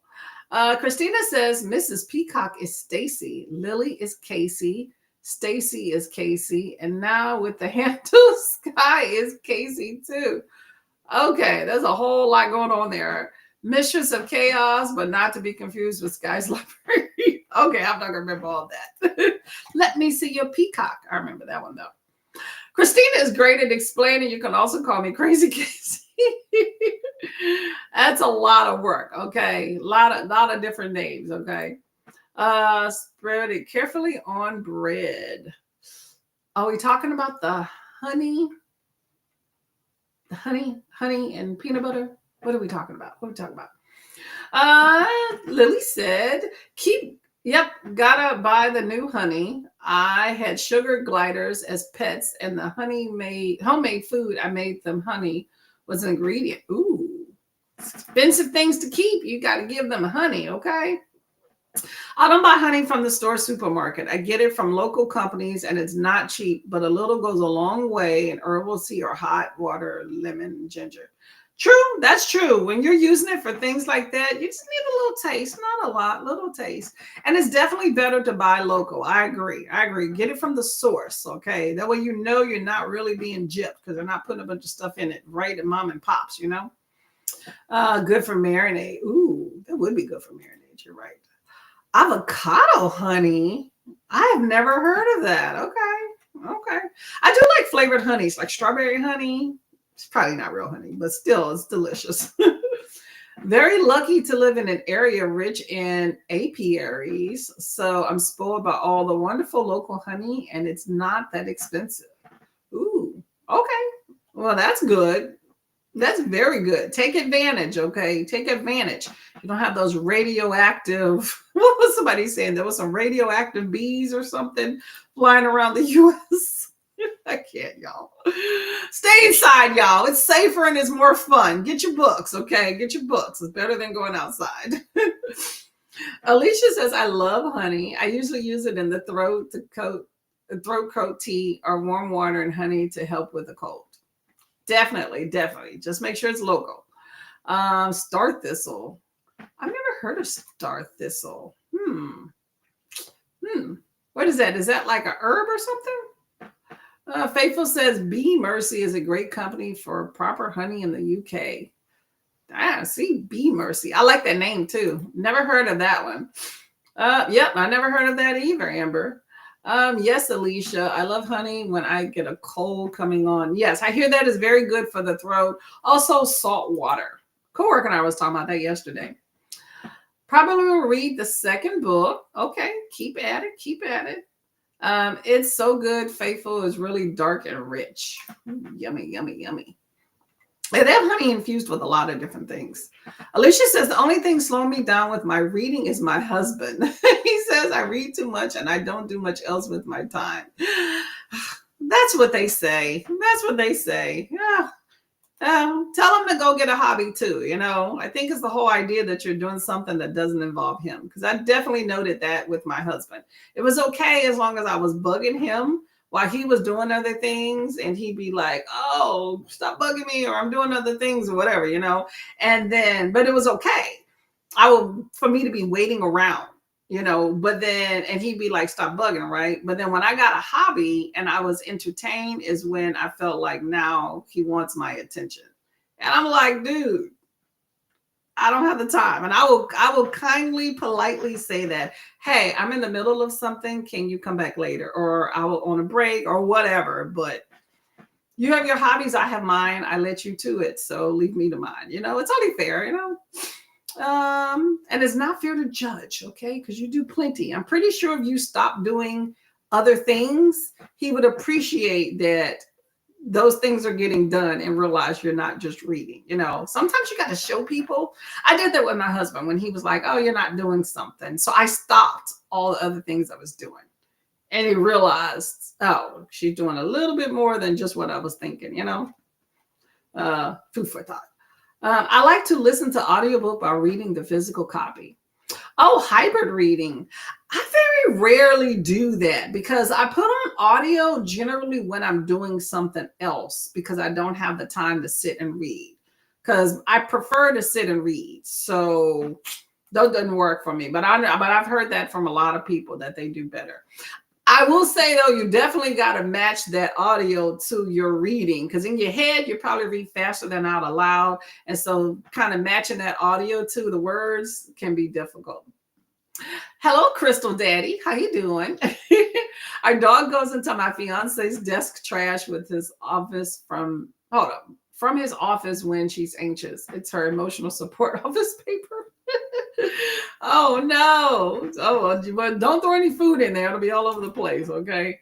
Christina says Mrs. Peacock is Stacy. Lily is Casey. Stacy is Casey. And now with the handle, Sky is Casey too. Okay. There's a whole lot going on there. Mistress of Chaos, but not to be confused with Sky's Library. Okay, I'm not going to remember all that. Let me see your peacock. I remember that one, though. Christina is great at explaining. You can also call me Crazy Casey. That's a lot of work, okay? A lot of different names, okay? Spread it carefully on bread. Are we talking about the honey? The honey and peanut butter? What are we talking about? Lily said, gotta buy the new honey. I had sugar gliders as pets, and the homemade food I made them honey was an ingredient. Ooh, expensive things to keep. You got to give them honey, okay? I don't buy honey from the store supermarket. I get it from local companies, and it's not cheap, but a little goes a long way in herbal tea or hot water, lemon, ginger. True, that's true. When you're using it for things like that, you just need a little taste, not a lot, little taste. And it's definitely better to buy local. I agree. Get it from the source, okay? That way you know you're not really being gypped because they're not putting a bunch of stuff in it right at mom and pops, you know? Good for marinade. Ooh, that would be good for marinade. You're right. Avocado honey. I have never heard of that. Okay. I do like flavored honeys, like strawberry honey. It's probably not real honey, but still, it's delicious. Very lucky to live in an area rich in apiaries. So I'm spoiled by all the wonderful local honey, and it's not that expensive. Ooh, okay. Well, that's good. That's very good. Take advantage, okay? Take advantage. You don't have those radioactive, what was somebody saying? There was some radioactive bees or something flying around the U.S. I can't, y'all. Stay inside, y'all. It's safer and it's more fun. Get your books, okay? Get your books. It's better than going outside. Alicia says, I love honey. I usually use it in the throat coat tea or warm water and honey to help with the cold. Definitely. Just make sure it's local. Star thistle. I've never heard of star thistle. What is that? Is that like a herb or something? Faithful says Bee Mercy is a great company for proper honey in the UK. See, Bee Mercy. I like that name too. Never heard of that one. Yep, I never heard of that either, Amber. Yes, Alicia, I love honey when I get a cold coming on. Yes, I hear that is very good for the throat. Also, salt water. Coworker and I was talking about that yesterday. Probably will read the second book. Okay, keep at it. It's so good. Faithful is really dark and rich. Yummy. They have honey infused with a lot of different things. Alicia says, the only thing slowing me down with my reading is my husband. He says I read too much and I don't do much else with my time. That's what they say. Yeah. Tell him to go get a hobby too. You know, I think it's the whole idea that you're doing something that doesn't involve him. Because I definitely noted that with my husband. It was okay as long as I was bugging him while he was doing other things, and he'd be like, oh, stop bugging me, or I'm doing other things or whatever, you know? But it was okay. For me to be waiting around, you know, and he'd be like, stop bugging, right? But then when I got a hobby and I was entertained is when I felt like now he wants my attention. And I'm like, dude, I don't have the time. And I will kindly, politely say that, hey, I'm in the middle of something. Can you come back later? Or I will on a break or whatever. But you have your hobbies. I have mine. I let you to it. So leave me to mine. You know, it's only fair, you know. And it's not fair to judge, okay? Because you do plenty. I'm pretty sure if you stop doing other things, he would appreciate that those things are getting done and realize you're not just reading. You know, sometimes you got to show people. I did that with my husband when he was like, oh, you're not doing something. So I stopped all the other things I was doing. And he realized, oh, she's doing a little bit more than just what I was thinking, you know? Food for thought. I like to listen to audiobook while reading the physical copy. Oh, hybrid reading. I very rarely do that because I put on audio generally when I'm doing something else because I don't have the time to sit and read because I prefer to sit and read. So that doesn't work for me, but I've heard that from a lot of people that they do better. I will say, though, you definitely got to match that audio to your reading because in your head, you probably read faster than out aloud. And so kind of matching that audio to the words can be difficult. Hello, Crystal Daddy. How you doing? Our dog goes into my fiance's desk trash with his office from his office when she's anxious. It's her emotional support office paper. Oh no. Oh, but don't throw any food in there. It'll be all over the place. Okay.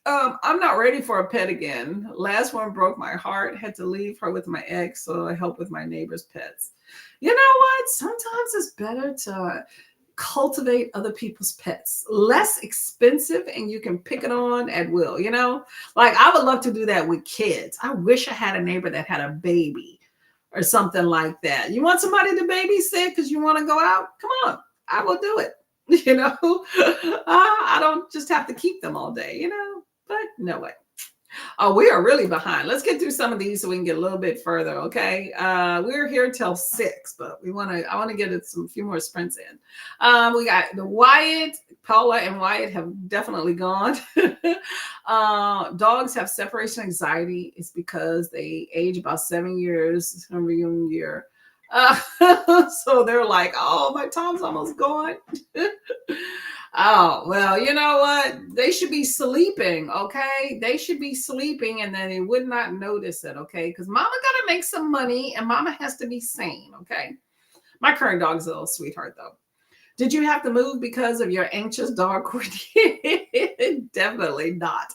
I'm not ready for a pet again. Last one broke my heart. Had to leave her with my ex, so I help with my neighbor's pets. You know what? Sometimes it's better to cultivate other people's pets. Less expensive, and you can pick it on at will. You know, like I would love to do that with kids. I wish I had a neighbor that had a baby or something like that. You want somebody to babysit because you want to go out? Come on, I will do it. You know, I don't just have to keep them all day. You know. But no way. Oh, we are really behind. Let's get through some of these so we can get a little bit further. Okay. We're here till 6, but I want to get a few more sprints in. We got the Wyatt, Paula and Wyatt have definitely gone. Dogs have separation anxiety. It's because they age about 7 years. It's going to be a young year. So they're like, oh, my time's almost gone. Oh, well, you know what? They should be sleeping, okay? They should be sleeping, and then they would not notice it, okay? Because mama got to make some money, and mama has to be sane, okay? My current dog's a little sweetheart, though. Did you have to move because of your anxious dog, Courtney? Definitely not.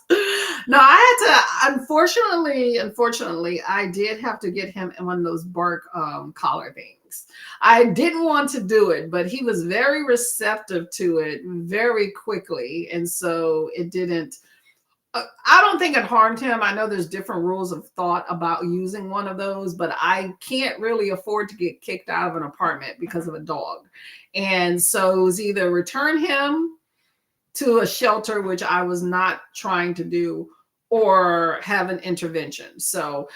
No, I had to, unfortunately, I did have to get him in one of those bark collar things. I didn't want to do it, but he was very receptive to it very quickly. And so it didn't, I don't think it harmed him. I know there's different rules of thought about using one of those, but I can't really afford to get kicked out of an apartment because of a dog. And so it was either return him to a shelter, which I was not trying to do, or have an intervention. So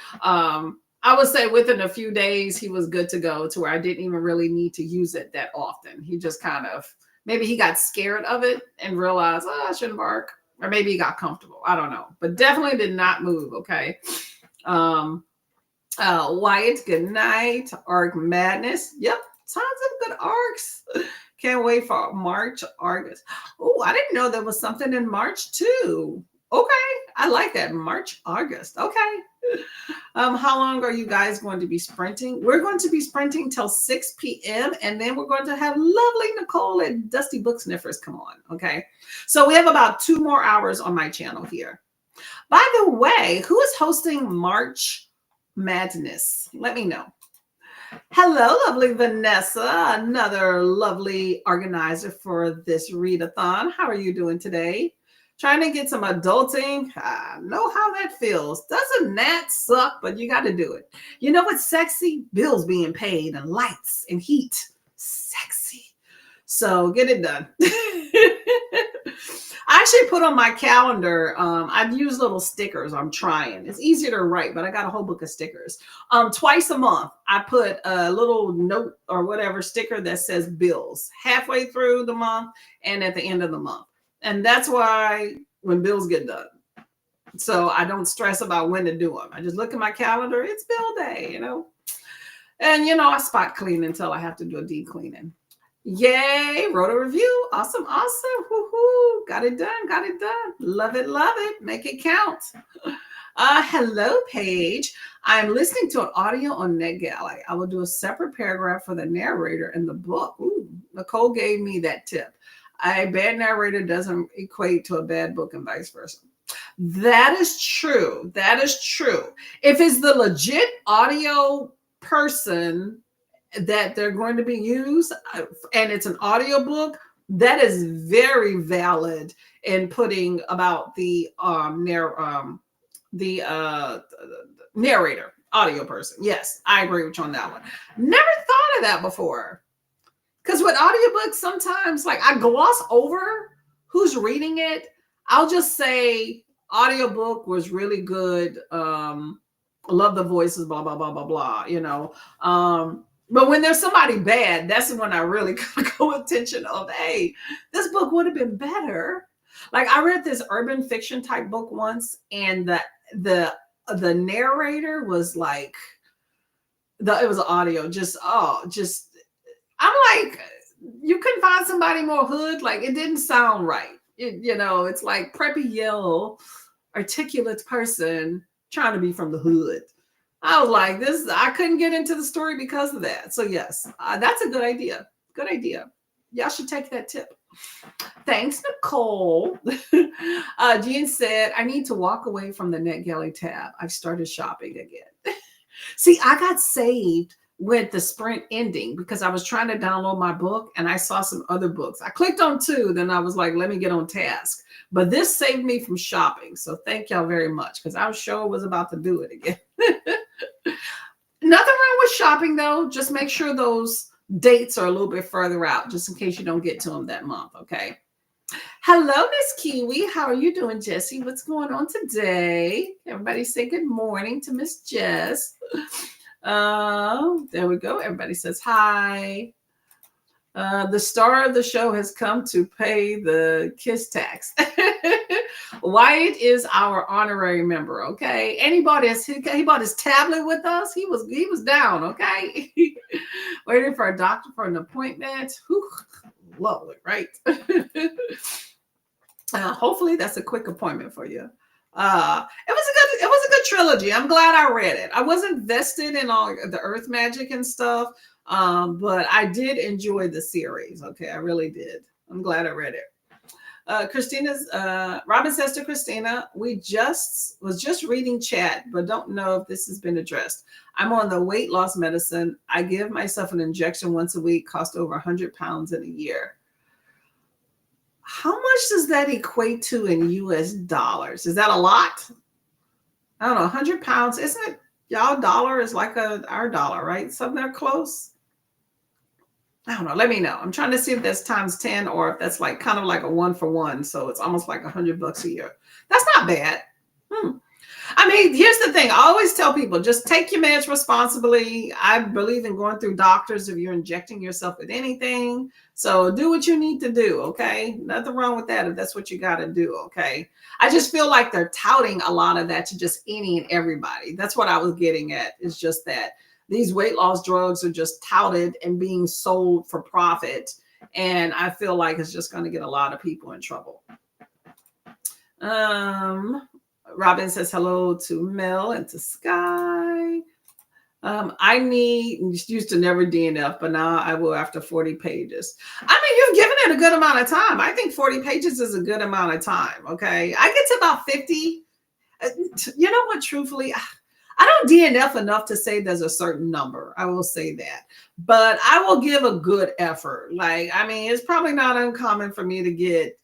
I would say within a few days, he was good to go to where I didn't even really need to use it that often. He just kind of, maybe he got scared of it and realized, oh, I shouldn't bark. Or maybe he got comfortable. I don't know. But definitely did not move, okay? Wyatt, good night. Arc Madness. Yep, tons of good arcs. Can't wait for March, August. Oh, I didn't know there was something in March too. Okay, I like that. March, August. Okay. How long are you guys going to be sprinting? We're going to be sprinting till 6 p.m. and then we're going to have lovely Nicole and Dusty Book Sniffers come on. Okay. So we have about 2 more hours on my channel here. By the way, who is hosting March Madness? Let me know. Hello, lovely Vanessa, another lovely organizer for this readathon. How are you doing today? Trying to get some adulting. I know how that feels. Doesn't that suck? But you got to do it. You know what's sexy? Bills being paid and lights and heat. Sexy. So get it done. I actually put on my calendar, I've used little stickers. I'm trying. It's easier to write, but I got a whole book of stickers. Twice a month, I put a little note or whatever sticker that says bills halfway through the month and at the end of the month. And that's why when bills get done. So I don't stress about when to do them. I just look at my calendar. It's bill day, you know. And, you know, I spot clean until I have to do a deep cleaning. Yay, wrote a review. Awesome, awesome. Woo-hoo. Got it done, got it done. Love it, love it. Make it count. Hello, Paige. I'm listening to an audio on NetGalley. I will do a separate paragraph for the narrator in the book. Ooh, Nicole gave me that tip. A bad narrator doesn't equate to a bad book and vice versa. That is true. That is true. If it's the legit audio person that they're going to be used and it's an audio book, that is very valid in putting about the narrator, audio person. Yes, I agree with you on that one. Never thought of that before. Because with audiobooks, sometimes like I gloss over who's reading it. I'll just say audiobook was really good. Love the voices, blah, blah, blah, blah, blah, you know. But when there's somebody bad, that's when I really go attention of, hey, this book would have been better. Like I read this urban fiction type book once, and the narrator was like, it was audio, I'm like, you couldn't find somebody more hood. Like it didn't sound right. It's like preppy yell, articulate person trying to be from the hood. I was like, I couldn't get into the story because of that. So yes, that's a good idea. Good idea. Y'all should take that tip. Thanks, Nicole. Jean said, I need to walk away from the NetGalley tab. I've started shopping again. See, I got saved with the sprint ending because I was trying to download my book and I saw some other books. I clicked on 2, then I was like, let me get on task. But this saved me from shopping. So thank y'all very much because I was sure was about to do it again. Nothing wrong with shopping though. Just make sure those dates are a little bit further out just in case you don't get to them that month. Okay. Hello, Miss Kiwi. How are you doing, Jessie? What's going on today? Everybody say good morning to Miss Jess. There we go. Everybody says hi. The star of the show has come to pay the KISS tax. Wyatt is our honorary member. Okay, and he bought his tablet with us. He was down. Okay, waiting for a doctor for an appointment. Whew, lovely, right? Hopefully that's a quick appointment for you. It was a good trilogy. I'm glad I read it. I wasn't vested in all the Earth magic and stuff, but I did enjoy the series. Okay, I really did. I'm glad I read it. Robin says to Christina, was just reading chat, but don't know if this has been addressed. I'm on the weight loss medicine. I give myself an injection once a week, cost over 100 pounds in a year. How much does that equate to in US dollars? Is that a lot? I don't know, 100 pounds. Isn't it, y'all dollar is like our dollar, right? Something there close. I don't know. Let me know. I'm trying to see if that's times 10 or if that's like kind of like a 1-for-1. So it's almost like $100 a year. That's not bad. I mean, here's the thing. I always tell people, just take your meds responsibly. I believe in going through doctors if you're injecting yourself with anything. So do what you need to do, okay? Nothing wrong with that if that's what you got to do, okay? I just feel like they're touting a lot of that to just any and everybody. That's what I was getting at. It's just that these weight loss drugs are just touted and being sold for profit. And I feel like it's just going to get a lot of people in trouble. Robin says hello to Mel and to Sky. I used to never DNF, but now I will after 40 pages. I mean, you've given it a good amount of time. I think 40 pages is a good amount of time. Okay. I get to about 50. You know what? Truthfully, I don't DNF enough to say there's a certain number. I will say that, but I will give a good effort. Like, I mean, it's probably not uncommon for me to get,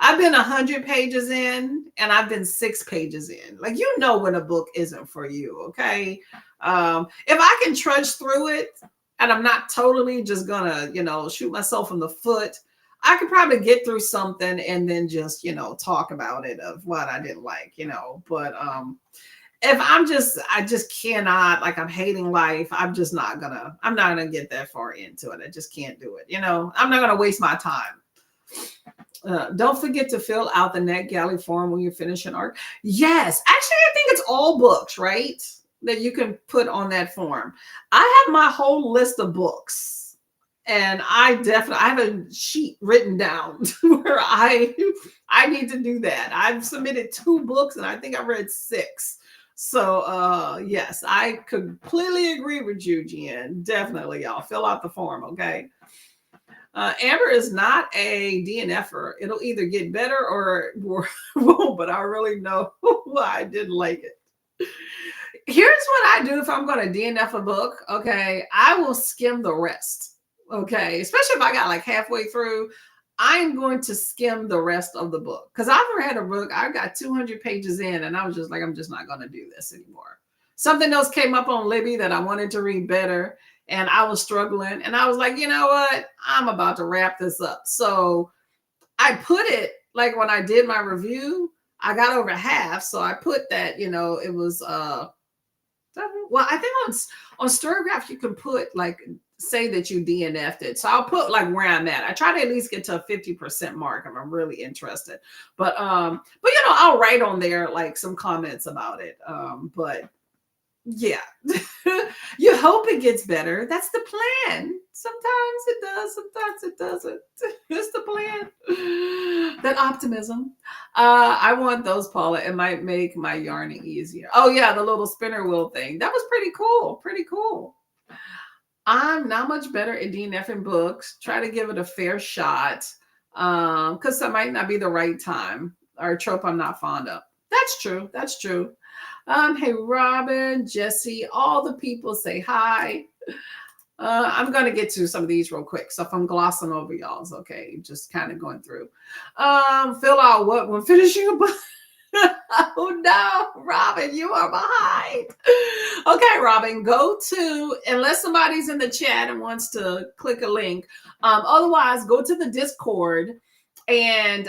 I've been 100 pages in and I've been 6 pages in. Like, you know, when a book isn't for you. Okay. If I can trudge through it and I'm not totally just gonna, shoot myself in the foot, I could probably get through something and then just, talk about it of what I didn't like, but, if I just cannot, like, I'm hating life, I'm not gonna get that far into it. I just can't do it. I'm not gonna waste my time. Don't forget to fill out the NetGalley form when you finish an arc. Yes, actually, I think it's all books, right? That you can put on that form. I have my whole list of books, and I have a sheet written down where I need to do that. I've submitted 2 books, and I think I read 6. So, yes, I completely agree with you, Jen. Definitely, y'all fill out the form, okay? Amber is not a DNFer. It'll either get better or won't, but I really know why I didn't like it. Here's what I do if I'm going to DNF a book, okay? I will skim the rest, okay? Especially if I got like halfway through, I'm going to skim the rest of the book. Because I've read a book, I got 200 pages in, and I was just like, I'm just not going to do this anymore. Something else came up on Libby that I wanted to read better, and I was struggling. And I was like, you know what? I'm about to wrap this up. So I put it, like when I did my review, I got over half. So I put that, it was, well, I think on Storygraph, you can put like, say that you DNF'd it. So I'll put like where I'm at. I try to at least get to a 50% mark if I'm really interested. But I'll write on there like some comments about it. But yeah, you hope it gets better. That's the plan. Sometimes it does, sometimes it doesn't. It's the plan. That optimism. I want those, Paula. It might make my yarning easier. Oh yeah, the little spinner wheel thing. That was pretty cool. Pretty cool. I'm not much better at DNFing books. Try to give it a fair shot. Because that might not be the right time or a trope I'm not fond of. That's true. That's true. Hey, Robin, Jesse, all the people say hi. I'm going to get to some of these real quick. So if I'm glossing over y'all's, okay, just kind of going through. Fill out what when finishing a book. Oh no, Robin, you are behind. Okay, Robin, go to, unless somebody's in the chat and wants to click a link. Otherwise, go to the Discord and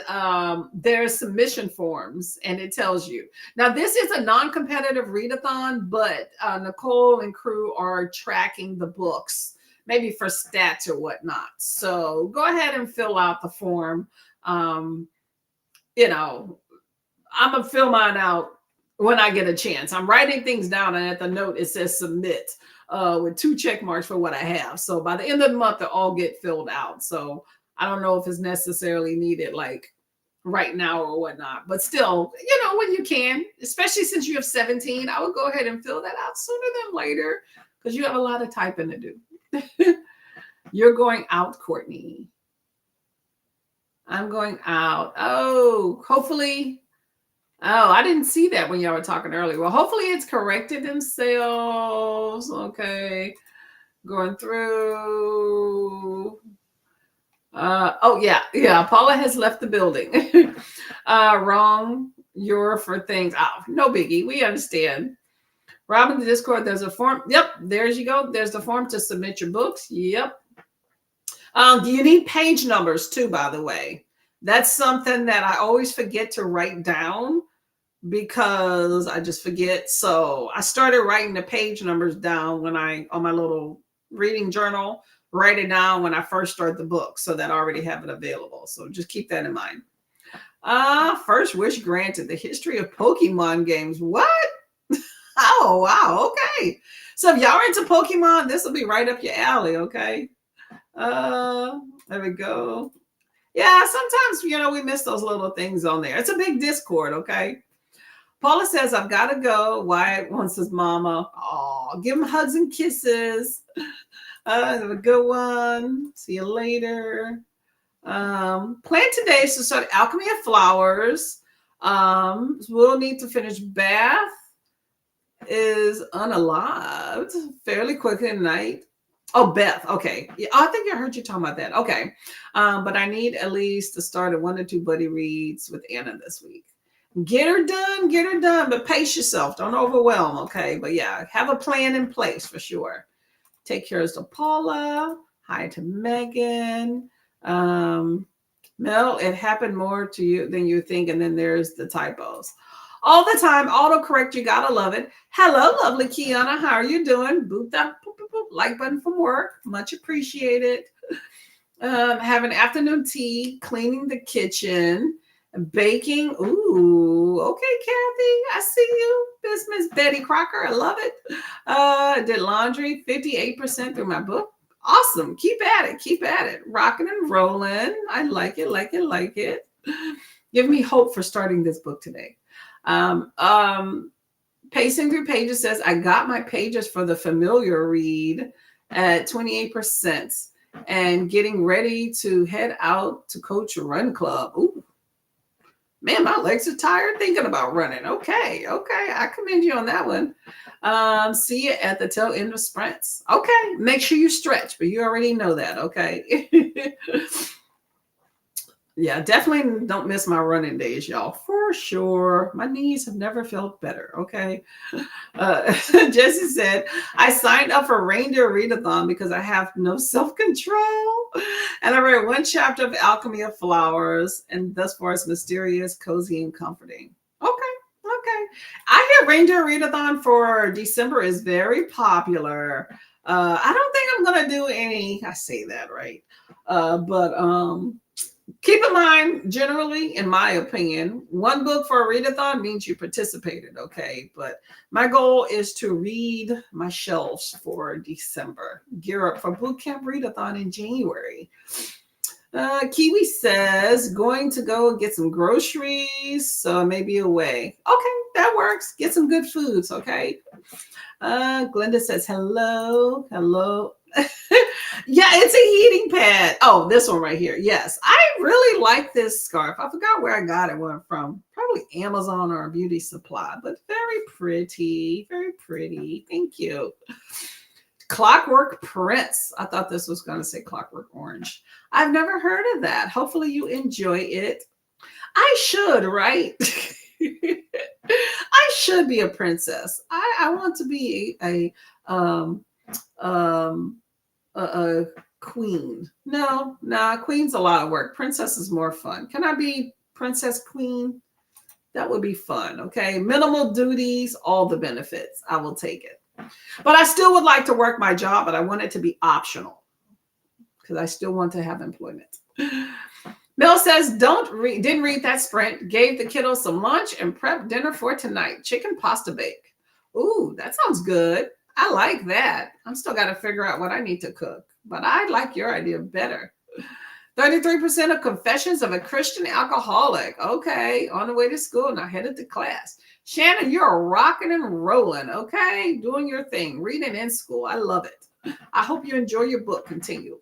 there's submission forms and it tells you. Now, this is a non-competitive readathon, but Nicole and crew are tracking the books, maybe for stats or whatnot. So go ahead and fill out the form. You know, I'm going to fill mine out when I get a chance. I'm writing things down, and at the note, it says submit with 2 check marks for what I have. So by the end of the month, they'll all get filled out. So I don't know if it's necessarily needed like right now or whatnot, but still, you know, when you can, especially since you have 17, I would go ahead and fill that out sooner than later because you have a lot of typing to do. You're going out, Courtney. I'm going out. Oh, hopefully. Oh, I didn't see that when y'all were talking earlier. Well, hopefully it's corrected themselves. Okay. Going through. Oh, yeah. Paula has left the building. Wrong. You're for things. Oh, no biggie. We understand. Robin, the Discord, there's a form. Yep. There you go. There's the form to submit your books. Yep. Do you need page numbers too, by the way? That's something that I always forget to write down because I just forget. So I started writing the page numbers down when on my little reading journal, write it down when I first start the book so that I already have it available. So just keep that in mind. First wish granted, the history of Pokemon games. What? Oh, wow. Okay. So if y'all are into Pokemon, this will be right up your alley. Okay. There we go. Yeah, sometimes, you know, we miss those little things on there. It's a big Discord, okay? Paula says, I've got to go. Wyatt wants his mama. Oh, give him hugs and kisses. Have a good one. See you later. Plan today is to start Alchemy of Flowers. We'll need to finish Bath is unalived fairly quickly tonight. Oh, Beth. Okay. Yeah, I think I heard you talking about that. Okay. But I need at least to start at 1 or 2 buddy reads with Anna this week. Get her done, but pace yourself. Don't overwhelm. Okay. But yeah, have a plan in place for sure. Take care to Paula. Hi to Megan. Mel, it happened more to you than you think. And then there's the typos. All the time, autocorrect, you gotta love it. Hello, lovely Kiana. How are you doing? Boop that boop, boop, boop, like button from work. Much appreciated. Having afternoon tea, cleaning the kitchen, baking. Ooh, okay, Kathy. I see you. This Miss Betty Crocker. I love it. Did laundry 58% through my book. Awesome. Keep at it. Rocking and rolling. I like it. Give me hope for starting this book today. Pacing through pages says, I got my pages for the familiar read at 28% and getting ready to head out to coach a run club. Ooh, man, my legs are tired thinking about running. Okay. I commend you on that one. See you at the tail end of sprints. Okay. Make sure you stretch, but you already know that. Okay. Yeah, definitely don't miss my running days, y'all, for sure. My knees have never felt better, okay? Jesse said, I signed up for Reindeer Readathon because I have no self-control. And I read 1 chapter of Alchemy of Flowers, and thus far it's mysterious, cozy, and comforting. Okay. I hear Reindeer Readathon for December is very popular. I don't think I'm going to do any, I say that, right? But keep in mind, generally, in my opinion, 1 book for a readathon means you participated, okay? But my goal is to read my shelves for December. Gear up for boot camp readathon in January. Kiwi says, going to go get some groceries, so maybe away. Okay, that works. Get some good foods, okay? Glenda says hello. Yeah, it's a heating pad. Oh, this one right here. Yes, I really like this scarf. I forgot where I got it from. Probably Amazon or a beauty supply, but very pretty. Very pretty. Thank you. Clockwork Prince. I thought this was going to say Clockwork Orange. I've never heard of that. Hopefully you enjoy it. I should, right? I should be a princess. I want to be a queen. No, queen's a lot of work. Princess is more fun. Can I be princess queen? That would be fun. Okay. Minimal duties, all the benefits. I will take it. But I still would like to work my job, but I want it to be optional because I still want to have employment. Mel says, didn't read that sprint. Gave the kiddos some lunch and prepped dinner for tonight. Chicken pasta bake. Ooh, that sounds good. I like that. I'm still got to figure out what I need to cook, but I like your idea better. 33% of confessions of a Christian alcoholic. Okay, on the way to school, now headed to class. Shannon, you're rocking and rolling. Okay, doing your thing, reading in school. I love it. I hope you enjoy your book. Continued.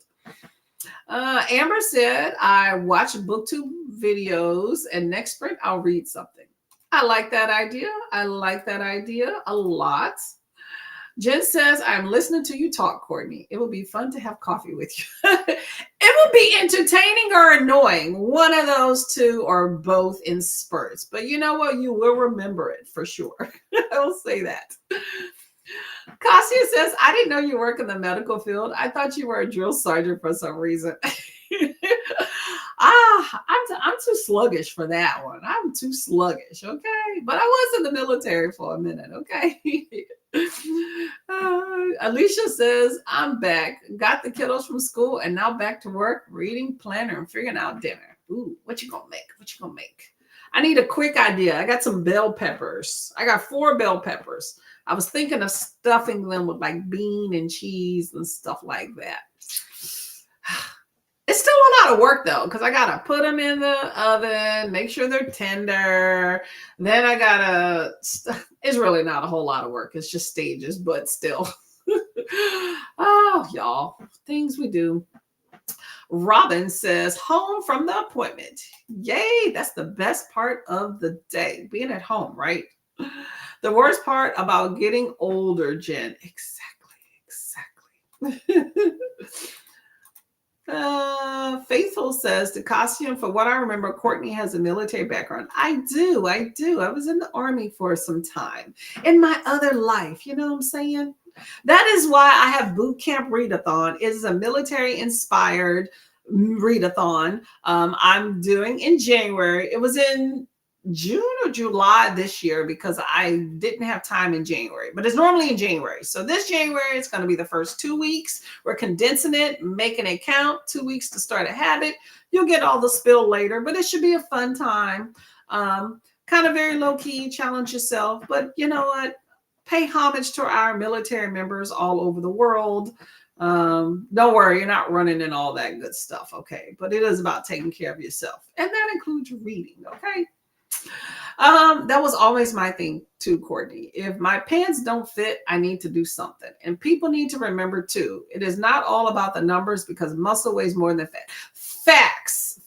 Amber said, I watch booktube videos and next sprint I'll read something. I like that idea. I like that idea a lot. Jen says, I'm listening to you talk, Courtney. It will be fun to have coffee with you. It will be entertaining or annoying. One of those two or both in spurts. But you know what? You will remember it for sure. I will say that. Cassia says, I didn't know you work in the medical field. I thought you were a drill sergeant for some reason. I'm too sluggish for that one. I'm too sluggish, okay? But I was in the military for a minute, okay? Alicia says, I'm back. Got the kiddos from school and now back to work, reading planner and figuring out dinner. Ooh, what you gonna make? What you gonna make? I need a quick idea. I got some bell peppers. I got 4 bell peppers. I was thinking of stuffing them with like bean and cheese and stuff like that. It's still a lot of work though, because I gotta put them in the oven, make sure they're tender. Then I gotta, it's really not a whole lot of work. It's just stages, but still. Oh, y'all, things we do. Robin says, home from the appointment. Yay, that's the best part of the day, being at home, right? The worst part about getting older, Jen. Exactly. Faithful says, the costume, for what I remember, Courtney has a military background. I do. I was in the Army for some time in my other life. You know what I'm saying? That is why I have Boot Camp Readathon. It is a military inspired readathon I'm doing in January. It was in June or July this year because I didn't have time in January, but it's normally in January. So this January, it's going to be the first 2 weeks. We're condensing it, making it count, 2 weeks to start a habit. You'll get all the spill later, but it should be a fun time. Kind of very low key, challenge yourself, but you know what? Pay homage to our military members all over the world. Don't worry, you're not running in all that good stuff. Okay. But it is about taking care of yourself. And that includes reading. Okay. That was always my thing too, Courtney. If my pants don't fit, I need to do something. And people need to remember too, it is not all about the numbers because muscle weighs more than fat. Facts.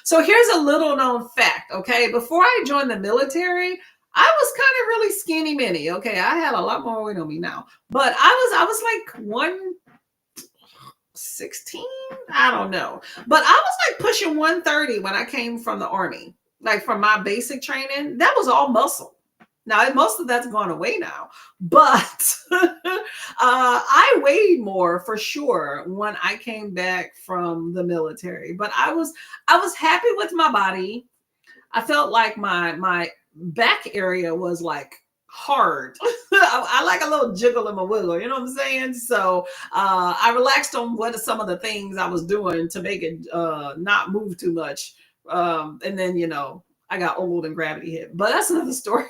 So here's a little known fact. Okay. Before I joined the military, I was kind of really skinny mini. Okay. I had a lot more weight on me now, but I was like 116. I don't know. But I was like pushing 130 when I came from the Army, like from my basic training. That was all muscle. Now, most of that's gone away now, but I weighed more for sure when I came back from the military, but I was happy with my body. I felt like my back area was like hard. I like a little jiggle and a wiggle, you know what I'm saying? So I relaxed on what some of the things I was doing to make it not move too much. And then, you know, I got old and gravity hit, but that's another story.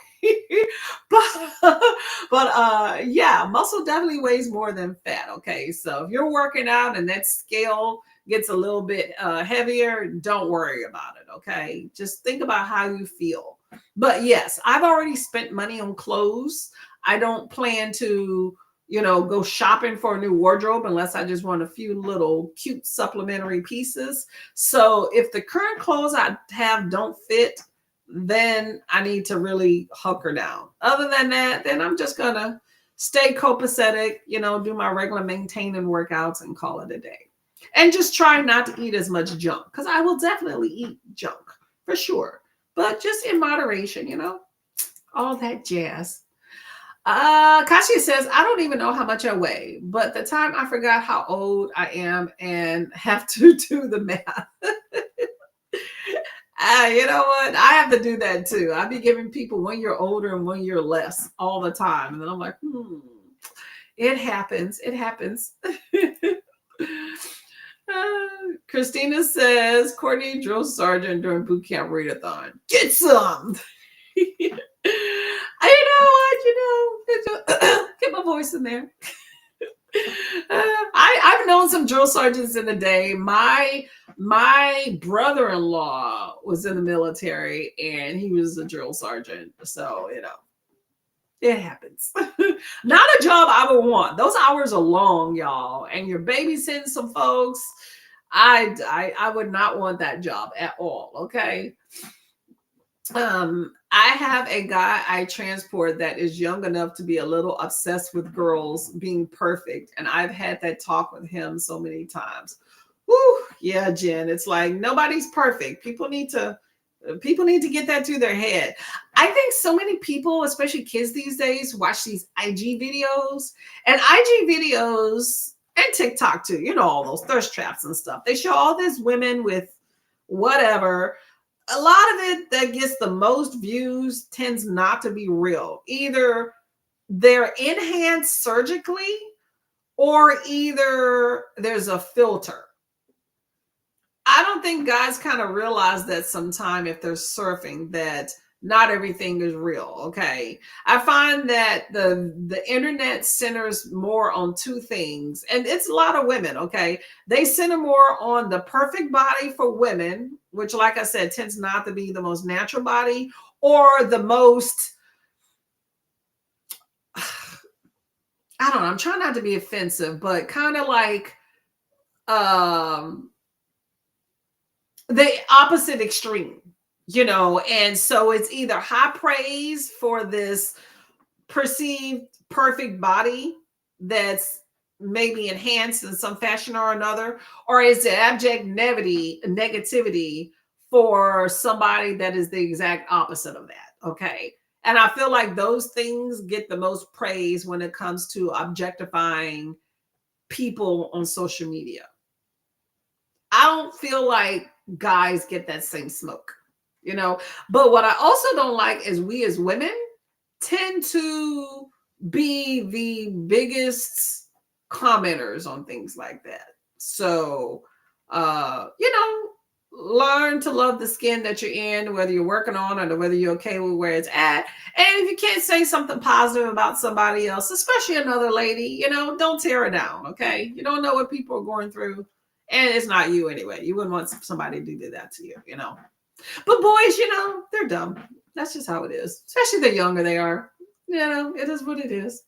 but yeah, muscle definitely weighs more than fat. Okay. So if you're working out and that scale gets a little bit heavier, don't worry about it. Okay. Just think about how you feel. But yes, I've already spent money on clothes. I don't plan to, go shopping for a new wardrobe unless I just want a few little cute supplementary pieces. So if the current clothes I have don't fit, then I need to really hunker down. Other than that, then I'm just gonna stay copacetic, do my regular maintaining workouts and call it a day. And just try not to eat as much junk, because I will definitely eat junk for sure, but just in moderation, all that jazz. Kasia says, I don't even know how much I weigh, but the time I forgot how old I am and have to do the math. You know what? I have to do that too. I be giving people 1 year older and 1 year less all the time. And then I'm like, it happens. It happens. Christina says, Courtney drill sergeant during boot camp readathon. Get some. Get my voice in there. I've known some drill sergeants in the day. My brother-in-law was in the military and he was a drill sergeant. So, it happens. Not a job I would want. Those hours are long, y'all. And you're babysitting some folks. I would not want that job at all. Okay. I have a guy I transport that is young enough to be a little obsessed with girls being perfect. And I've had that talk with him so many times. Woo, yeah, Jen. It's like nobody's perfect. People need to get that through their head. I think so many people, especially kids these days, watch these IG videos and TikTok too, all those thirst traps and stuff. They show all these women with whatever. A lot of it that gets the most views tends not to be real. Either they're enhanced surgically or either there's a filter. I don't think guys kind of realize that sometime if they're surfing that not everything is real. Okay. I find that the internet centers more on two things, and it's a lot of women. Okay. They center more on the perfect body for women, which, like I said, tends not to be the most natural body, or the most, I don't know, I'm trying not to be offensive, but kind of like, the opposite extreme, and so it's either high praise for this perceived perfect body that's maybe enhanced in some fashion or another, or is it abject negativity for somebody that is the exact opposite of that. Okay. And I feel like those things get the most praise when it comes to objectifying people on social media. I don't feel like guys get that same smoke, but what I also don't like is we as women tend to be the biggest commenters on things like that. So, learn to love the skin that you're in, whether you're working on it or whether you're okay with where it's at. And if you can't say something positive about somebody else, especially another lady, don't tear her down. Okay. You don't know what people are going through. And it's not you anyway. You wouldn't want somebody to do that to you, But boys, they're dumb. That's just how it is. Especially the younger they are. It is what it is.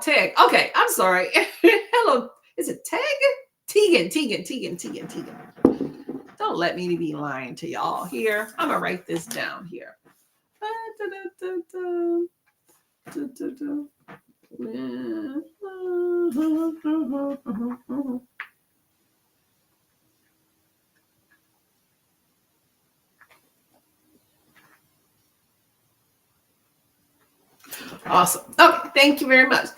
Tag. Okay, I'm sorry. Hello. Is it Tag? Tegan. Don't let me be lying to y'all here. I'm going to write this down here. Awesome. Okay. Thank you very much.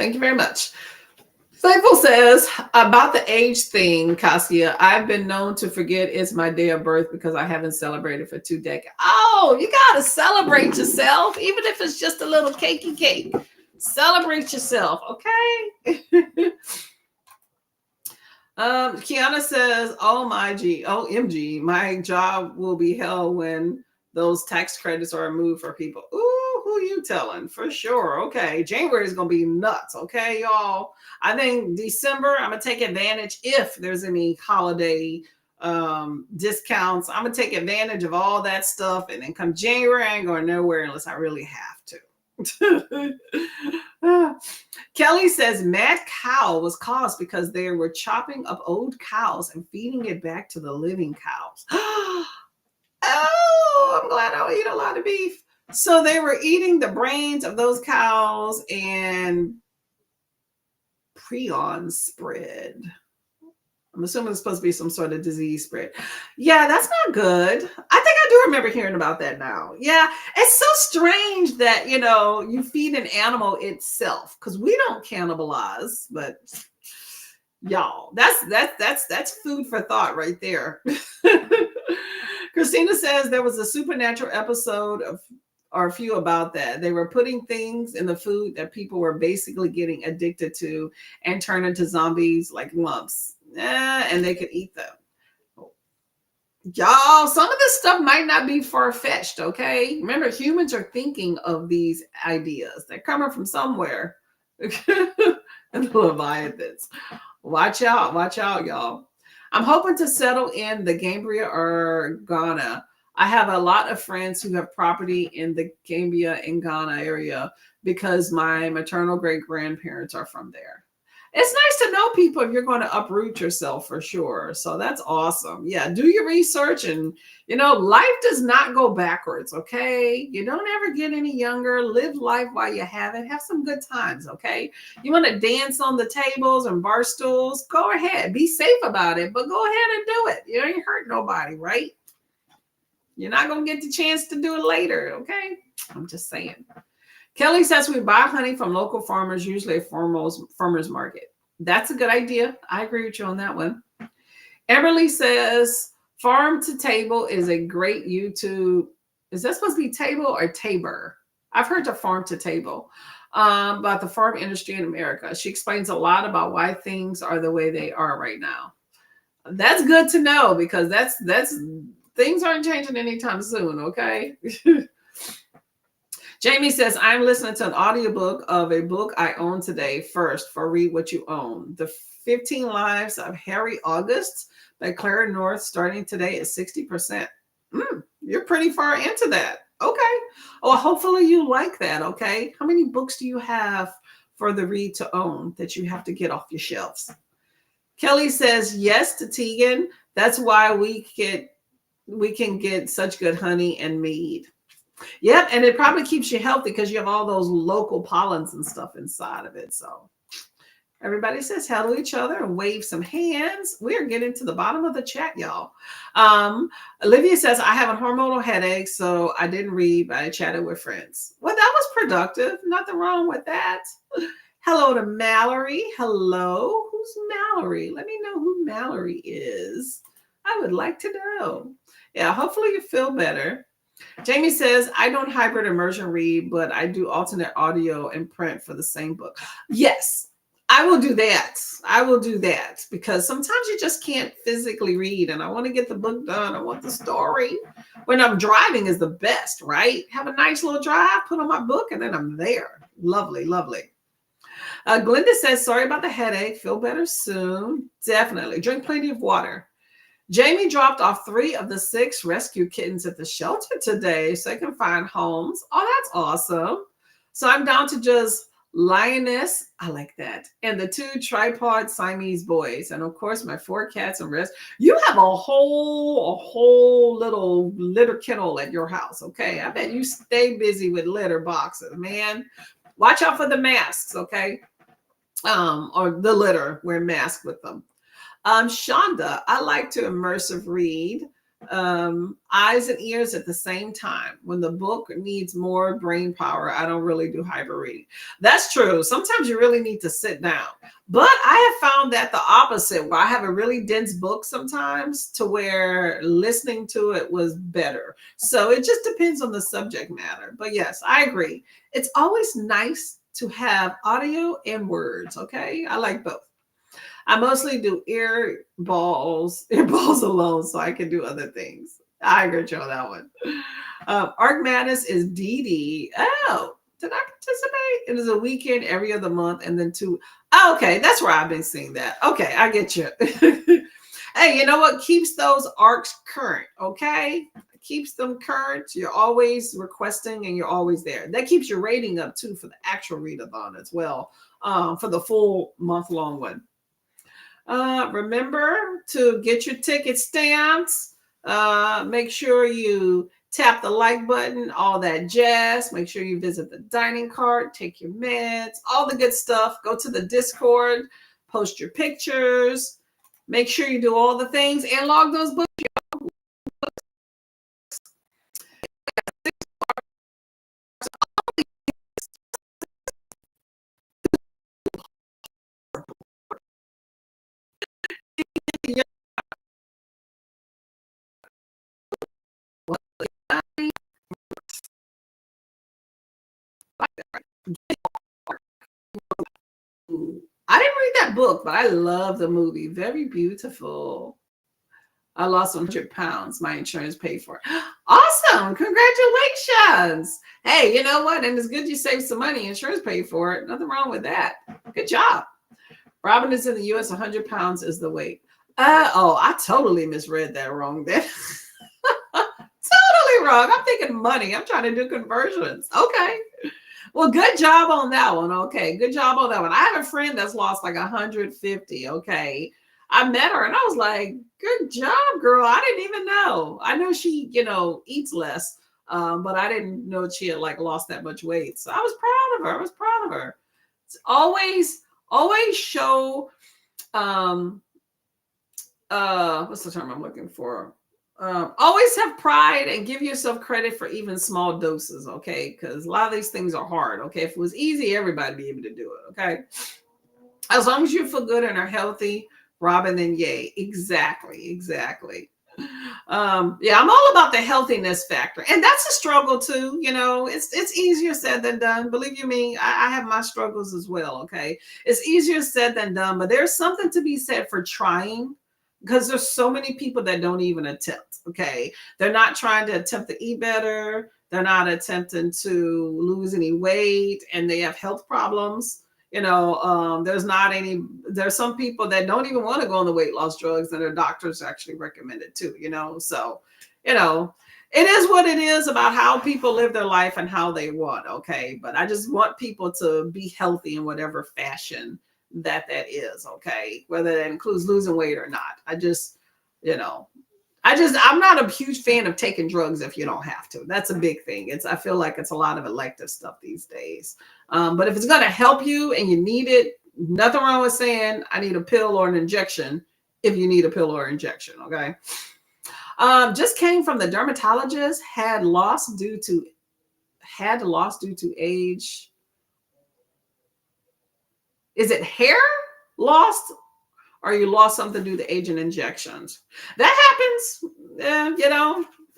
Faithful says, about the age thing, Kasia, I've been known to forget it's my day of birth because I haven't celebrated for 2 decades. Oh, you got to celebrate yourself, even if it's just a little cakey cake. Celebrate yourself, okay? Kiana says, OMG, my job will be hell when those tax credits are removed for people. Ooh, who you telling? For sure. Okay. January is going to be nuts. Okay, y'all. I think December, I'm going to take advantage if there's any holiday discounts. I'm gonna take advantage of all that stuff, and then come January, I ain't going nowhere unless I really have to. Kelly says mad cow was caused because they were chopping up old cows and feeding it back to the living cows. Oh, I'm glad I don't eat a lot of beef. So they were eating the brains of those cows and prion spread. I'm assuming it's supposed to be some sort of disease spread. Yeah, that's not good. I think I do remember hearing about that now. Yeah, it's so strange that, you feed an animal itself, because we don't cannibalize, but y'all, that's food for thought right there. Christina says there was a supernatural episode or a few about that. They were putting things in the food that people were basically getting addicted to and turn into zombies like lumps. And they could eat them. Y'all, some of this stuff might not be far-fetched, okay? Remember, humans are thinking of these ideas. They're coming from somewhere. And the Leviathans. Watch out, y'all. I'm hoping to settle in the Gambia or Ghana. I have a lot of friends who have property in the Gambia and Ghana area because my maternal great-grandparents are from there. It's nice to know people if you're going to uproot yourself for sure. So that's awesome. Yeah, do your research, and life does not go backwards, okay? You don't ever get any younger. Live life while you have it. Have some good times, okay? You want to dance on the tables and bar stools? Go ahead. Be safe about it, but go ahead and do it. You ain't hurt nobody, right? You're not going to get the chance to do it later, okay? I'm just saying. Kelly says we buy honey from local farmers, usually a farmer's market. That's a good idea. I agree with you on that one. Everly says farm to table is a great YouTube. Is that supposed to be table or Tabor? I've heard of farm to table about the farm industry in America. She explains a lot about why things are the way they are right now. That's good to know, because that's things aren't changing anytime soon, okay? Jamie says, I'm listening to an audiobook of a book I own today first for Read What You Own. The 15 Lives of Harry August by Clara North, starting today at 60%. You're pretty far into that. Okay. Well, hopefully you like that, okay? How many books do you have for the Read to Own that you have to get off your shelves? Kelly says, yes to Tegan. That's why we can get such good honey and mead. Yep, and it probably keeps you healthy because you have all those local pollens and stuff inside of it. So everybody says hello to each other and wave some hands. We're getting to the bottom of the chat, y'all. Olivia says, I have a hormonal headache, so I didn't read, but I chatted with friends. Well, that was productive. Nothing wrong with that. Hello to Mallory. Hello. Who's Mallory? Let me know who Mallory is. I would like to know. Yeah, hopefully you feel better. Jamie says, I don't hybrid immersion read, but I do alternate audio and print for the same book. Yes, I will do that. I will do that because sometimes you just can't physically read, and I want to get the book done. I want the story. When I'm driving is the best, right? Have a nice little drive, put on my book, and then I'm there. Lovely, lovely. Glenda says, sorry about the headache. Feel better soon. Definitely. Drink plenty of water. Jamie dropped off 3 of the 6 rescue kittens at the shelter today so they can find homes. Oh, that's awesome. So I'm down to just Lioness, I like that, and the 2 tripod Siamese boys, and of course my 4 cats and rest. You have a whole little litter kennel at your house, okay? I bet you stay busy with litter boxes, man. Watch out for the masks, okay? Or the litter, wear masks with them. Shonda, I like to immersive read, eyes and ears at the same time. When the book needs more brain power, I don't really do hybrid reading. That's true. Sometimes you really need to sit down. But I have found that the opposite, where I have a really dense book sometimes to where listening to it was better. So it just depends on the subject matter. But yes, I agree. It's always nice to have audio and words, okay? I like both. I mostly do earballs alone so I can do other things. I agree with you on that one. Arc Madness is Dee Dee. Oh, did I participate? It is a weekend every other month and then 2. Oh, okay, that's where I've been seeing that. Okay, I get you. Hey, you know what keeps those arcs current? Okay, keeps them current. You're always requesting and you're always there. That keeps your rating up too for the actual readathon as well, for the full month-long one. Remember to get your ticket stamps. Make sure you tap the like button, all that jazz. Make sure you visit the dining cart, take your meds, all the good stuff. Go to the Discord, post your pictures. Make sure you do all the things and log those books. I didn't read that book, but I love the movie. Very beautiful. I lost 100 pounds. My insurance paid for it. Awesome. Congratulations. Hey, you know what? And it's good you saved some money. Insurance paid for it. Nothing wrong with that. Good job. Robin is in the US. 100 pounds is the weight. Oh, I totally misread that wrong then. Totally wrong. I'm thinking money. I'm trying to do conversions. Okay. Well, good job on that one. Okay. Good job on that one. I have a friend that's lost like 150. Okay. I met her and I was like, good job, girl. I didn't even know. I know she, eats less, but I didn't know she had like lost that much weight. So I was proud of her. I was proud of her. It's always show, what's the term I'm looking for? Always have pride and give yourself credit for even small doses, okay? Because a lot of these things are hard, okay? If it was easy, everybody'd be able to do it, okay? As long as you feel good and are healthy, Robin, then yay. Exactly. Yeah, I'm all about the healthiness factor. And that's a struggle too. It's easier said than done. Believe you me, I have my struggles as well, okay? It's easier said than done, but there's something to be said for trying. Because there's so many people that don't even attempt, okay? They're not trying to attempt to eat better. They're not attempting to lose any weight, and they have health problems. There's some people that don't even want to go on the weight loss drugs, and their doctors actually recommend it too, So, it is what it is about how people live their life and how they want, okay? But I just want people to be healthy in whatever fashion that is, okay, whether that includes losing weight or not. I'm not a huge fan of taking drugs if you don't have to. That's a big thing. I feel like it's a lot of elective stuff these days, but if it's going to help you and you need it, nothing wrong with saying I need a pill or an injection if you need a pill or injection, okay? Just came from the dermatologist, had loss due to age. Is it hair lost, or you lost something due to age and injections? That happens.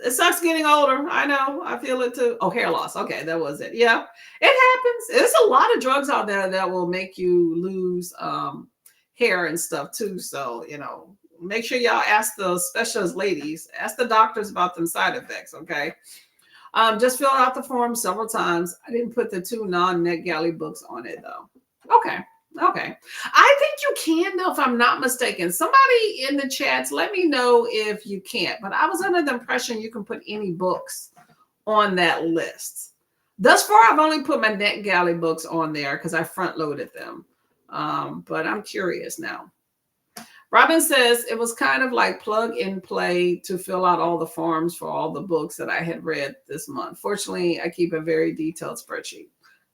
It sucks getting older. I know. I feel it too. Oh, hair loss. Okay, that was it. Yeah, it happens. There's a lot of drugs out there that will make you lose hair and stuff too. So, make sure y'all ask the specialist ladies, ask the doctors about them side effects, okay? Just filled out the form several times. I didn't put the 2 non-NetGalley books on it though. Okay. I think you can though, if I'm not mistaken. Somebody in the chats, let me know if you can't. But I was under the impression you can put any books on that list. Thus far, I've only put my NetGalley books on there because I front loaded them. But I'm curious now. Robin says it was kind of like plug and play to fill out all the forms for all the books that I had read this month. Fortunately, I keep a very detailed spreadsheet.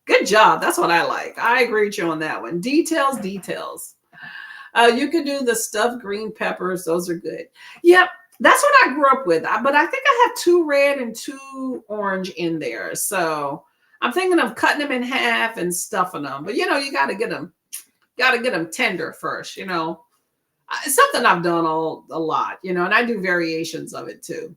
Good job. That's what I like. I agree with you on that one. Details. You can do the stuffed green peppers. Those are good. Yep. That's what I grew up with. But I think I have 2 red and 2 orange in there. So I'm thinking of cutting them in half and stuffing them. But, you got to get them tender first, It's something I've done a lot, and I do variations of it too.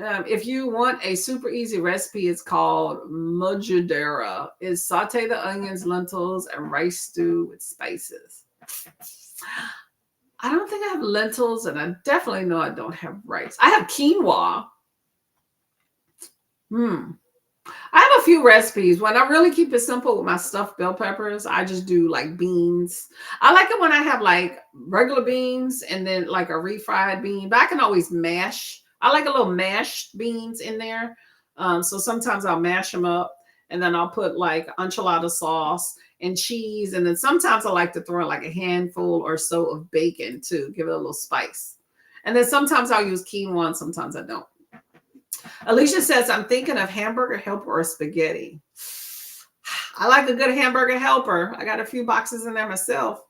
If you want a super easy recipe, it's called mojadera. It's saute the onions, lentils, and rice stew with spices. I don't think I have lentils, and I definitely know I don't have rice. I have quinoa. I have a few recipes. When I really keep it simple with my stuffed bell peppers, I just do like beans. I like it when I have like regular beans and then like a refried bean, but I can always mash. I like a little mashed beans in there. So sometimes I'll mash them up and then I'll put like enchilada sauce and cheese. And then sometimes I like to throw in like a handful or so of bacon too, give it a little spice. And then sometimes I'll use quinoa and sometimes I don't. Alicia says, I'm thinking of hamburger helper or spaghetti. I like a good hamburger helper. I got a few boxes in there myself.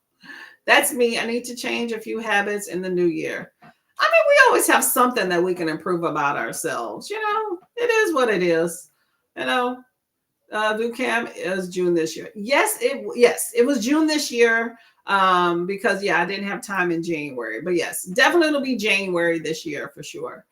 That's me. I need to change a few habits in the new year. I mean, we always have something that we can improve about ourselves. You know, it is what it is. You know, boot camp is June this year. Yes, it was June this year. Because I didn't have time in January. But yes, definitely it'll be January this year for sure.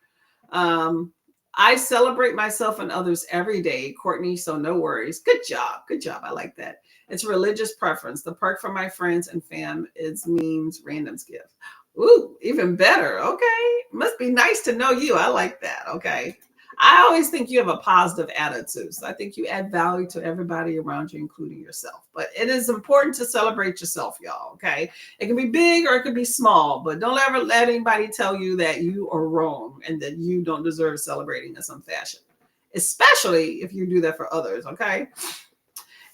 I celebrate myself and others every day, Courtney, so no worries. Good job. Good job. I like that. It's religious preference. The perk for my friends and fam is memes, randoms gift. Ooh, even better. Okay. Must be nice to know you. I like that. Okay. I always think you have a positive attitude. So I think you add value to everybody around you, including yourself. But it is important to celebrate yourself, y'all. Okay. It can be big or it can be small, but don't ever let anybody tell you that you are wrong and that you don't deserve celebrating in some fashion, especially if you do that for others. Okay.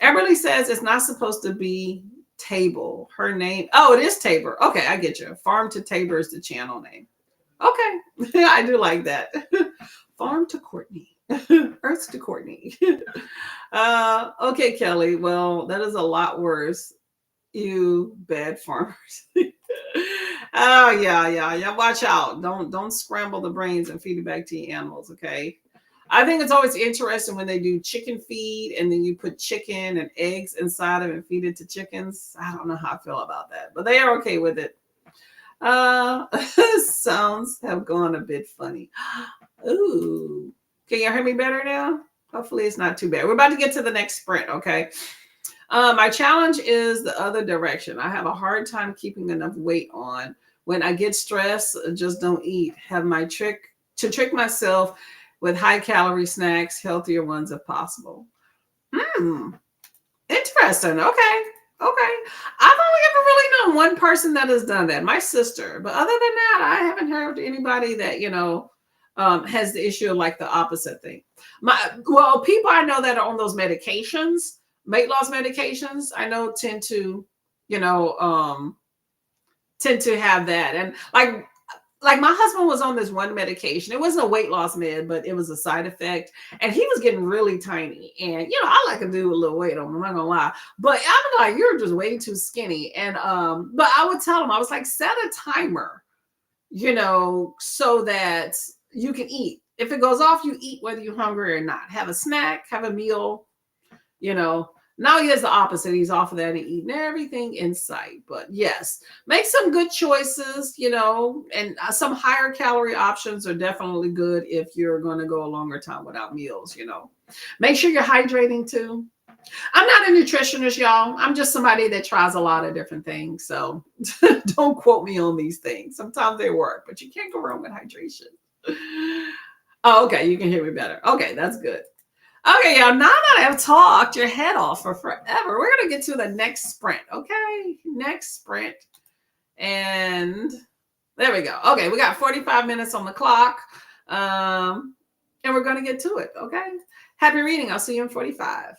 Everly says it's not supposed to be Table. Her name. Oh, it is Tabor. Okay. I get you. Farm to Tabor is the channel name. Okay. I do like that. Farm to Courtney. Earth to Courtney. Okay, Kelly. Well, that is a lot worse. You bad farmers. Oh, yeah. Watch out. Don't scramble the brains and feed it back to your animals, okay? I think it's always interesting when they do chicken feed and then you put chicken and eggs inside of it and feed it to chickens. I don't know how I feel about that, but they are okay with it. Sounds have gone a bit funny. Ooh, can you hear me better now? Hopefully it's not too bad. We're about to get to the next sprint, okay? My challenge is the other direction. I have a hard time keeping enough weight on. When I get stressed, I just don't eat. Have my trick to trick myself with high calorie snacks, healthier ones if possible. Interesting. Okay. I've only ever really known one person that has done that, my sister. But other than that, I haven't heard anybody that, has the issue of like the opposite thing. People I know that are on those medications, weight loss medications, I know tend to have that. And like my husband was on this one medication. It wasn't a weight loss med, but it was a side effect. And he was getting really tiny. And, I like to do a little weight on him, I'm not gonna lie. But I'm like, you're just way too skinny. And but I would tell him, I was like, set a timer, so that you can eat. If it goes off, you eat whether you're hungry or not. Have a snack, have a meal, Now he has the opposite. He's off of that and eating everything in sight. But yes, make some good choices, and some higher calorie options are definitely good if you're going to go a longer time without meals, Make sure you're hydrating too. I'm not a nutritionist, y'all. I'm just somebody that tries a lot of different things. So don't quote me on these things. Sometimes they work, but you can't go wrong with hydration. Oh, okay. You can hear me better. Okay, that's good. Okay, y'all, now that I have talked your head off for forever, we're going to get to the next sprint, okay? Next sprint. And there we go. Okay, we got 45 minutes on the clock. And we're going to get to it, okay? Happy reading. I'll see you in 45.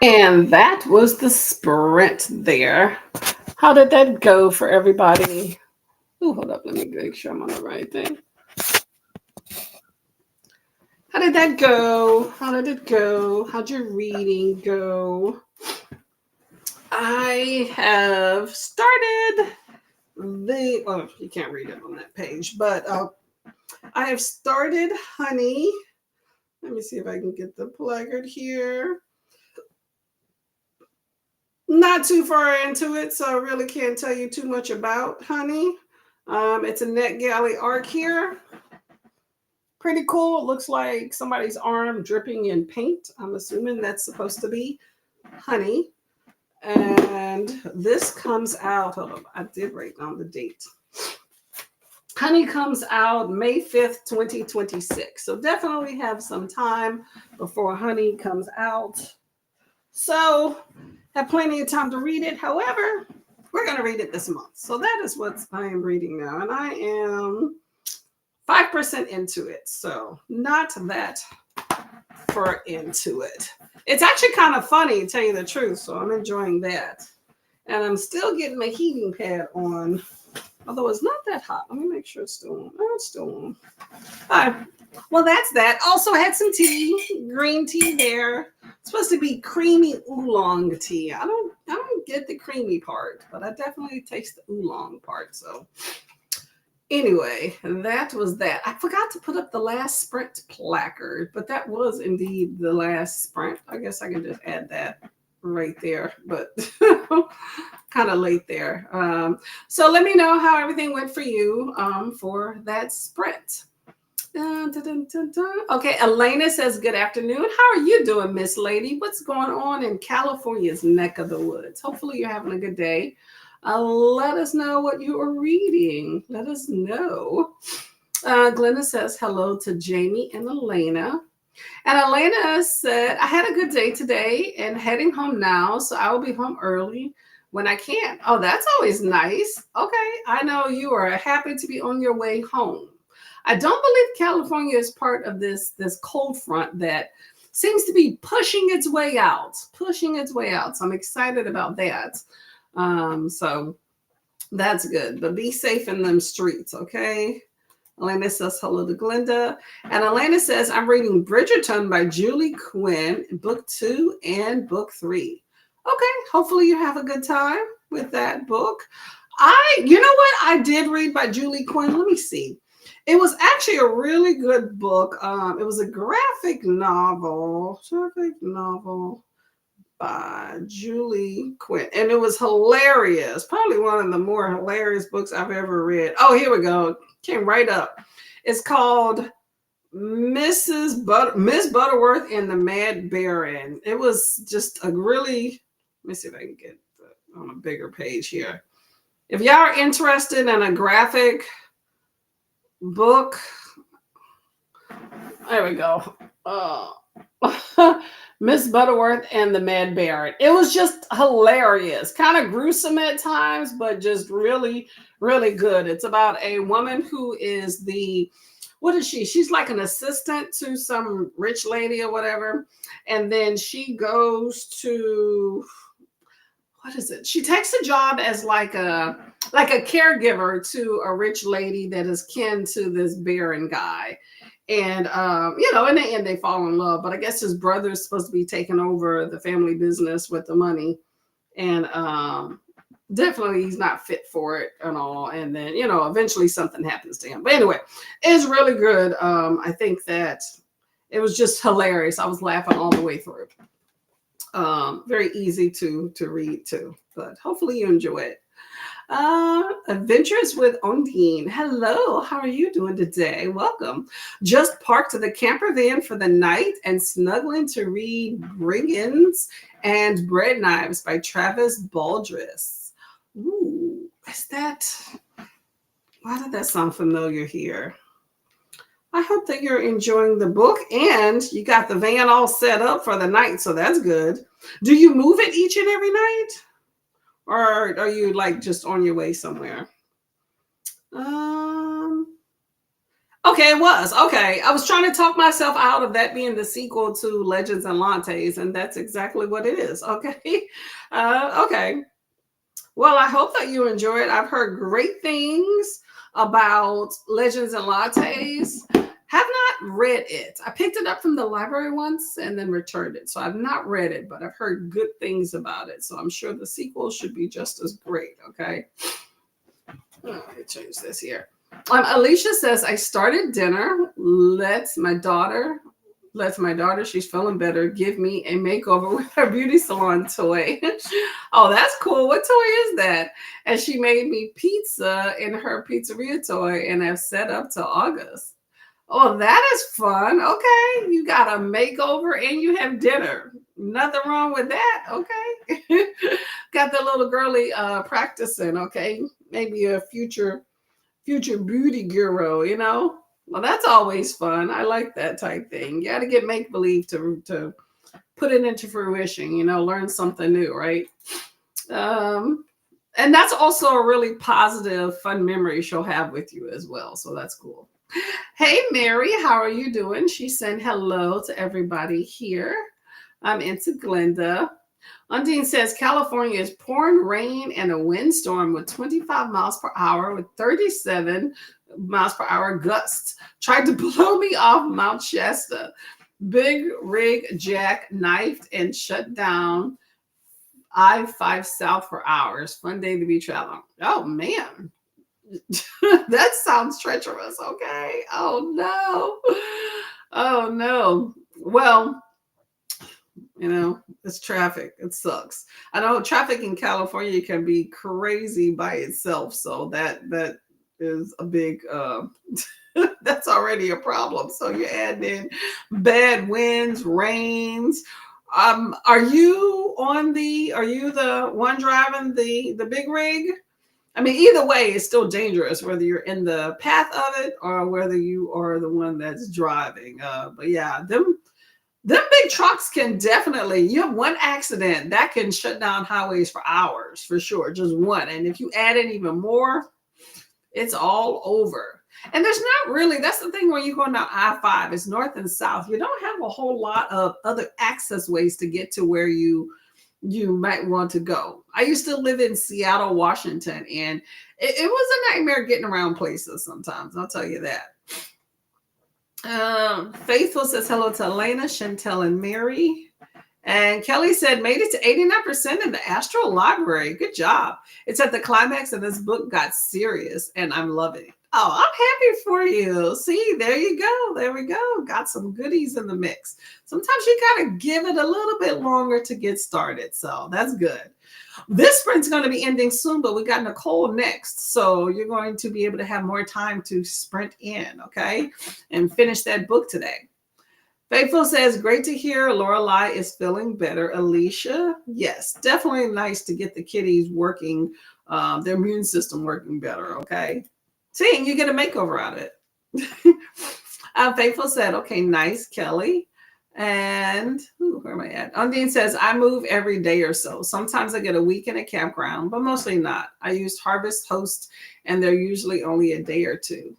And that was the sprint there. How did that go for everybody? Oh, hold up. Let me make sure I'm on the right thing. How did that go? How did it go? How'd your reading go? I have started you can't read it on that page, but I have started Honey. Let me see if I can get the placard here. Not too far into it, so I really can't tell you too much about Honey. It's a NetGalley arc here. Pretty cool. It looks like somebody's arm dripping in paint. I'm assuming that's supposed to be Honey. And this comes out, hold on, I did write down the date. Honey comes out May 5th, 2026. So definitely have some time before Honey comes out. So have plenty of time to read it. However, we're going to read it this month. So that is what I am reading now. And I am 5% into it. So not that far into it. It's actually kind of funny, to tell you the truth. So I'm enjoying that. And I'm still getting my heating pad on. Although it's not that hot. Let me make sure it's still on. Oh, it's still on. All right. Well, that's that. Also had some tea, green tea there. It's supposed to be creamy oolong tea. I don't get the creamy part, but I definitely taste the oolong part. So anyway, that was that. I forgot to put up the last sprint placard, but that was indeed the last sprint. I guess I can just add that right there, but kind of late there. So let me know how everything went for you for that sprint. Okay, Elena says, good afternoon. How are you doing, Miss Lady? What's going on in California's neck of the woods? Hopefully you're having a good day. Let us know what you are reading. Let us know. Glenda says hello to Jamie and Elena. And Elena said, I had a good day today and heading home now, so I will be home early when I can. Oh, that's always nice. Okay, I know you are happy to be on your way home. I don't believe California is part of this cold front that seems to be pushing its way out. So I'm excited about that. So that's good. But be safe in them streets, okay? Elena says hello to Glenda. And Elena says, I'm reading Bridgerton by Julie Quinn, book 2 and book 3. Okay, hopefully you have a good time with that book. You know what I did read by Julie Quinn? Let me see. It was actually a really good book. It was a graphic novel by Julie Quinn. And it was hilarious. Probably one of the more hilarious books I've ever read. Oh, here we go. Came right up. It's called Miss Butterworth and the Mad Baron. It was just a really, let me see if I can get on a bigger page here. If y'all are interested in a graphic book, there we go. Miss Butterworth and the Mad Baron. It was just hilarious, kind of gruesome at times, but just really, really good. It's about a woman who is what is she? She's like an assistant to some rich lady or whatever. And then she goes to, what is it? She takes a job as like a caregiver to a rich lady that is kin to this baron guy. And, in the end, they fall in love. But I guess his brother is supposed to be taking over the family business with the money. And definitely he's not fit for it and all. And then, eventually something happens to him. But anyway, it's really good. I think that it was just hilarious. I was laughing all the way through. Very easy to read, too. But hopefully you enjoy it. Adventures with Ondine. Hello, how are you doing today? Welcome. Just parked the camper van for the night and snuggling to read Brigands and Bread Knives by Travis Baldress. Ooh, why did that sound familiar here? I hope that you're enjoying the book and you got the van all set up for the night, so that's good. Do you move it each and every night? Or are you like just on your way somewhere? Okay, Okay, it was. Okay. I was trying to talk myself out of that being the sequel to Legends and Lattes, and that's exactly what it is. Okay. Okay. Well, I hope that you enjoy it. I've heard great things about Legends and Lattes. Have not read it. I picked it up from the library once and then returned it. So I've not read it, but I've heard good things about it. So I'm sure the sequel should be just as great. Okay. Let me change this here. Alicia says, I started dinner. Let's my daughter, she's feeling better, give me a makeover with her beauty salon toy. Oh, that's cool. What toy is that? And she made me pizza in her pizzeria toy and I've set up till August. Oh, that is fun. Okay. You got a makeover and you have dinner. Nothing wrong with that. Okay. Got the little girly practicing. Okay. Maybe a future beauty guru, you know? Well, that's always fun. I like that type thing. You got to get make-believe to put it into fruition, you know, learn something new, right? And that's also a really positive, fun memory she'll have with you as well. So that's cool. Hey, Mary, how are you doing? She sent hello to everybody here. I'm into Glenda. Undine says, California is pouring rain and a windstorm with 25 miles per hour with 37 miles per hour gusts. Tried to blow me off Mount Shasta. Big rig jack knifed and shut down I-5 South for hours. Fun day to be traveling. Oh, man. That sounds treacherous. Okay. Oh, no. Oh, no. Well, you know, it's traffic. It sucks. I know traffic in California can be crazy by itself. So that is a big, that's already a problem. So you're adding in bad winds, rains. Are you the one driving the big rig? I mean, either way, it's still dangerous, whether you're in the path of it or whether you are the one that's driving. But yeah, them big trucks can definitely, you have one accident that can shut down highways for hours, for sure, just one. And if you add in even more, it's all over. And there's not really, that's the thing when you're going down I-5, it's north and south. You don't have a whole lot of other access ways to get to where you might want to go. I used to live in Seattle, Washington, and it was a nightmare getting around places sometimes. I'll tell you that. Faithful says hello to Elena, Chantel, and Mary. And Kelly said, made it to 89% in the Astral Library. Good job. It's at the climax and this book got serious and I'm loving it. Oh, I'm happy for you. See, there you go. There we go. Got some goodies in the mix. Sometimes you got to give it a little bit longer to get started. So that's good. This sprint's going to be ending soon, but we got Nicole next. So you're going to be able to have more time to sprint in, okay? And finish that book today. Faithful says, great to hear Lorelai is feeling better. Alicia, yes, definitely nice to get the kitties working, their immune system working better, okay? See, and you get a makeover out of it. Faithful said, okay, nice, Kelly. And where am I at? Undine says, I move every day or so. Sometimes I get a week in a campground, but mostly not. I used Harvest Host, and they're usually only a day or two.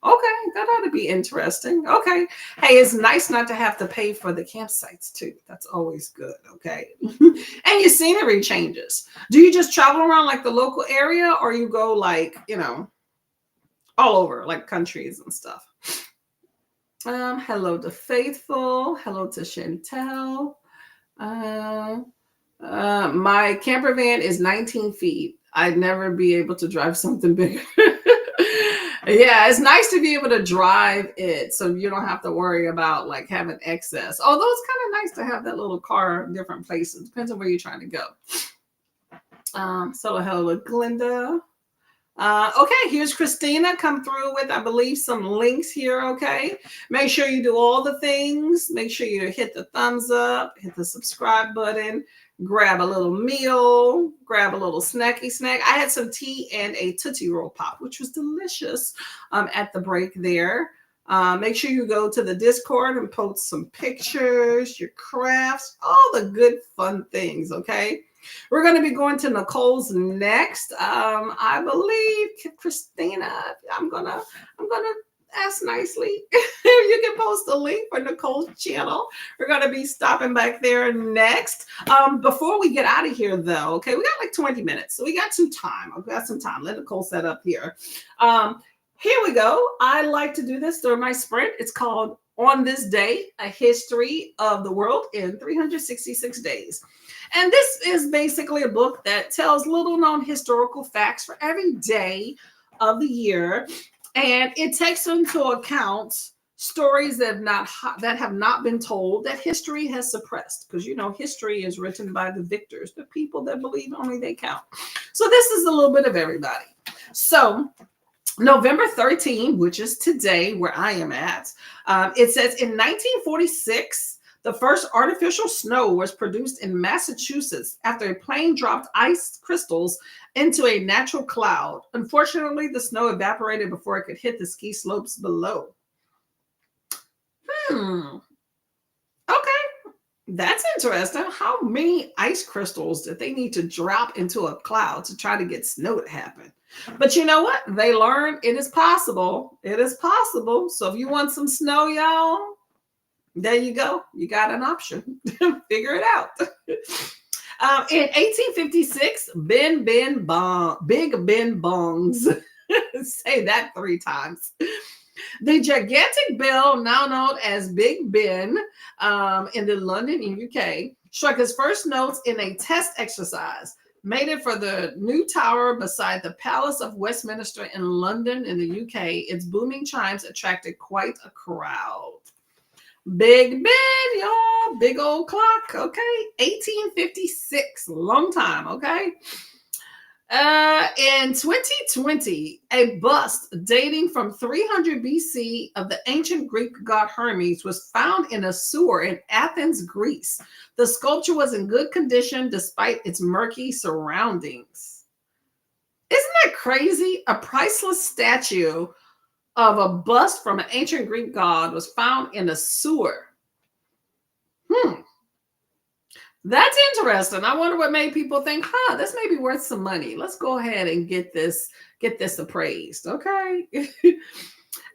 Okay, that ought to be interesting. Okay. Hey, it's nice not to have to pay for the campsites too. That's always good. Okay. And your scenery changes. Do you just travel around like the local area or you go like, you know, all over like countries and stuff? Hello to Faithful. Hello to Chantel. My camper van is 19 feet. I'd never be able to drive something bigger. Yeah, it's nice to be able to drive it so you don't have to worry about like having excess. Although it's kind of nice to have that little car in different places. Depends on where you're trying to go. So hello, Glenda. Okay, here's Christina come through with, I believe, some links here, okay? Make sure you do all the things. Make sure you hit the thumbs up, hit the subscribe button, grab a little meal, grab a little snacky snack. I had some tea and a Tootsie Roll Pop, which was delicious at the break there. Make sure you go to the Discord and post some pictures, your crafts, all the good fun things, okay? We're going to be going to Nicole's next. I believe Christina, I'm gonna dressed nicely. You can post a link for Nicole's channel. We're going to be stopping back there next. Before we get out of here, though, okay, we got like 20 minutes. So we got some time. We got some time. Let Nicole set up here. Here we go. I like to do this during my sprint. It's called On This Day, A History of the World in 366 Days. And this is basically a book that tells little known historical facts for every day of the year. And it takes into account stories that have not been told, that history has suppressed. Because, you know, history is written by the victors, the people that believe only they count. So this is a little bit of everybody. So November 13, which is today where I am at, it says in 1946, the first artificial snow was produced in Massachusetts after a plane dropped ice crystals into a natural cloud. Unfortunately, the snow evaporated before it could hit the ski slopes below. Okay, that's interesting. How many ice crystals did they need to drop into a cloud to try to get snow to happen? But you know what? They learned it is possible. It is possible. So if you want some snow, y'all, there you go. You got an option. Figure it out. In 1856, Big Ben Bongs. Say that 3 times. The gigantic bell, now known as Big Ben, in the London, UK, struck his first notes in a test exercise. Made it for the new tower beside the Palace of Westminster in London in the UK. Its booming chimes attracted quite a crowd. Big Ben, y'all, big old clock, okay? 1856, long time, okay? In 2020, a bust dating from 300 BC of the ancient Greek god Hermes was found in a sewer in Athens, Greece. The sculpture was in good condition despite its murky surroundings. Isn't that crazy? A priceless statue of a bust from an ancient Greek god was found in a sewer. That's interesting. I wonder what made people think, this may be worth some money. Let's go ahead and get this appraised. Okay.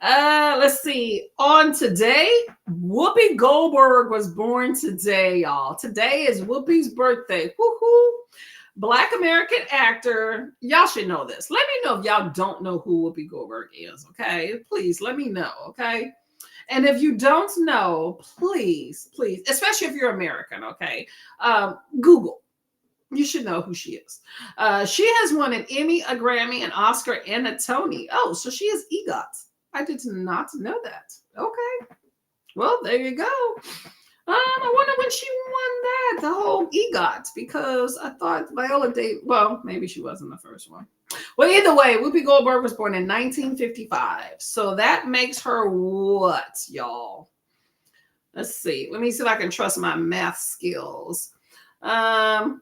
Let's see. On today, Whoopi Goldberg was born today, y'all. Today is Whoopi's birthday. Woohoo! Black American actor. Y'all should know this. Let me know if y'all don't know who Whoopi Goldberg is, okay? Please let me know, okay? And if you don't know, please, especially if you're American, okay, Google. You should know who she is. She has won an Emmy, a Grammy, an Oscar, and a Tony. Oh, so she is EGOT. I did not know that. Okay. Well, there you go. I wonder when she won that, the whole EGOT, because I thought Viola Davis, well, maybe she wasn't the first one. Well, either way, Whoopi Goldberg was born in 1955. So that makes her what, y'all? Let's see. Let me see if I can trust my math skills. Hold on.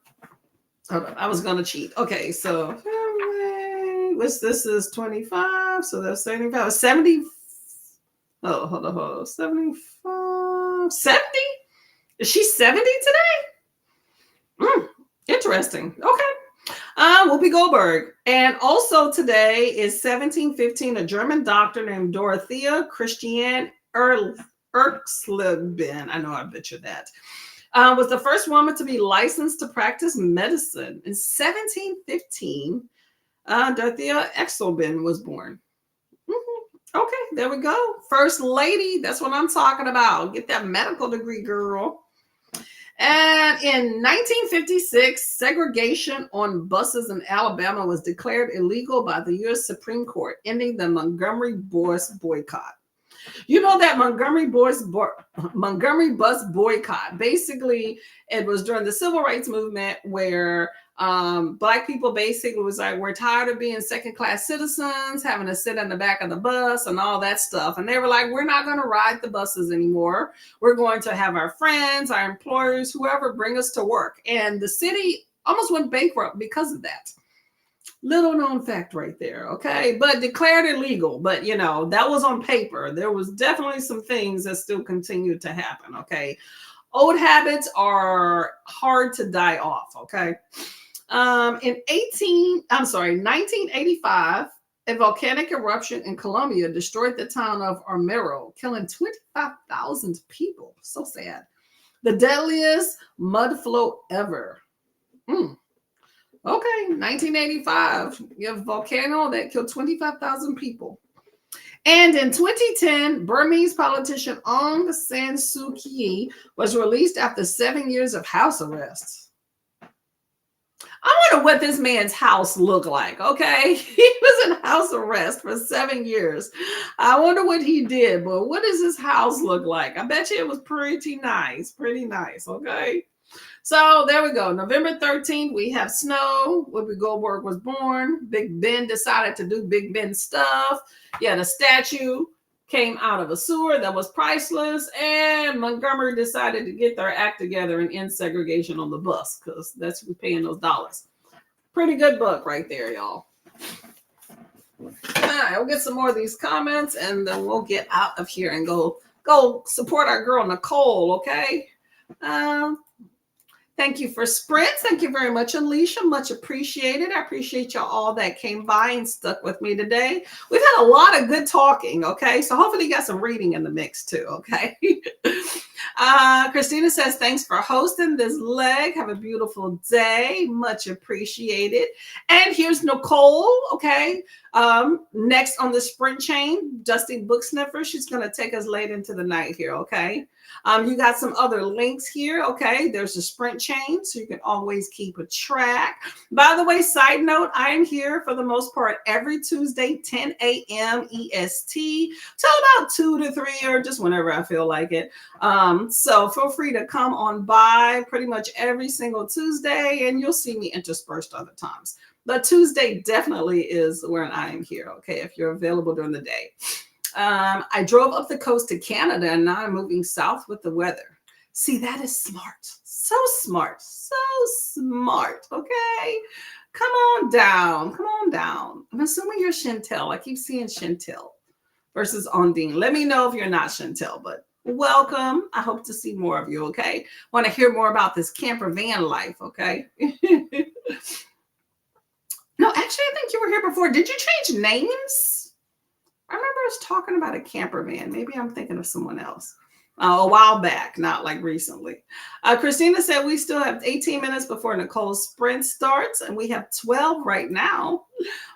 I was going to cheat. Okay, so this is 25. So that's 75. 70. Oh, hold on. 75. 70? Is she 70 today? Interesting. Okay. Whoopi Goldberg. And also today is 1715, a German doctor named Dorothea Christiane Erxleben, I know I butchered that, was the first woman to be licensed to practice medicine. In 1715, Dorothea Erxleben was born. Okay, there we go. First lady, that's what I'm talking about. Get that medical degree, girl. And in 1956, segregation on buses in Alabama was declared illegal by the U.S. Supreme Court, ending the Montgomery bus boycott. You know that Montgomery bus boycott, basically, it was during the civil rights movement where Black people basically was like, we're tired of being second-class citizens, having to sit in the back of the bus and all that stuff. And they were like, we're not going to ride the buses anymore. We're going to have our friends, our employers, whoever bring us to work. And the city almost went bankrupt because of that. Little known fact right there, okay? But declared illegal. But, you know, that was on paper. There was definitely some things that still continued to happen, okay? Old habits are hard to die off, okay? In 1985, A volcanic eruption in Colombia destroyed the town of Armero, killing 25,000 people. So sad. The deadliest mud flow ever. Okay, 1985. You have a volcano that killed 25,000 people. And in 2010, Burmese politician Aung San Suu Kyi was released after 7 years of house arrest. I wonder what this man's house looked like, okay? He was in house arrest for 7 years. I wonder what he did, but what does his house look like? I bet you it was pretty nice, okay? So there we go. November 13th, we have snow. Whoopi Goldberg was born. Big Ben decided to do Big Ben stuff. Yeah, the statue came out of a sewer that was priceless. And Montgomery decided to get their act together and end segregation on the bus because that's who's paying those dollars. Pretty good book right there, y'all. All right, we'll get some more of these comments and then we'll get out of here and go support our girl Nicole, okay? Thank you for sprints. Thank you very much, Alicia. Much appreciated. I appreciate y'all all that came by and stuck with me today. We've had a lot of good talking, okay? So hopefully you got some reading in the mix too, okay? Christina says, thanks for hosting this leg. Have a beautiful day. Much appreciated. And here's Nicole, okay? Next on the sprint chain, Dusty Book Sniffer. She's going to take us late into the night here, okay? You got some other links here, okay? There's a sprint chain, so you can always keep a track. By the way, side note, I am here for the most part every Tuesday, 10 a.m. EST, till about 2 to 3 or just whenever I feel like it. So feel free to come on by pretty much every single Tuesday, and you'll see me interspersed other times. But Tuesday definitely is when I am here, okay, if you're available during the day. I drove up the coast to Canada and now I'm moving south with the weather. See, that is smart. So smart. So smart. Okay. Come on down. Come on down. I'm assuming you're Chantel. I keep seeing Chantel versus Ondine. Let me know if you're not Chantel, but welcome. I hope to see more of you. Okay. Want to hear more about this camper van life. Okay. No, actually, I think you were here before. Did you change names? I remember us talking about a camper van. Maybe I'm thinking of someone else. A while back, not like recently. Christina said we still have 18 minutes before Nicole's sprint starts, and we have 12 right now.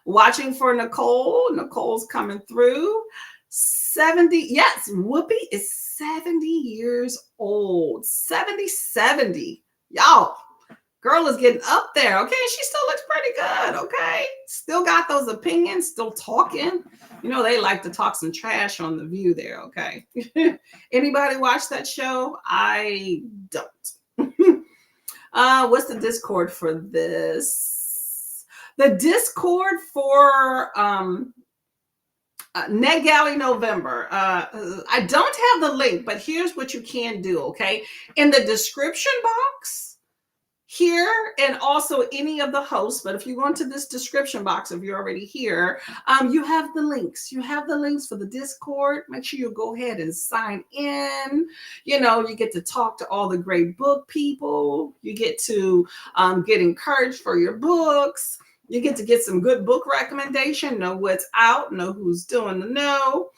Watching for Nicole. Nicole's coming through. 70. Yes, Whoopi is 70 years old. 70. Y'all. Girl is getting up there, okay? She still looks pretty good, okay? Still got those opinions, still talking. You know, they like to talk some trash on The View there, okay? Anybody watch that show? I don't. What's the Discord for this? The Discord for NetGalley November. I don't have the link, but here's what you can do, okay? In the description box, here and also any of the hosts, but if you go into this description box, if you're already here, you have the links. You have the links for the Discord. Make sure you go ahead and sign in. You know, you get to talk to all the great book people. You get to get encouraged for your books. You get to get some good book recommendation, know what's out, know who's doing the know.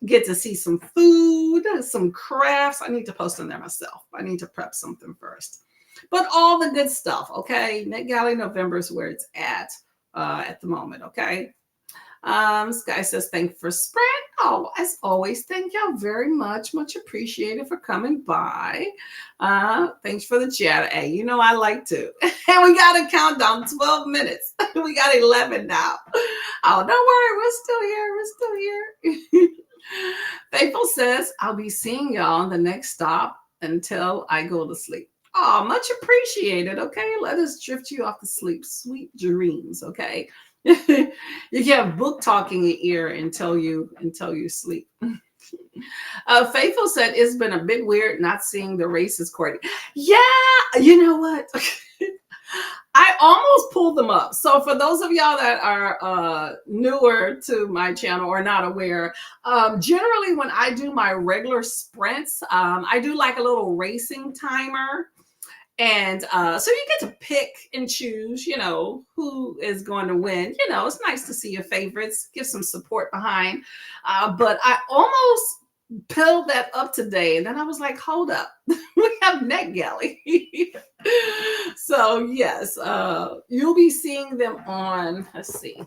Get to see some food, some crafts. I need to post on there myself. I need to prep something first. But all the good stuff, okay? NetGalley November is where it's at the moment, okay? This guy says, thank you for sprint. Oh, as always, thank y'all very much. Much appreciated for coming by. Thanks for the chat. Hey, you know I like to. And we got a countdown, 12 minutes. We got 11 now. Oh, don't worry. We're still here. Faithful says, I'll be seeing y'all on the next stop until I go to sleep. Oh, much appreciated. Okay, let us drift you off to sleep. Sweet dreams. Okay, you can have book talk in your ear until you sleep. Faithful said it's been a bit weird not seeing the racist court. Yeah, you know what? I almost pulled them up. So for those of y'all that are newer to my channel or not aware, generally when I do my regular sprints, I do like a little racing timer. And so you get to pick and choose, you know, who is going to win. You know, it's nice to see your favorites, give some support behind. But I almost pulled that up today, and then I was like, hold up, we have NetGalley. So yes, you'll be seeing them on, let's see,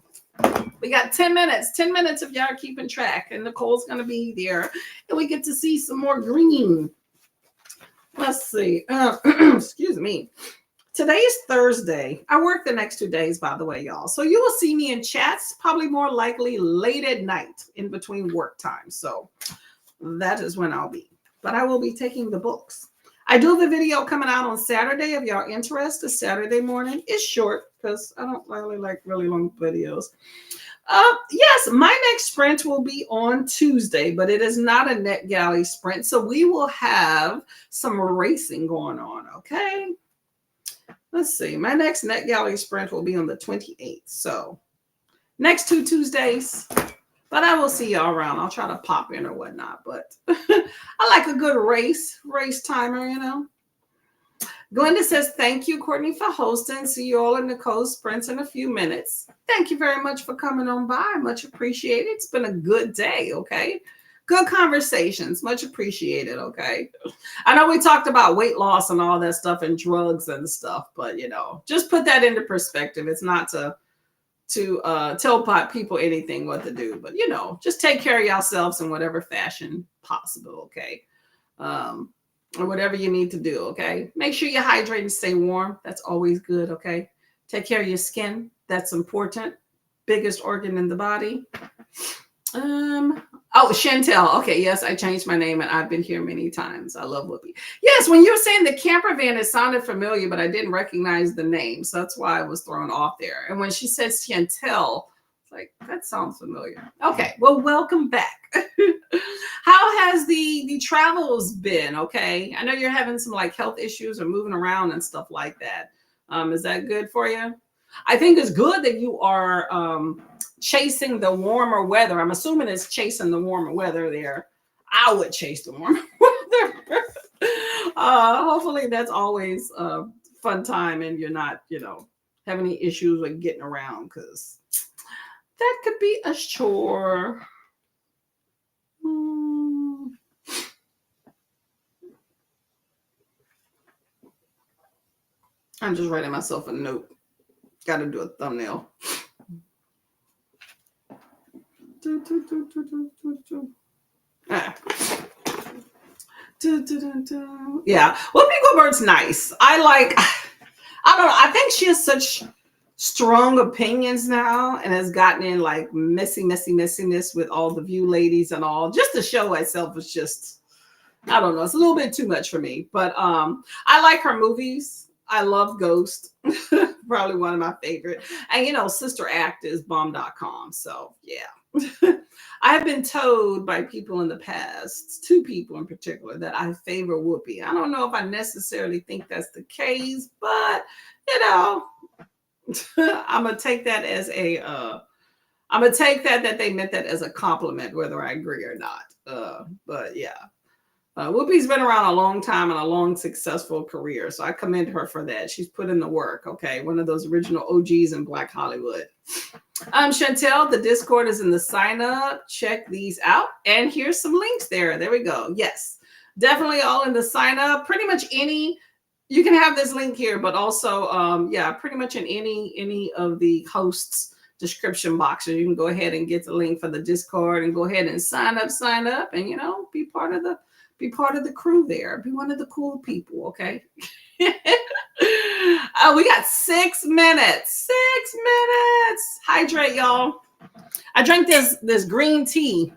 we got 10 minutes if y'all are keeping track, and Nicole's going to be there, and we get to see some more green. Let's see. Excuse me. Today is Thursday. I work the next 2 days, by the way, y'all. So you will see me in chats, probably more likely late at night in between work time. So that is when I'll be. But I will be taking the books. I do have a video coming out on Saturday if y'all interested. Saturday morning. It's short because I don't really like really long videos. Yes, my next sprint will be on Tuesday, but it is not a NetGalley sprint. So we will have some racing going on, okay? Let's see. My next NetGalley sprint will be on the 28th. So next 2 Tuesdays, but I will see y'all around. I'll try to pop in or whatnot, but I like a good race timer, you know. Glenda says, thank you, Courtney, for hosting. See you all in Nicole's sprints in a few minutes. Thank you very much for coming on by. Much appreciated. It's been a good day, okay? Good conversations. Much appreciated, okay? I know we talked about weight loss and all that stuff and drugs and stuff, but, you know, just put that into perspective. It's not to tell people anything what to do, but, you know, just take care of yourselves in whatever fashion possible, okay? Or whatever you need to do, okay? Make sure you hydrate and stay warm. That's always good, okay? Take care of your skin. That's important. Biggest organ in the body. Oh, Chantel. Okay, yes, I changed my name and I've been here many times. I love Whoopi. Yes, when you were saying the camper van, it sounded familiar, but I didn't recognize the name. So that's why I was thrown off there. And when she said Chantel, it's like, that sounds familiar. Okay, well, welcome back. How has the travels been? Okay, I know you're having some like health issues or moving around and stuff like that. Is that good for you? I think it's good that you are chasing the warmer weather. I'm assuming it's chasing the warmer weather there. I would chase the warmer weather. Hopefully that's always a fun time and you're not, you know, having any issues with getting around, because that could be a chore. I'm just writing myself a note. Got to do a thumbnail. Yeah. Well, Pico Bird's nice. I don't know. I think she has such strong opinions now and has gotten in like messiness with all the View ladies and all. Just the show itself is just, I don't know. It's a little bit too much for me. But I like her movies. I love Ghost. Probably one of my favorite. And, you know, Sister Act is bomb.com. So, yeah. I have been told by people in the past, 2 people in particular, that I favor Whoopi. I don't know if I necessarily think that's the case, but, you know, I'm going to take that as I'm going to take that they meant that as a compliment, whether I agree or not. But, yeah. Whoopi's been around a long time and a long, successful career. So I commend her for that. She's put in the work. Okay. One of those original OGs in Black Hollywood. Chantel, the Discord is in the sign up. Check these out. And here's some links there. There we go. Yes, definitely all in the sign up. Pretty much any, you can have this link here, but also, yeah, pretty much in any of the hosts' description boxes, you can go ahead and get the link for the Discord and go ahead and sign up and, you know, be part of the crew there. Be one of the cool people, okay? We got 6 minutes. 6 minutes. Hydrate, y'all. I drank this green tea.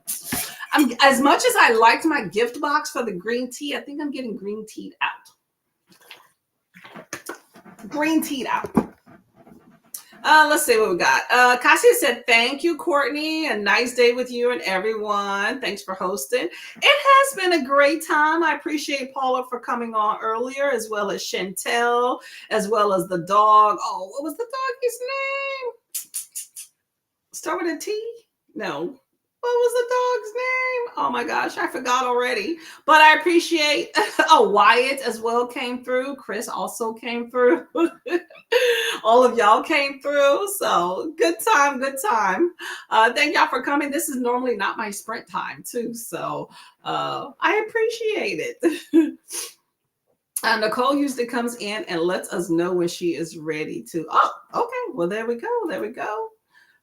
As much as I liked my gift box for the green tea, I think I'm getting green tea'd out. Green tea'd out. Let's see what we got. Cassia said, thank you, Courtney. A nice day with you and everyone. Thanks for hosting. It has been a great time. I appreciate Paula for coming on earlier, as well as Chantel, as well as the dog. Oh, what was the doggy's name? Start with a T? No. What was the dog's name? Oh my gosh, I forgot already. But I appreciate Wyatt as well came through. Chris also came through. All of y'all came through. So good time, good time. Thank y'all for coming. This is normally not my sprint time, too. So I appreciate it. Nicole usually comes in and lets us know when she is ready to. Oh, okay. Well, there we go. There we go.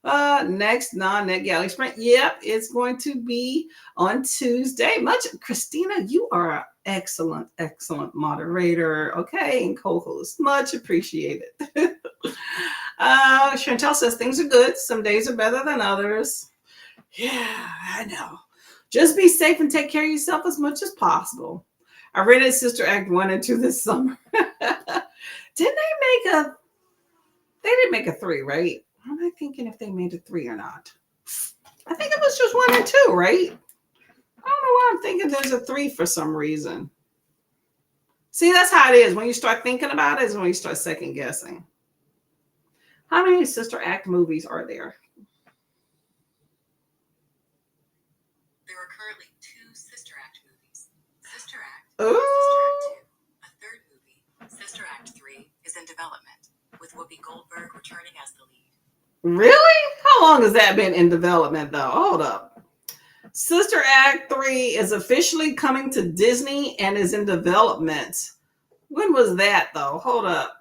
Next NetGalley sprint. Yep, it's going to be on Tuesday. Christina, you are an excellent, excellent moderator. Okay, and co-host. Much appreciated. Chantel says things are good. Some days are better than others. Yeah, I know. Just be safe and take care of yourself as much as possible. I read Sister Act 1 and 2 this summer. They didn't make a 3, right? Am I thinking if they made a 3 or not? I think it was just 1 and 2, right? I don't know why I'm thinking there's a 3 for some reason. See, that's how it is. When you start thinking about it is when you start second guessing. How many Sister Act movies are there? There are currently 2 Sister Act movies. Sister Act, Ooh. Sister Act 2. A third movie, Sister Act 3, is in development, with Whoopi Goldberg returning as the lead. Really? How long has that been in development, though? Hold up. Sister Act 3 is officially coming to Disney and is in development. When was that, though? Hold up.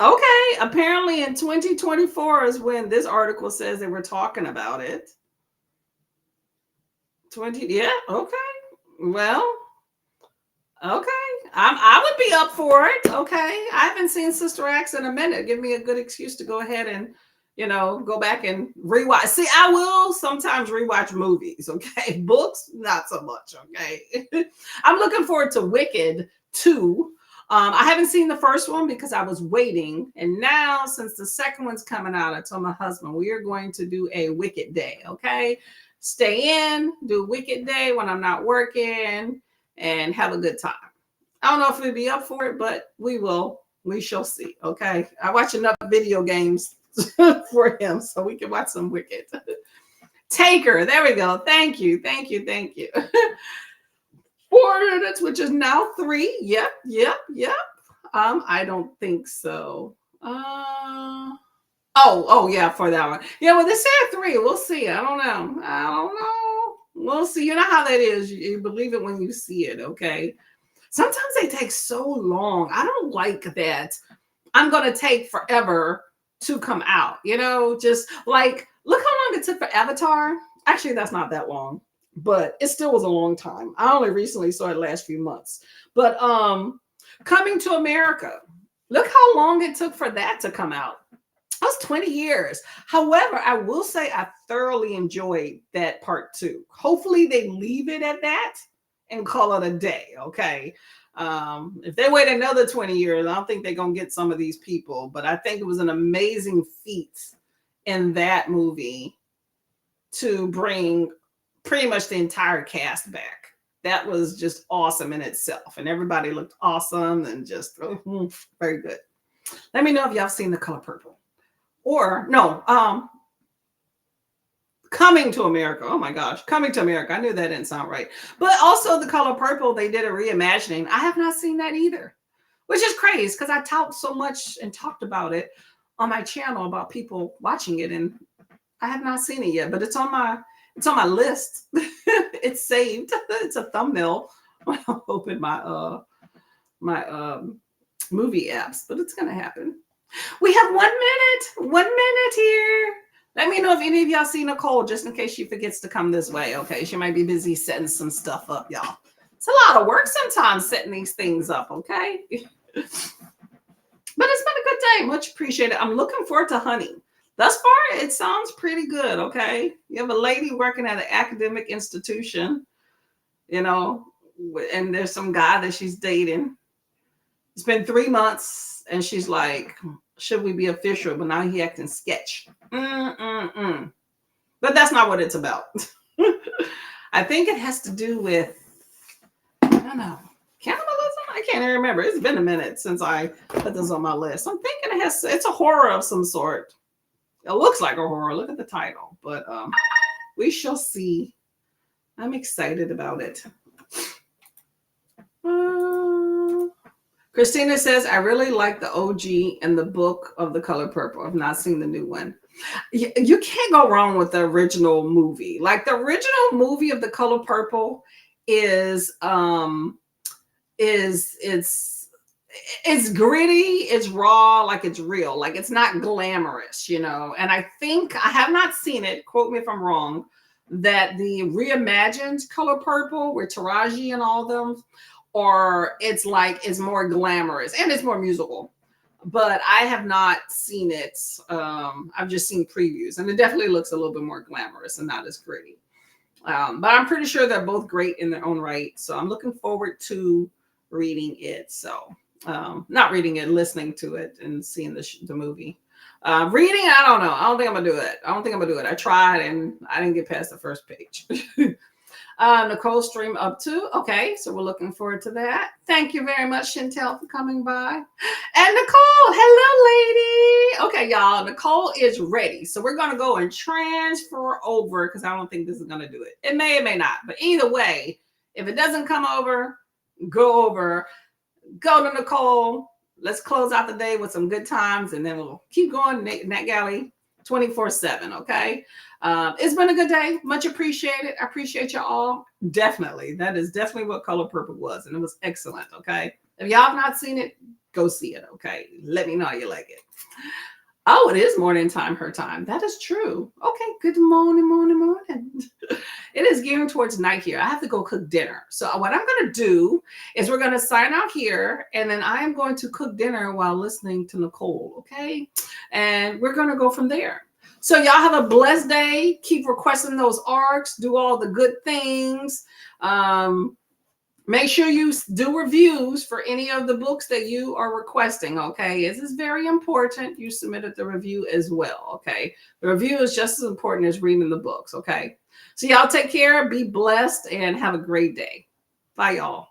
Okay. Apparently in 2024 is when this article says they were talking about it. Yeah. Okay. Well, okay. I would be up for it. Okay. I haven't seen Sister Acts in a minute. Give me a good excuse to go ahead and, go back and rewatch. See, I will sometimes rewatch movies. Okay. Books, not so much. Okay. I'm looking forward to Wicked 2. I haven't seen the first one because I was waiting. And now, since the second one's coming out, I told my husband, we are going to do a Wicked Day. Okay. Stay in, do Wicked Day when I'm not working, and have a good time. I don't know if we'll be up for it, but we will. We shall see. Okay. I watch enough video games for him so we can watch some Wicked. Taker. There we go. Thank you. Thank you. Thank you. 4 minutes, which is now 3. Yep. I don't think so. Oh yeah, for that one. Yeah, well, they said 3. We'll see. I don't know. We'll see. You know how that is. You believe it when you see it, okay? Sometimes they take so long. I don't like that. I'm going to take forever to come out. Just like, look how long it took for Avatar. Actually, that's not that long, but it still was a long time. I only recently saw it last few months. But Coming to America, look how long it took for that to come out. That was 20 years. However, I will say I thoroughly enjoyed that part 2. Hopefully they leave it at that and call it a day, okay? If they wait another 20 years, I don't think they're going to get some of these people. But I think it was an amazing feat in that movie to bring pretty much the entire cast back. That was just awesome in itself. And everybody looked awesome and just very good. Let me know if y'all seen The Color Purple. Or, no, Coming to America. Oh my gosh, Coming to America. I knew that didn't sound right. But also The Color Purple, they did a reimagining. I have not seen that either, which is crazy because I tout so much and talked about it on my channel about people watching it, and I have not seen it yet. But it's on my list. It's saved. It's a thumbnail when I open my movie apps, but it's gonna happen. We have 1 minute. 1 minute here. Let me know if any of y'all see Nicole, just in case she forgets to come this way. Okay, she might be busy setting some stuff up, y'all. It's a lot of work sometimes setting these things up, okay? But it's been a good day. Much appreciated. I'm looking forward to Honey. Thus far, it sounds pretty good, okay? You have a lady working at an academic institution, and there's some guy that she's dating. It's been 3 months, and she's like, should we be official? But now he acting sketch. But that's not what it's about. I think it has to do with, I don't know, cannibalism? I can't even remember. It's been a minute since I put this on my list. I'm thinking it's a horror of some sort. It looks like a horror. Look at the title, but we shall see. I'm excited about it. Christina says, I really like the OG and the book of The Color Purple. I've not seen the new one. You can't go wrong with the original movie. Like the original movie of The Color Purple is it's gritty, it's raw, like it's real, like it's not glamorous, you know. And I think, I have not seen it, quote me if I'm wrong, that the reimagined Color Purple with Taraji and all them, or it's like it's more glamorous and it's more musical. But I have not seen it. I've just seen previews, and it definitely looks a little bit more glamorous and not as gritty. But I'm pretty sure they're both great in their own right. So I'm looking forward to reading it. So not reading it, listening to it and seeing the movie. Reading, I don't know. I don't think I'm gonna do it. I tried and I didn't get past the first page. Nicole stream up to. Okay, so we're looking forward to that. Thank you very much, Chantel, for coming by. And Nicole, hello, lady. Okay, y'all, Nicole is ready. So we're gonna go and transfer over because I don't think this is gonna do it. It may or may not, but either way, if it doesn't come over, go over. Go to Nicole. Let's close out the day with some good times, and then we'll keep going. NetGalley 24/7. Okay. It's been a good day. Much appreciated. I appreciate you all. Definitely. That is definitely what Color Purple was, and it was excellent. Okay. If y'all have not seen it, go see it. Okay. Let me know how you like it. Oh, it is morning time, her time. That is true. Okay. Good morning, morning, morning. It is gearing towards night here. I have to go cook dinner. So what I'm going to do is we're going to sign out here, and then I am going to cook dinner while listening to Nicole. Okay. And we're going to go from there. So y'all have a blessed day. Keep requesting those arcs. Do all the good things. Make sure you do reviews for any of the books that you are requesting, okay? This is very important. You submitted the review as well, okay? The review is just as important as reading the books, okay? So y'all take care, be blessed, and have a great day. Bye, y'all.